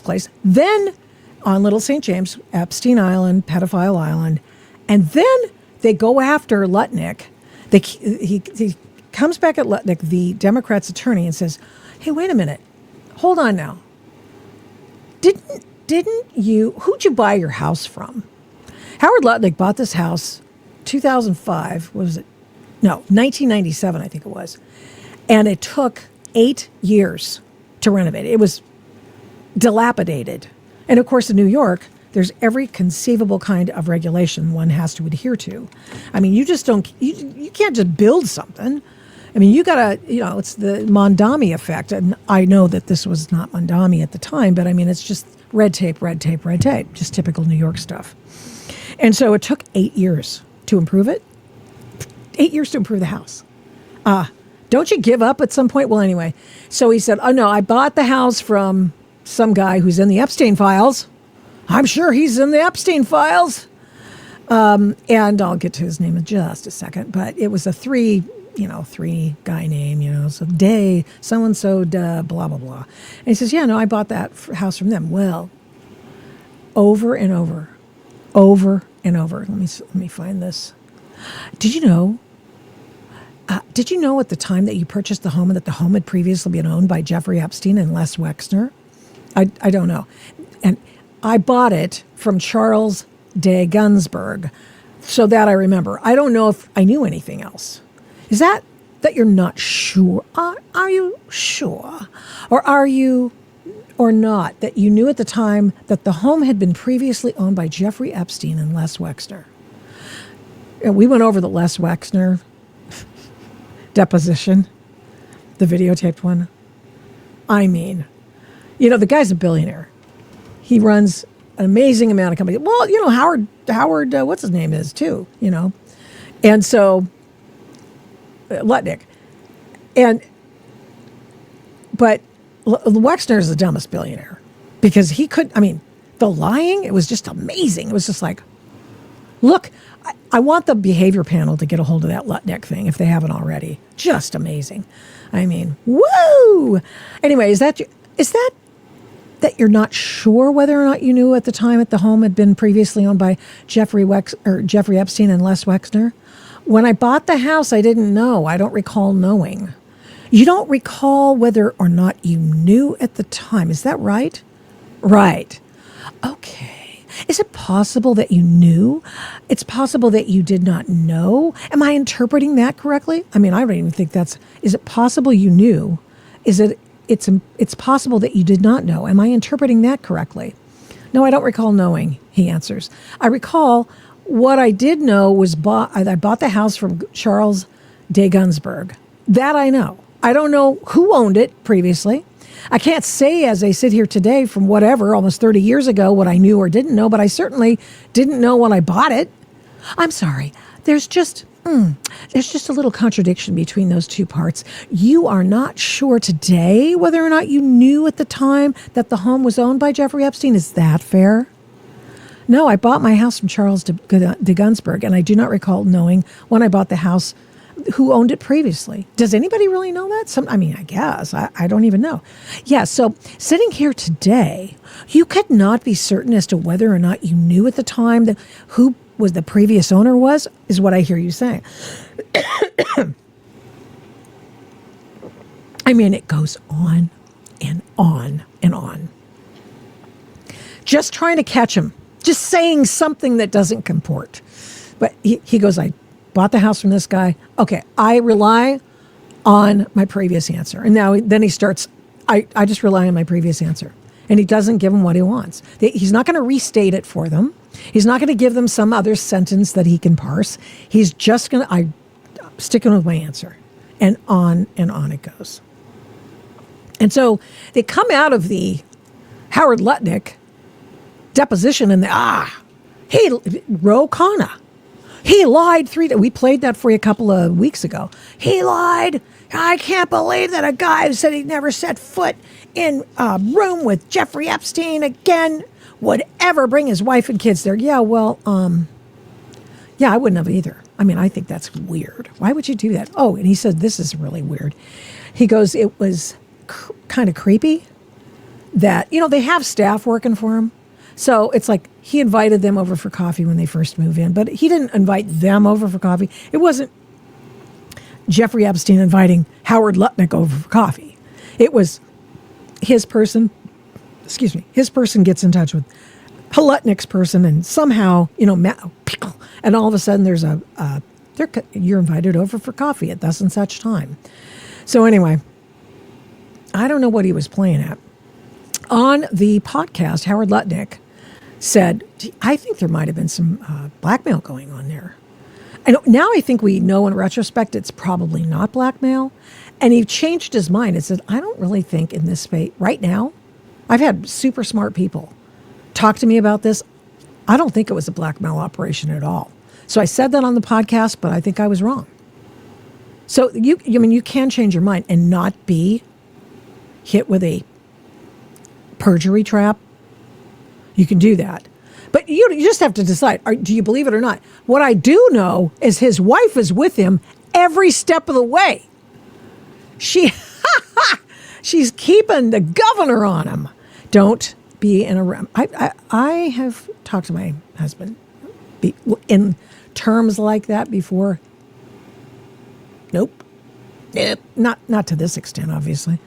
place? Then on Little St. James, Epstein Island, Pedophile Island. And then they go after Lutnick. He comes back at Lutnick, the Democrats' attorney, and says, hey, wait a minute. Hold on now. Who'd you buy your house from? Howard Lutnick bought this house 2005. What was it? No, 1997, I think it was. And it took 8 years to renovate it. It was dilapidated. And of course, in New York, there's every conceivable kind of regulation one has to adhere to. I mean, you can't just build something. I mean, you gotta, it's the Mondami effect. And I know that this was not Mondami at the time, but I mean, it's just red tape, just typical New York stuff. And so it took 8 years to improve it. 8 years to improve the house. Don't you give up at some point? Well, anyway, so he said, oh no, I bought the house from some guy who's in the Epstein files. I'm sure he's in the Epstein files. And I'll get to his name in just a second, but it was a three guy name, so Day, so-and-so, blah, blah, blah. And he says, yeah, no, I bought that house from them. Well, over and over. Let me find this. Did you know at the time that you purchased the home that the home had previously been owned by Jeffrey Epstein and Les Wexner? I don't know. And I bought it from Charles de Gunsberg, so that I remember. I don't know if I knew anything else. Is that you're not sure? Are you sure? Or are you or not that you knew at the time that the home had been previously owned by Jeffrey Epstein and Les Wexner? And we went over the Les Wexner deposition, the videotaped one. I mean, the guy's a billionaire. He runs an amazing amount of companies. Well, Howard, what's his name is too, And so, Lutnick. But Wexner is the dumbest billionaire because he the lying, it was just amazing. It was just like, look, I want the behavior panel to get a hold of that Lutnick thing if they haven't already. Just amazing. I mean, woo! Anyway, is that you're not sure whether or not you knew at the time that the home had been previously owned by Jeffrey Epstein and Les Wexner? When I bought the house, I didn't know. I don't recall knowing. You don't recall whether or not you knew at the time. Is that right? Right. Okay. Is it possible that you knew? It's possible that you did not know? Am I interpreting that correctly? I mean, I don't even think is it possible you knew? It's possible that you did not know. Am I interpreting that correctly? No, I don't recall knowing, he answers. I recall what I did know was I bought the house from Charles de Gunsberg. That I know. I don't know who owned it previously. I can't say as I sit here today from whatever, almost 30 years ago, what I knew or didn't know, but I certainly didn't know when I bought it. I'm sorry. There's just a little contradiction between those two parts. You are not sure today whether or not you knew at the time that the home was owned by Jeffrey Epstein. Is that fair? No, I bought my house from Charles de Gunsberg, and I do not recall knowing when I bought the house who owned it previously. Does anybody really know that? I guess. I don't even know. Yeah, so sitting here today, you could not be certain as to whether or not you knew at the time that who was the previous owner is what I hear you saying. I mean, it goes on and on and on. Just trying to catch him. Just saying something that doesn't comport. But he goes, I bought the house from this guy. Okay, I rely on my previous answer. And then he starts, I just rely on my previous answer. and he doesn't give them what he wants. He's not going to restate it for them. He's not going to give them some other sentence that he can parse. He's just going to, I'm sticking with my answer. And on it goes. And so they come out of the Howard Lutnick deposition and Khanna. He lied 3 days. We played that for you a couple of weeks ago. He lied. I can't believe that a guy who said he never set foot in a room with Jeffrey Epstein again would ever bring his wife and kids there. Yeah, well, I wouldn't have either. I mean, I think that's weird. Why would you do that? Oh, and he said, this is really weird. He goes, it was kind of creepy that, they have staff working for him. So it's like he invited them over for coffee when they first move in, but he didn't invite them over for coffee. It wasn't Jeffrey Epstein inviting Howard Lutnick over for coffee. It was his person, his person gets in touch with Lutnick's person, and somehow, and all of a sudden there's you're invited over for coffee at thus and such time. So anyway, I don't know what he was playing at. On the podcast, Howard Lutnick said, I think there might have been some blackmail going on there. Now I think we know in retrospect it's probably not blackmail. And he changed his mind and said, I don't really think in this space right now. I've had super smart people talk to me about this. I don't think it was a blackmail operation at all. So I said that on the podcast, but I think I was wrong. So you can change your mind and not be hit with a perjury trap. You can do that. But you just have to decide, do you believe it or not? What I do know is his wife is with him every step of the way. She's keeping the governor on him. Don't be in a room. I have talked to my husband in terms like that before. Nope. Not to this extent, obviously.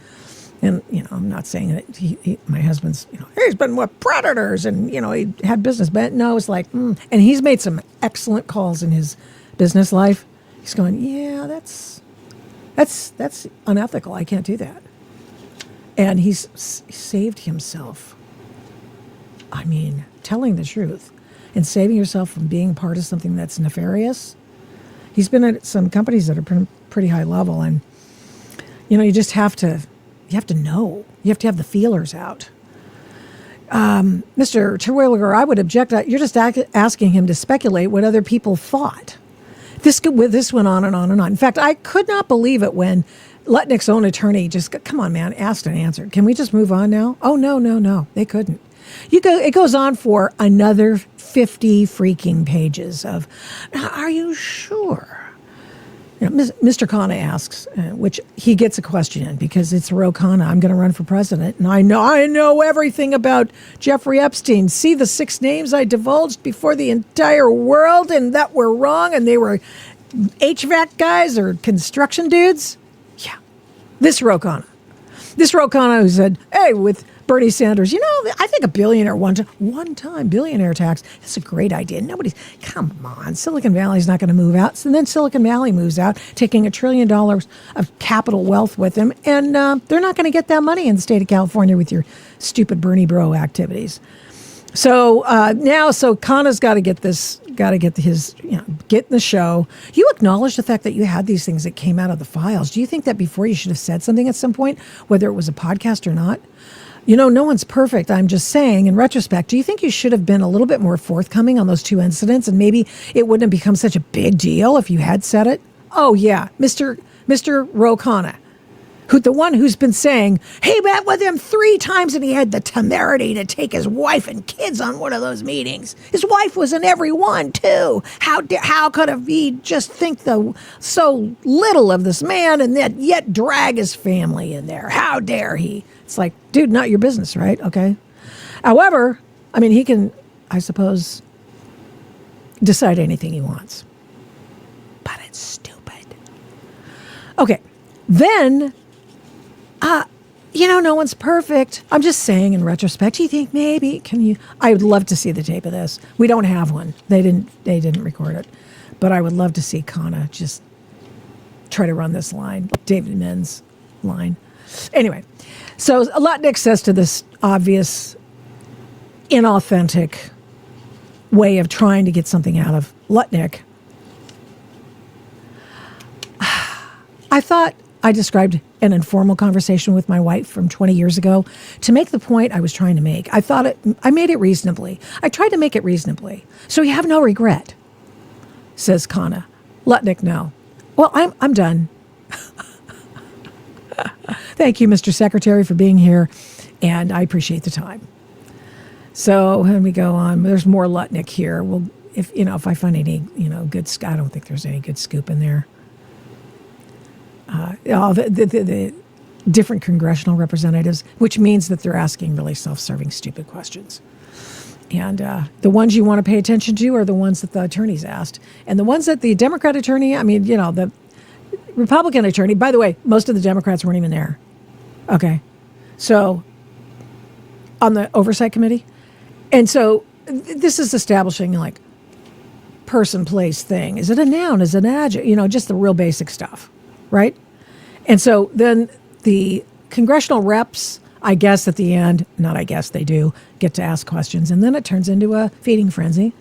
And, I'm not saying that my husband's, he's been with predators and, he had business. But no, it's like, and he's made some excellent calls in his business life. He's going, yeah, that's unethical. I can't do that. And he's saved himself. I mean, telling the truth and saving yourself from being part of something that's nefarious. He's been at some companies that are pretty high level. And, you just have to know. You have to have the feelers out. Mr. Terwilliger, I would object. You're just asking him to speculate what other people thought. This went on and on and on. In fact, I could not believe it when Lutnick's own attorney just, come on, man, asked and answered. Can we just move on now? Oh, no. They couldn't. It goes on for another 50 freaking pages of, are you sure? Mr. Khanna asks, which he gets a question in because it's Khanna. I'm going to run for president, and I know everything about Jeffrey Epstein. See the 6 names I divulged before the entire world, and that were wrong, and they were HVAC guys or construction dudes. Yeah, this Khanna who said, "Hey, with Bernie Sanders, I think a billionaire one-time billionaire tax is a great idea. Come on, Silicon Valley's not going to move out. So then Silicon Valley moves out, taking $1 trillion of capital wealth with them, and they're not going to get that money in the state of California with your stupid Bernie bro activities. So so Khanna's got to get in the show. You acknowledge the fact that you had these things that came out of the files. Do you think that before you should have said something at some point, whether it was a podcast or not? No one's perfect. I'm just saying, in retrospect, do you think you should have been a little bit more forthcoming on those 2 incidents, and maybe it wouldn't have become such a big deal if you had said it? Oh yeah, Mr. Khanna, the one who's been saying he met with him 3 times and he had the temerity to take his wife and kids on one of those meetings. His wife was in every one too. How could he just think so little of this man and yet drag his family in there? How dare he? It's like, dude, not your business, right? Okay. However, he can, I suppose, decide anything he wants. But it's stupid. Okay. Then, no one's perfect. I'm just saying in retrospect, you think maybe, I would love to see the tape of this. We don't have one. They didn't record it. But I would love to see Khanna just try to run this line, David Men's line. Anyway, so Lutnick says to this obvious, inauthentic way of trying to get something out of Lutnick, I thought I described an informal conversation with my wife from 20 years ago to make the point I was trying to make. I made it reasonably. I tried to make it reasonably. So you have no regret, says Khanna. Lutnick, no. Well, I'm done. Thank you, Mr. Secretary, for being here, and I appreciate the time. So when we go on, there's more Lutnick here. Well, if I find any, good, I don't think there's any good scoop in there. The different congressional representatives, which means that they're asking really self-serving, stupid questions. And the ones you want to pay attention to are the ones that the attorneys asked. And the ones that the Democrat attorney, the Republican attorney, by the way, most of the Democrats weren't even there. Okay. So on the oversight committee. And so this is establishing like person, place, thing. Is it a noun? Is it an adjective? Just the real basic stuff. Right? And so then the congressional reps, I guess at the end, not I guess, they do, get to ask questions. And then it turns into a feeding frenzy.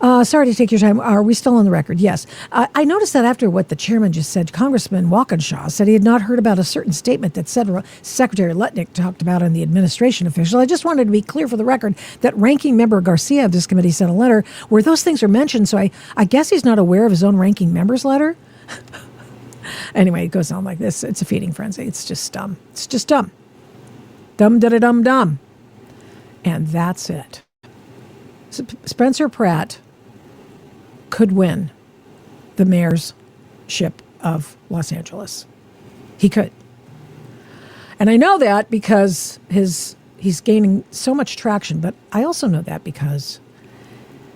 Sorry to take your time. Are we still on the record? Yes. I noticed that after what the chairman just said, Congressman Walkinshaw said he had not heard about a certain statement that Secretary Lutnick talked about in the administration official. I just wanted to be clear for the record that Ranking Member Garcia of this committee sent a letter where those things are mentioned. So I guess he's not aware of his own ranking member's letter. Anyway, it goes on like this. It's a feeding frenzy. It's just dumb. It's just dumb. Dumb. And that's it. Spencer Pratt could win the mayorship of Los Angeles. He could. And I know that because he's gaining so much traction, but I also know that because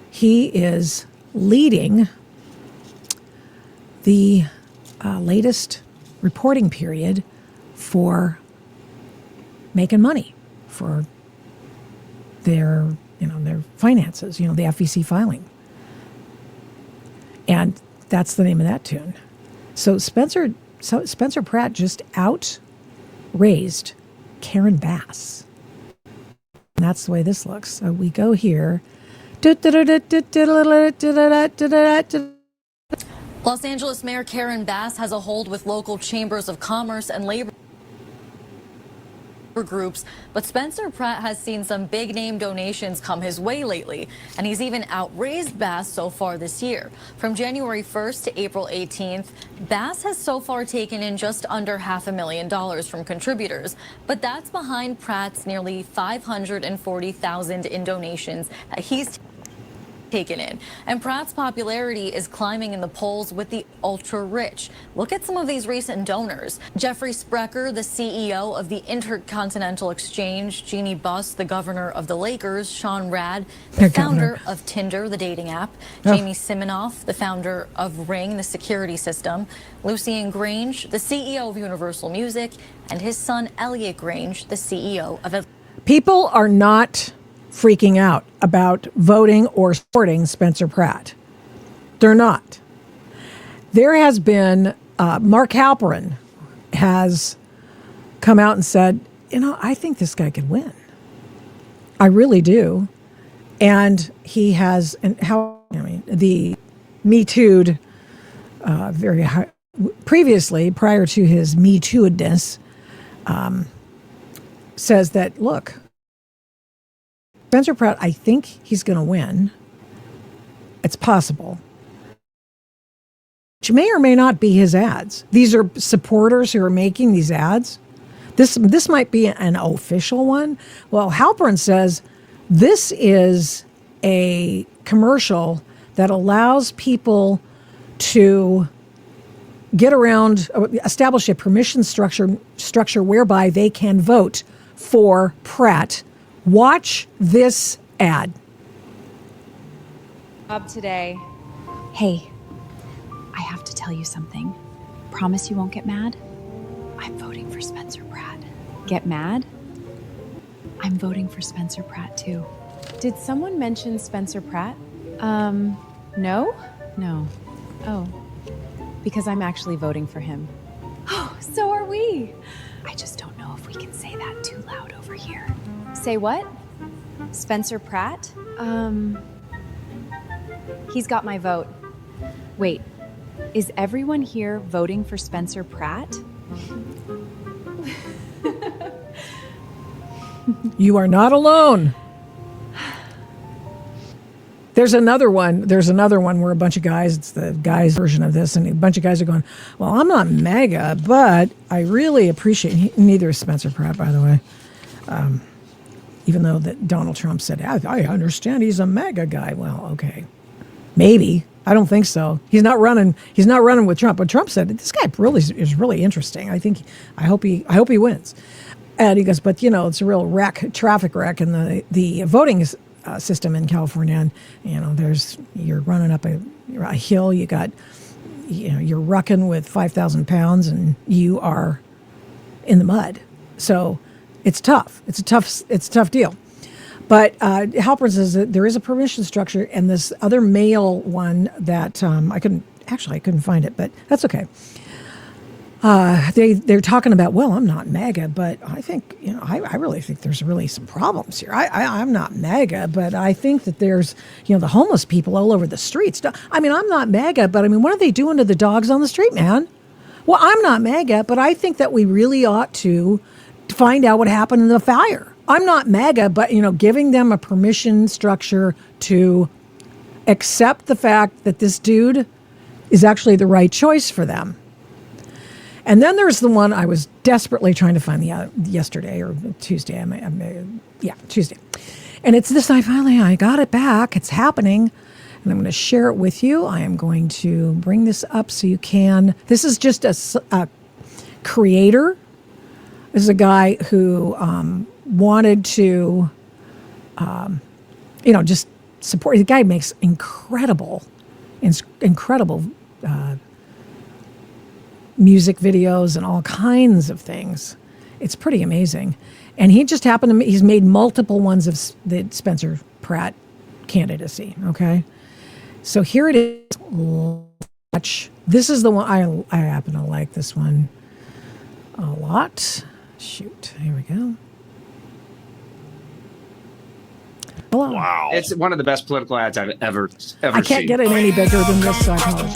he is leading the latest reporting period for making money for their finances, the FEC filing. And that's the name of that tune. So Spencer Pratt just outraised Karen Bass. And that's the way this looks. So we go here. Los Angeles Mayor Karen Bass has a hold with local chambers of commerce and labor groups, but Spencer Pratt has seen some big name donations come his way lately, and he's even outraised Bass so far this year. From January 1st to April 18th, Bass has so far taken in just under $500,000 from contributors, but that's behind Pratt's nearly $540,000 in donations that he's taken in. And Pratt's popularity is climbing in the polls with the ultra rich. Look at some of these recent donors. Jeffrey Sprecher, the CEO of the Intercontinental Exchange, Jeannie Buss, the governor of the Lakers, Sean Rad, the founder of Tinder, the dating app, Jamie Siminoff, the founder of Ring, the security system, Lucien Grange, the CEO of Universal Music, and his son Elliot Grange, the CEO of People are not freaking out about voting or supporting Spencer Pratt. They're not. There has been, Mark Halperin has come out and said, I think this guy could win. I really do. And he has, the Me Too'd very high, previously, prior to his Me Too'dness, says that, look, Spencer Pratt, I think he's going to win. It's possible. Which may or may not be his ads. These are supporters who are making these ads. This might be an official one. Well, Halperin says this is a commercial that allows people to get around, establish a permission structure whereby they can vote for Pratt. Watch this ad. Today. Hey, I have to tell you something. Promise you won't get mad? I'm voting for Spencer Pratt. Get mad? I'm voting for Spencer Pratt too. Did someone mention Spencer Pratt? No? No. Oh. Because I'm actually voting for him. Oh, so are we. I just don't know if we can say that too loud over here. Say what? Spencer Pratt? He's got my vote. Wait, is everyone here voting for Spencer Pratt? You are not alone. There's another one where a bunch of guys, it's the guys' version of this, and a bunch of guys are going, well, I'm not MAGA, but I really appreciate, neither is Spencer Pratt, by the way, even though that Donald Trump said, I understand he's a MAGA guy. Well, okay, maybe. I don't think so. He's not running with Trump. But Trump said, this guy really is really interesting. I hope he wins. And he goes, but it's a real traffic wreck, and the voting system in California, and you're running up a hill, you're rucking with 5,000 pounds, and you are in the mud. So it's tough. It's a tough deal. But Halpern says that there is a permission structure, and this other male one that I couldn't find it, but that's okay. They're talking about, well, I'm not MAGA, but I think, I really think there's really some problems here. I'm not MAGA, but I think that there's, the homeless people all over the streets. I'm not MAGA, but what are they doing to the dogs on the street, man? Well, I'm not MAGA, but I think that we really ought to find out what happened in the fire. I'm not MAGA, but, giving them a permission structure to accept the fact that this dude is actually the right choice for them. And then there's the one I was desperately trying to find yesterday or Tuesday. Tuesday. And it's this, I got it back. It's happening. And I'm going to share it with you. I am going to bring this up so you can. This is just a creator. This is a guy who wanted to, just support. The guy makes incredible music videos and all kinds of things. It's pretty amazing. And he just he's made multiple ones of the Spencer Pratt candidacy, okay? So here it is. Watch. This is the one, I happen to like this one a lot. Shoot, here we go. Hello. Wow. It's one of the best political ads I've ever seen. I can't get it any bigger than this, so I apologize.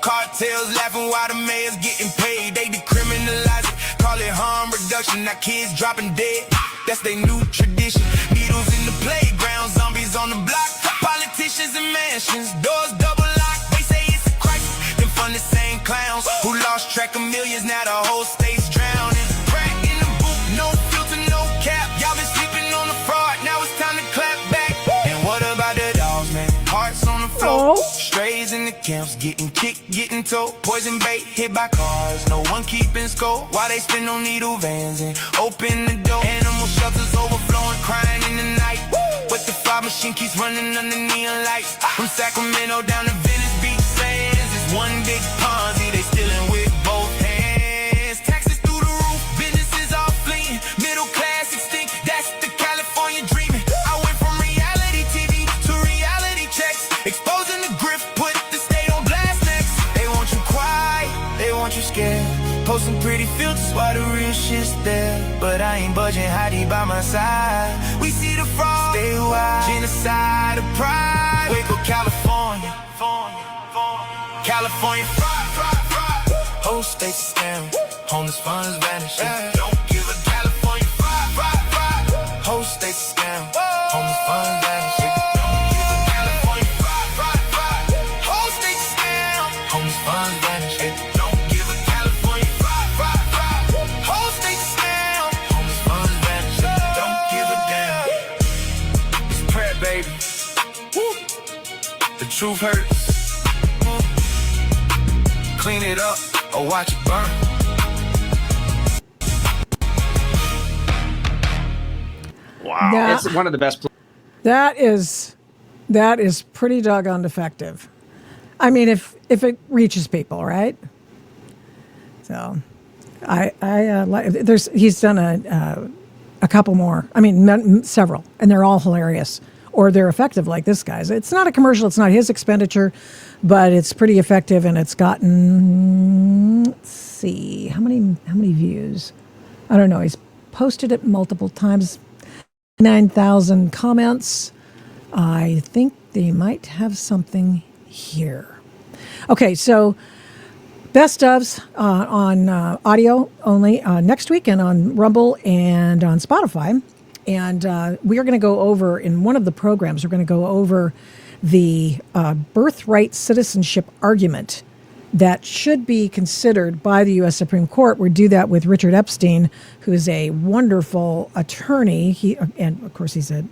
Cartels laughing while the mayor's getting paid. They decriminalize it, call it harm reduction. Now kids dropping dead, that's their new tradition. Needles in the playground, zombies on the block. Politicians in mansions, doors double locked. They say it's a crisis, them fund the same clowns who lost track of millions, now the whole state's drowning. Pratt in the booth, no filter, no cap. Y'all been sleeping on the fraud, now it's time to clap back. And what about the dogs, man? Hearts on the floor. Strays in the camps, getting kicked, getting told. Poison bait, hit by cars, no one keeping score. Why they spin on needle vans and open the door? Animal shelters overflowing, crying in the night. But the fire machine keeps running under neon lights. From Sacramento down to Venice Beach sands, it's one big Ponzi, they stealing with both hands. Taxes through the roof, businesses all fleeing. Middle class extinct, that's the California dreaming. I went from reality TV to reality checks, exposing the grift, put the state on blast next. They want you quiet, they want you scared. Posting pretty filters while the real shit's there. But I ain't budging, Heidi by my side. We see the fraud, stay wide. Genocide of pride. Waco, California. California fraud, fraud, fraud. Whole state's a scam, homeless funds vanishing. Don't give a California fraud, fraud, fraud. Whole state's a scam, homeless funds vanishing. Truth hurts. Clean it up or watch it burn. Wow. It's one of the best. That is pretty doggone defective. If it reaches people, right? So he's done a couple more. Several, and they're all hilarious. or they're effective like this guy's. It's not a commercial. It's not his expenditure, but it's pretty effective, and it's gotten, let's see, how many views? I don't know. He's posted it multiple times, 9,000 comments. I think they might have something here. Okay, so best ofs on audio only next week, and on Rumble and on Spotify. And we are going to go over, in one of the programs, we're going to go over the birthright citizenship argument that should be considered by the U.S. Supreme Court. We'll do that with Richard Epstein, who is a wonderful attorney. And of course, he's a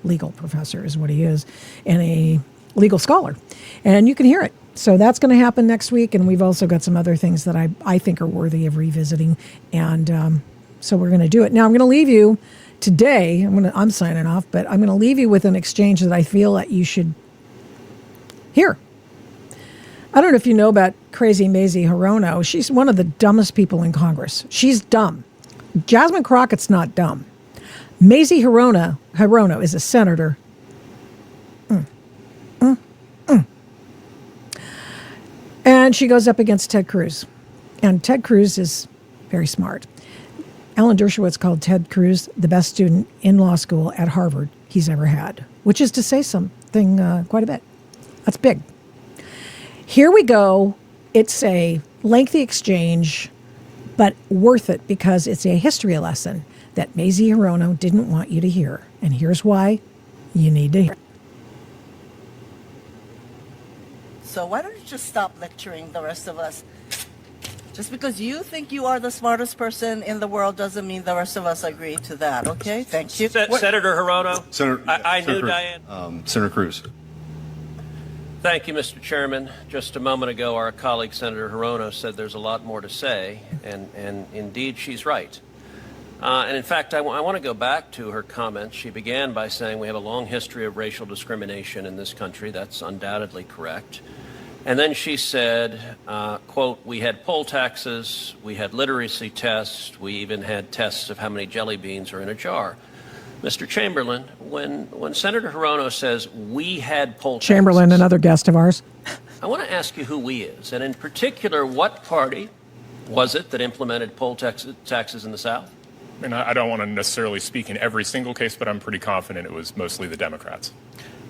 legal professor is what he is, and a legal scholar. And you can hear it. So that's going to happen next week. And we've also got some other things that I think are worthy of revisiting. And so we're going to do it. Now, I'm going to leave you today. I'm signing off, but I'm going to leave you with an exchange that I feel that you should hear. I don't know if you know about crazy Mazie Hirono. She's one of the dumbest people in Congress. She's dumb. Jasmine Crockett's not dumb. Mazie Hirono is a senator. And she goes up against Ted Cruz. And Ted Cruz is very smart. Alan Dershowitz called Ted Cruz the best student in law school at Harvard he's ever had, which is to say something quite a bit. That's big. Here we go. It's a lengthy exchange, but worth it because it's a history lesson that Mazie Hirono didn't want you to hear. And here's why you need to hear it. So why don't you just stop lecturing the rest of us? Just because you think you are the smartest person in the world doesn't mean the rest of us agree to that, okay? Thank you. Senator Hirono? I knew Cruz. Diane. Senator Cruz. Thank you, Mr. Chairman. Just a moment ago, our colleague Senator Hirono said there's a lot more to say, and indeed she's right. And in fact, I want to go back to her comments. She began by saying we have a long history of racial discrimination in this country. That's undoubtedly correct. And then she said, quote, we had poll taxes, we had literacy tests, we even had tests of how many jelly beans are in a jar. Mr. Chamberlain, when Senator Hirono says we had poll taxes, Chamberlain, another guest of ours. I want to ask you who we is, and in particular, what party was it that implemented poll taxes in the South? And I don't want to necessarily speak in every single case, but I'm pretty confident it was mostly the Democrats.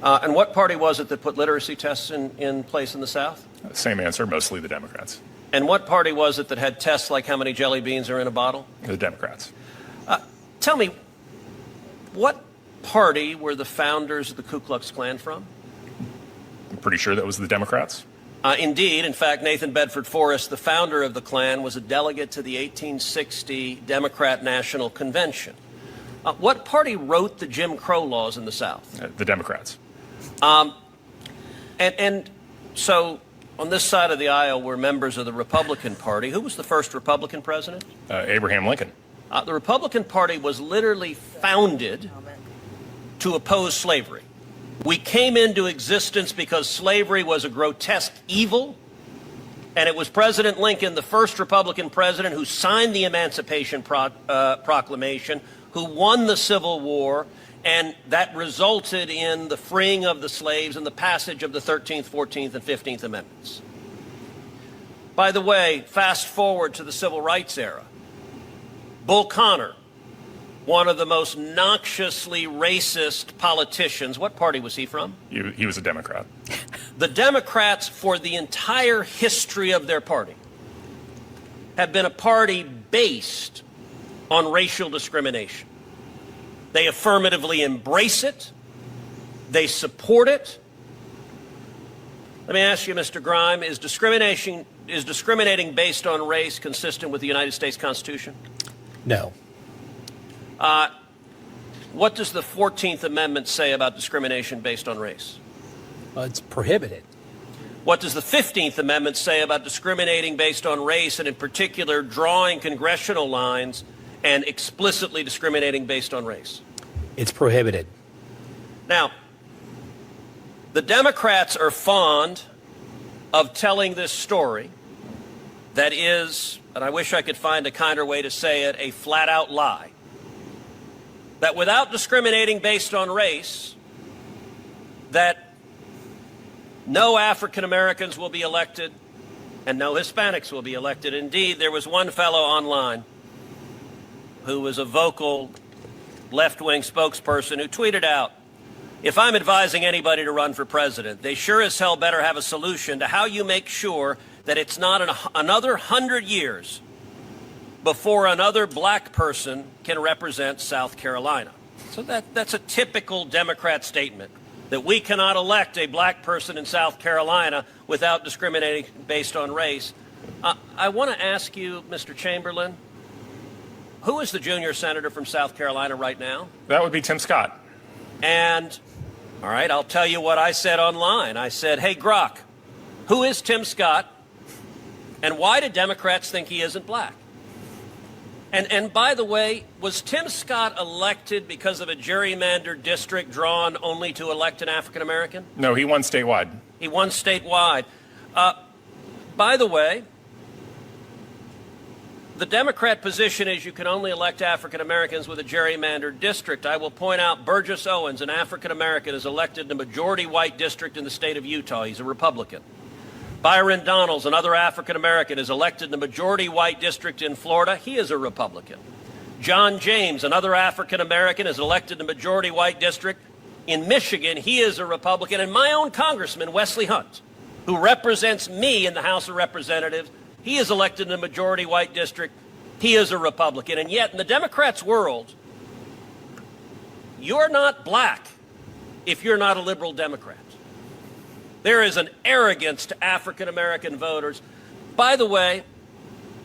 And what party was it that put literacy tests in place in the South? Same answer, mostly the Democrats. And what party was it that had tests like how many jelly beans are in a bottle? The Democrats. Tell me, what party were the founders of the Ku Klux Klan from? I'm pretty sure that was the Democrats. Indeed. In fact, Nathan Bedford Forrest, the founder of the Klan, was a delegate to the 1860 Democrat National Convention. What party wrote the Jim Crow laws in the South? The Democrats. And so on this side of the aisle were members of the Republican Party. Who was the first Republican president? Abraham Lincoln. The Republican Party was literally founded to oppose slavery. We came into existence because slavery was a grotesque evil, and it was President Lincoln, the first Republican president, who signed the Emancipation Proclamation, who won the Civil War, and that resulted in the freeing of the slaves and the passage of the 13th, 14th, and 15th Amendments. By the way, fast forward to the Civil Rights era. Bull Connor, one of the most noxiously racist politicians. What party was he from? He was a Democrat. The Democrats, for the entire history of their party, have been a party based on racial discrimination. They affirmatively embrace it. They support it. Let me ask you, Mr. Grime, is discriminating based on race consistent with the United States Constitution? No. What does the 14th Amendment say about discrimination based on race? It's prohibited. What does the 15th Amendment say about discriminating based on race, and in particular drawing congressional lines and explicitly discriminating based on race? It's prohibited. Now, the Democrats are fond of telling this story that is, and I wish I could find a kinder way to say it, a flat-out lie. That without discriminating based on race, that no African Americans will be elected and no Hispanics will be elected. Indeed, there was one fellow online who was a vocal left-wing spokesperson who tweeted out, "If I'm advising anybody to run for president, they sure as hell better have a solution to how you make sure that it's not another 100 years before another black person can represent South Carolina." So that's a typical Democrat statement, that we cannot elect a black person in South Carolina without discriminating based on race. I want to ask you, Mr. Chamberlain, who is the junior senator from South Carolina right now? That would be Tim Scott. And, all right, I'll tell you what I said online. I said, hey, Grok, who is Tim Scott, and why do Democrats think he isn't black? And by the way, was Tim Scott elected because of a gerrymandered district drawn only to elect an African American? No, he won statewide. He won statewide. By the way, the Democrat position is you can only elect African Americans with a gerrymandered district. I will point out Burgess Owens, an African American, is elected in a majority white district in the state of Utah. He's a Republican. Byron Donalds, another African American, is elected in a majority white district in Florida. He is a Republican. John James, another African American, is elected in a majority white district in Michigan. He is a Republican. And my own congressman, Wesley Hunt, who represents me in the House of Representatives, he is elected in a majority white district. He is a Republican. And yet, in the Democrats' world, you're not black if you're not a liberal Democrat. There is an arrogance to African American voters. By the way,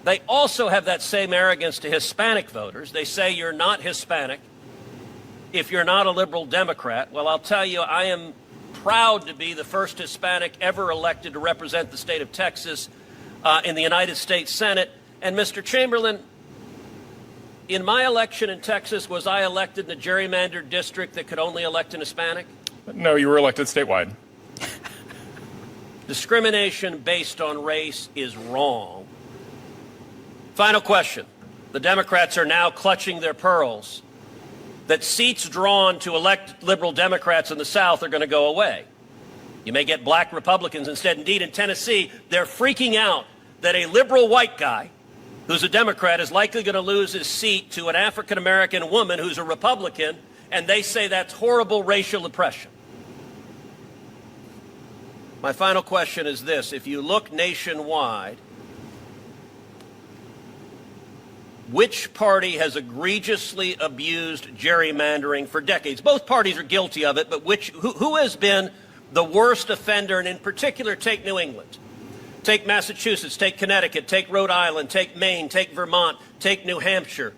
they also have that same arrogance to Hispanic voters. They say you're not Hispanic if you're not a liberal Democrat. Well, I'll tell you, I am proud to be the first Hispanic ever elected to represent the state of Texas in the United States Senate. And Mr. Chamberlain, in my election in Texas, was I elected in a gerrymandered district that could only elect an Hispanic? No, you were elected statewide. Discrimination based on race is wrong. Final question. The Democrats are now clutching their pearls that seats drawn to elect liberal Democrats in the South are going to go away. You may get black Republicans instead. Indeed, in Tennessee, they're freaking out that a liberal white guy who's a Democrat is likely going to lose his seat to an African-American woman who's a Republican, and they say that's horrible racial oppression. My final question is this. If you look nationwide, which party has egregiously abused gerrymandering for decades? Both parties are guilty of it, but who has been the worst offender? And in particular, take New England. Take Massachusetts, take Connecticut, take Rhode Island, take Maine, take Vermont, take New Hampshire.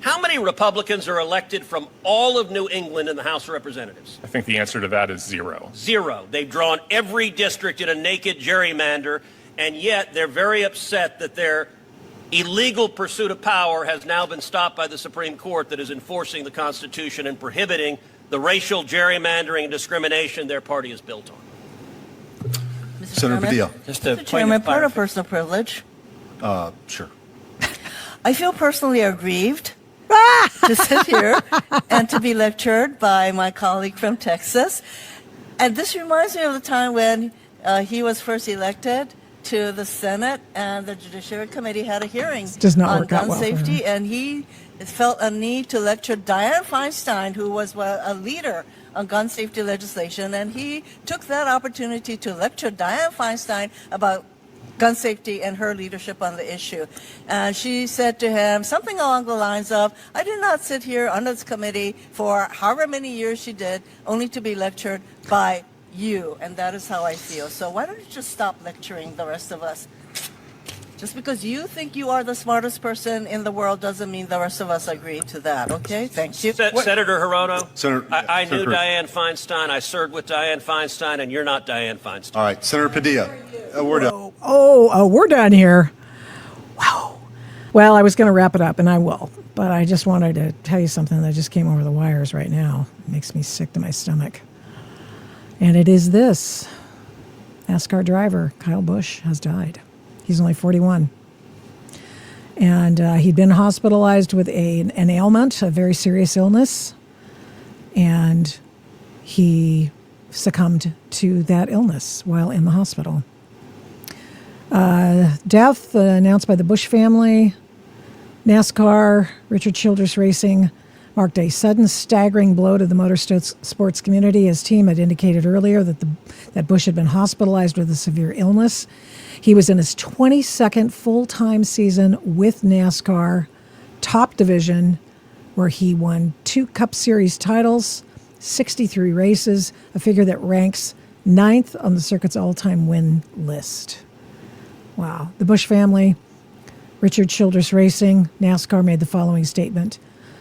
How many Republicans are elected from all of New England in the House of Representatives? I think the answer to that is zero. Zero. They've drawn every district in a naked gerrymander, and yet they're very upset that their illegal pursuit of power has now been stopped by the Supreme Court that is enforcing the Constitution and prohibiting the racial gerrymandering and discrimination their party is built on. Senator Padilla. Mr. Chairman, part of personal privilege. Sure. I feel personally aggrieved to sit here and to be lectured by my colleague from Texas. And this reminds me of the time when he was first elected to the Senate and the Judiciary Committee had a hearing on gun safety, and he felt a need to lecture Dianne Feinstein, who was a leader on gun safety legislation, and he took that opportunity to lecture Dianne Feinstein about gun safety and her leadership on the issue. And she said to him something along the lines of, I did not sit here on this committee for however many years she did, only to be lectured by you, and that is how I feel. So why don't you just stop lecturing the rest of us? Just because you think you are the smartest person in the world doesn't mean the rest of us agree to that, okay? Thank you. Senator Hirono, Senator, I knew Senator. Dianne Feinstein. I served with Dianne Feinstein, and you're not Dianne Feinstein. All right, Senator Padilla, we're done. Oh, we're done here. Wow. Well, I was going to wrap it up, and I will. But I just wanted to tell you something that just came over the wires right now. It makes me sick to my stomach. And it is this. NASCAR driver Kyle Busch has died. He's only 41. And he'd been hospitalized with an ailment, a very serious illness. And he succumbed to that illness while in the hospital. Death announced by the Bush family. NASCAR, Richard Childress Racing, marked a sudden, staggering blow to the motorsports community. His team had indicated earlier that Bush had been hospitalized with a severe illness. He was in his 22nd full-time season with NASCAR, top division, where he won 2 Cup Series titles, 63 races, a figure that ranks 9th on the circuit's all-time win list. Wow. The Bush family, Richard Childress Racing, NASCAR made the following statement.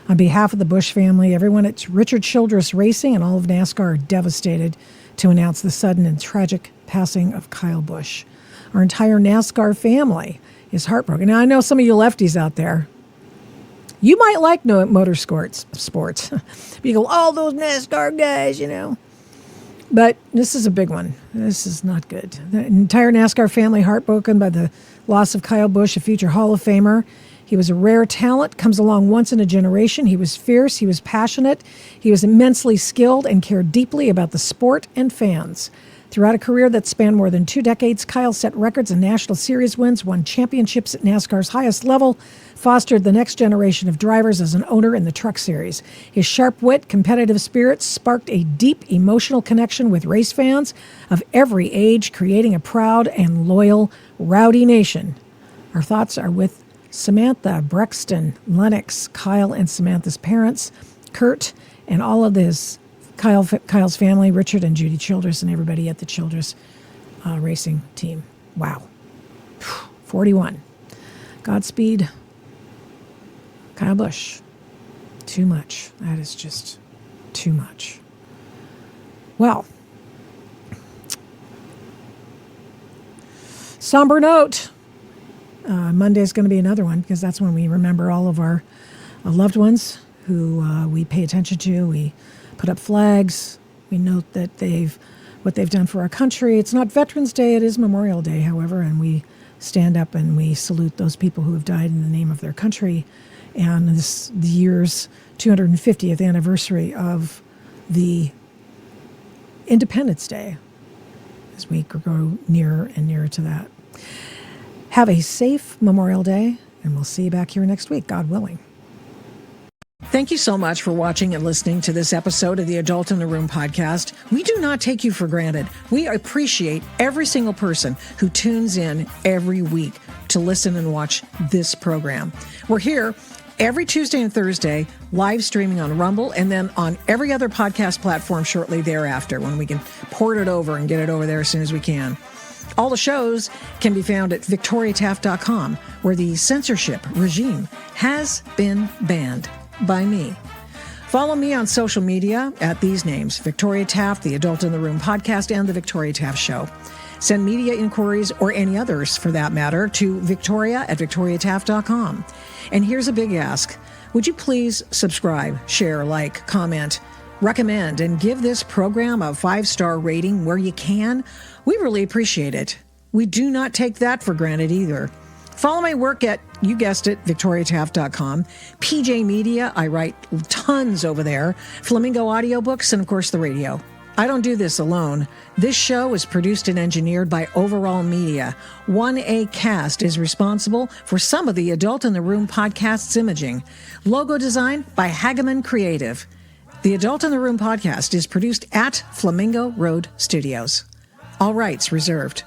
On behalf of the Bush family, everyone at Richard Childress Racing and all of NASCAR are devastated to announce the sudden and tragic passing of Kyle Busch. Our entire NASCAR family is heartbroken. Now, I know some of you lefties out there, you might like motorsports. You go, all those NASCAR guys, you know. But this is a big one. This is not good. The entire NASCAR family heartbroken by the loss of Kyle Busch, a future Hall of Famer. He was a rare talent, comes along once in a generation. He was fierce, he was passionate, he was immensely skilled and cared deeply about the sport and fans. Throughout a career that spanned more than 2 decades, Kyle set records in National Series wins, won championships at NASCAR's highest level, fostered the next generation of drivers as an owner in the Truck Series. His sharp wit, competitive spirit sparked a deep emotional connection with race fans of every age, creating a proud and loyal Rowdy Nation. Our thoughts are with Samantha, Brexton, Lennox, Kyle and Samantha's parents, Kurt, and all of Kyle's family, Richard and Judy Childress, and everybody at the Childress racing team. Wow. 41. Godspeed, Kyle Busch. Too much. That is just too much. Well, somber note. Monday is going to be another one because that's when we remember all of our loved ones who we pay attention to. We put up flags. We note that what they've done for our country. It's not Veterans Day, it is Memorial Day, however, and we stand up and we salute those people who have died in the name of their country. And the year's 250th anniversary of the Independence Day as we grow nearer and nearer to that. Have a safe Memorial Day, and we'll see you back here next week, God willing. Thank you so much for watching and listening to this episode of the Adult in the Room podcast. We do not take you for granted. We appreciate every single person who tunes in every week to listen and watch this program. We're here every Tuesday and Thursday, live streaming on Rumble, and then on every other podcast platform shortly thereafter when we can port it over and get it over there as soon as we can. All the shows can be found at victoriataft.com, where the censorship regime has been banned by me. Follow me on social media at these names: Victoria Taft, the Adult in the Room podcast, and the Victoria Taft Show. Send media inquiries, or any others for that matter, to victoria@victoriataft.com. And here's a big ask. Would you please subscribe, share, like, comment, recommend, and give this program a 5-star rating where you can? We really appreciate it. We do not take that for granted either. Follow my work at, you guessed it, victoriataft.com. PJ Media, I write tons over there. Flamingo Audiobooks, and of course the radio. I don't do this alone. This show is produced and engineered by Overall Media. 1A Cast is responsible for some of the Adult in the Room podcast's imaging. Logo design by Hageman Creative. The Adult in the Room podcast is produced at Flamingo Road Studios. All rights reserved.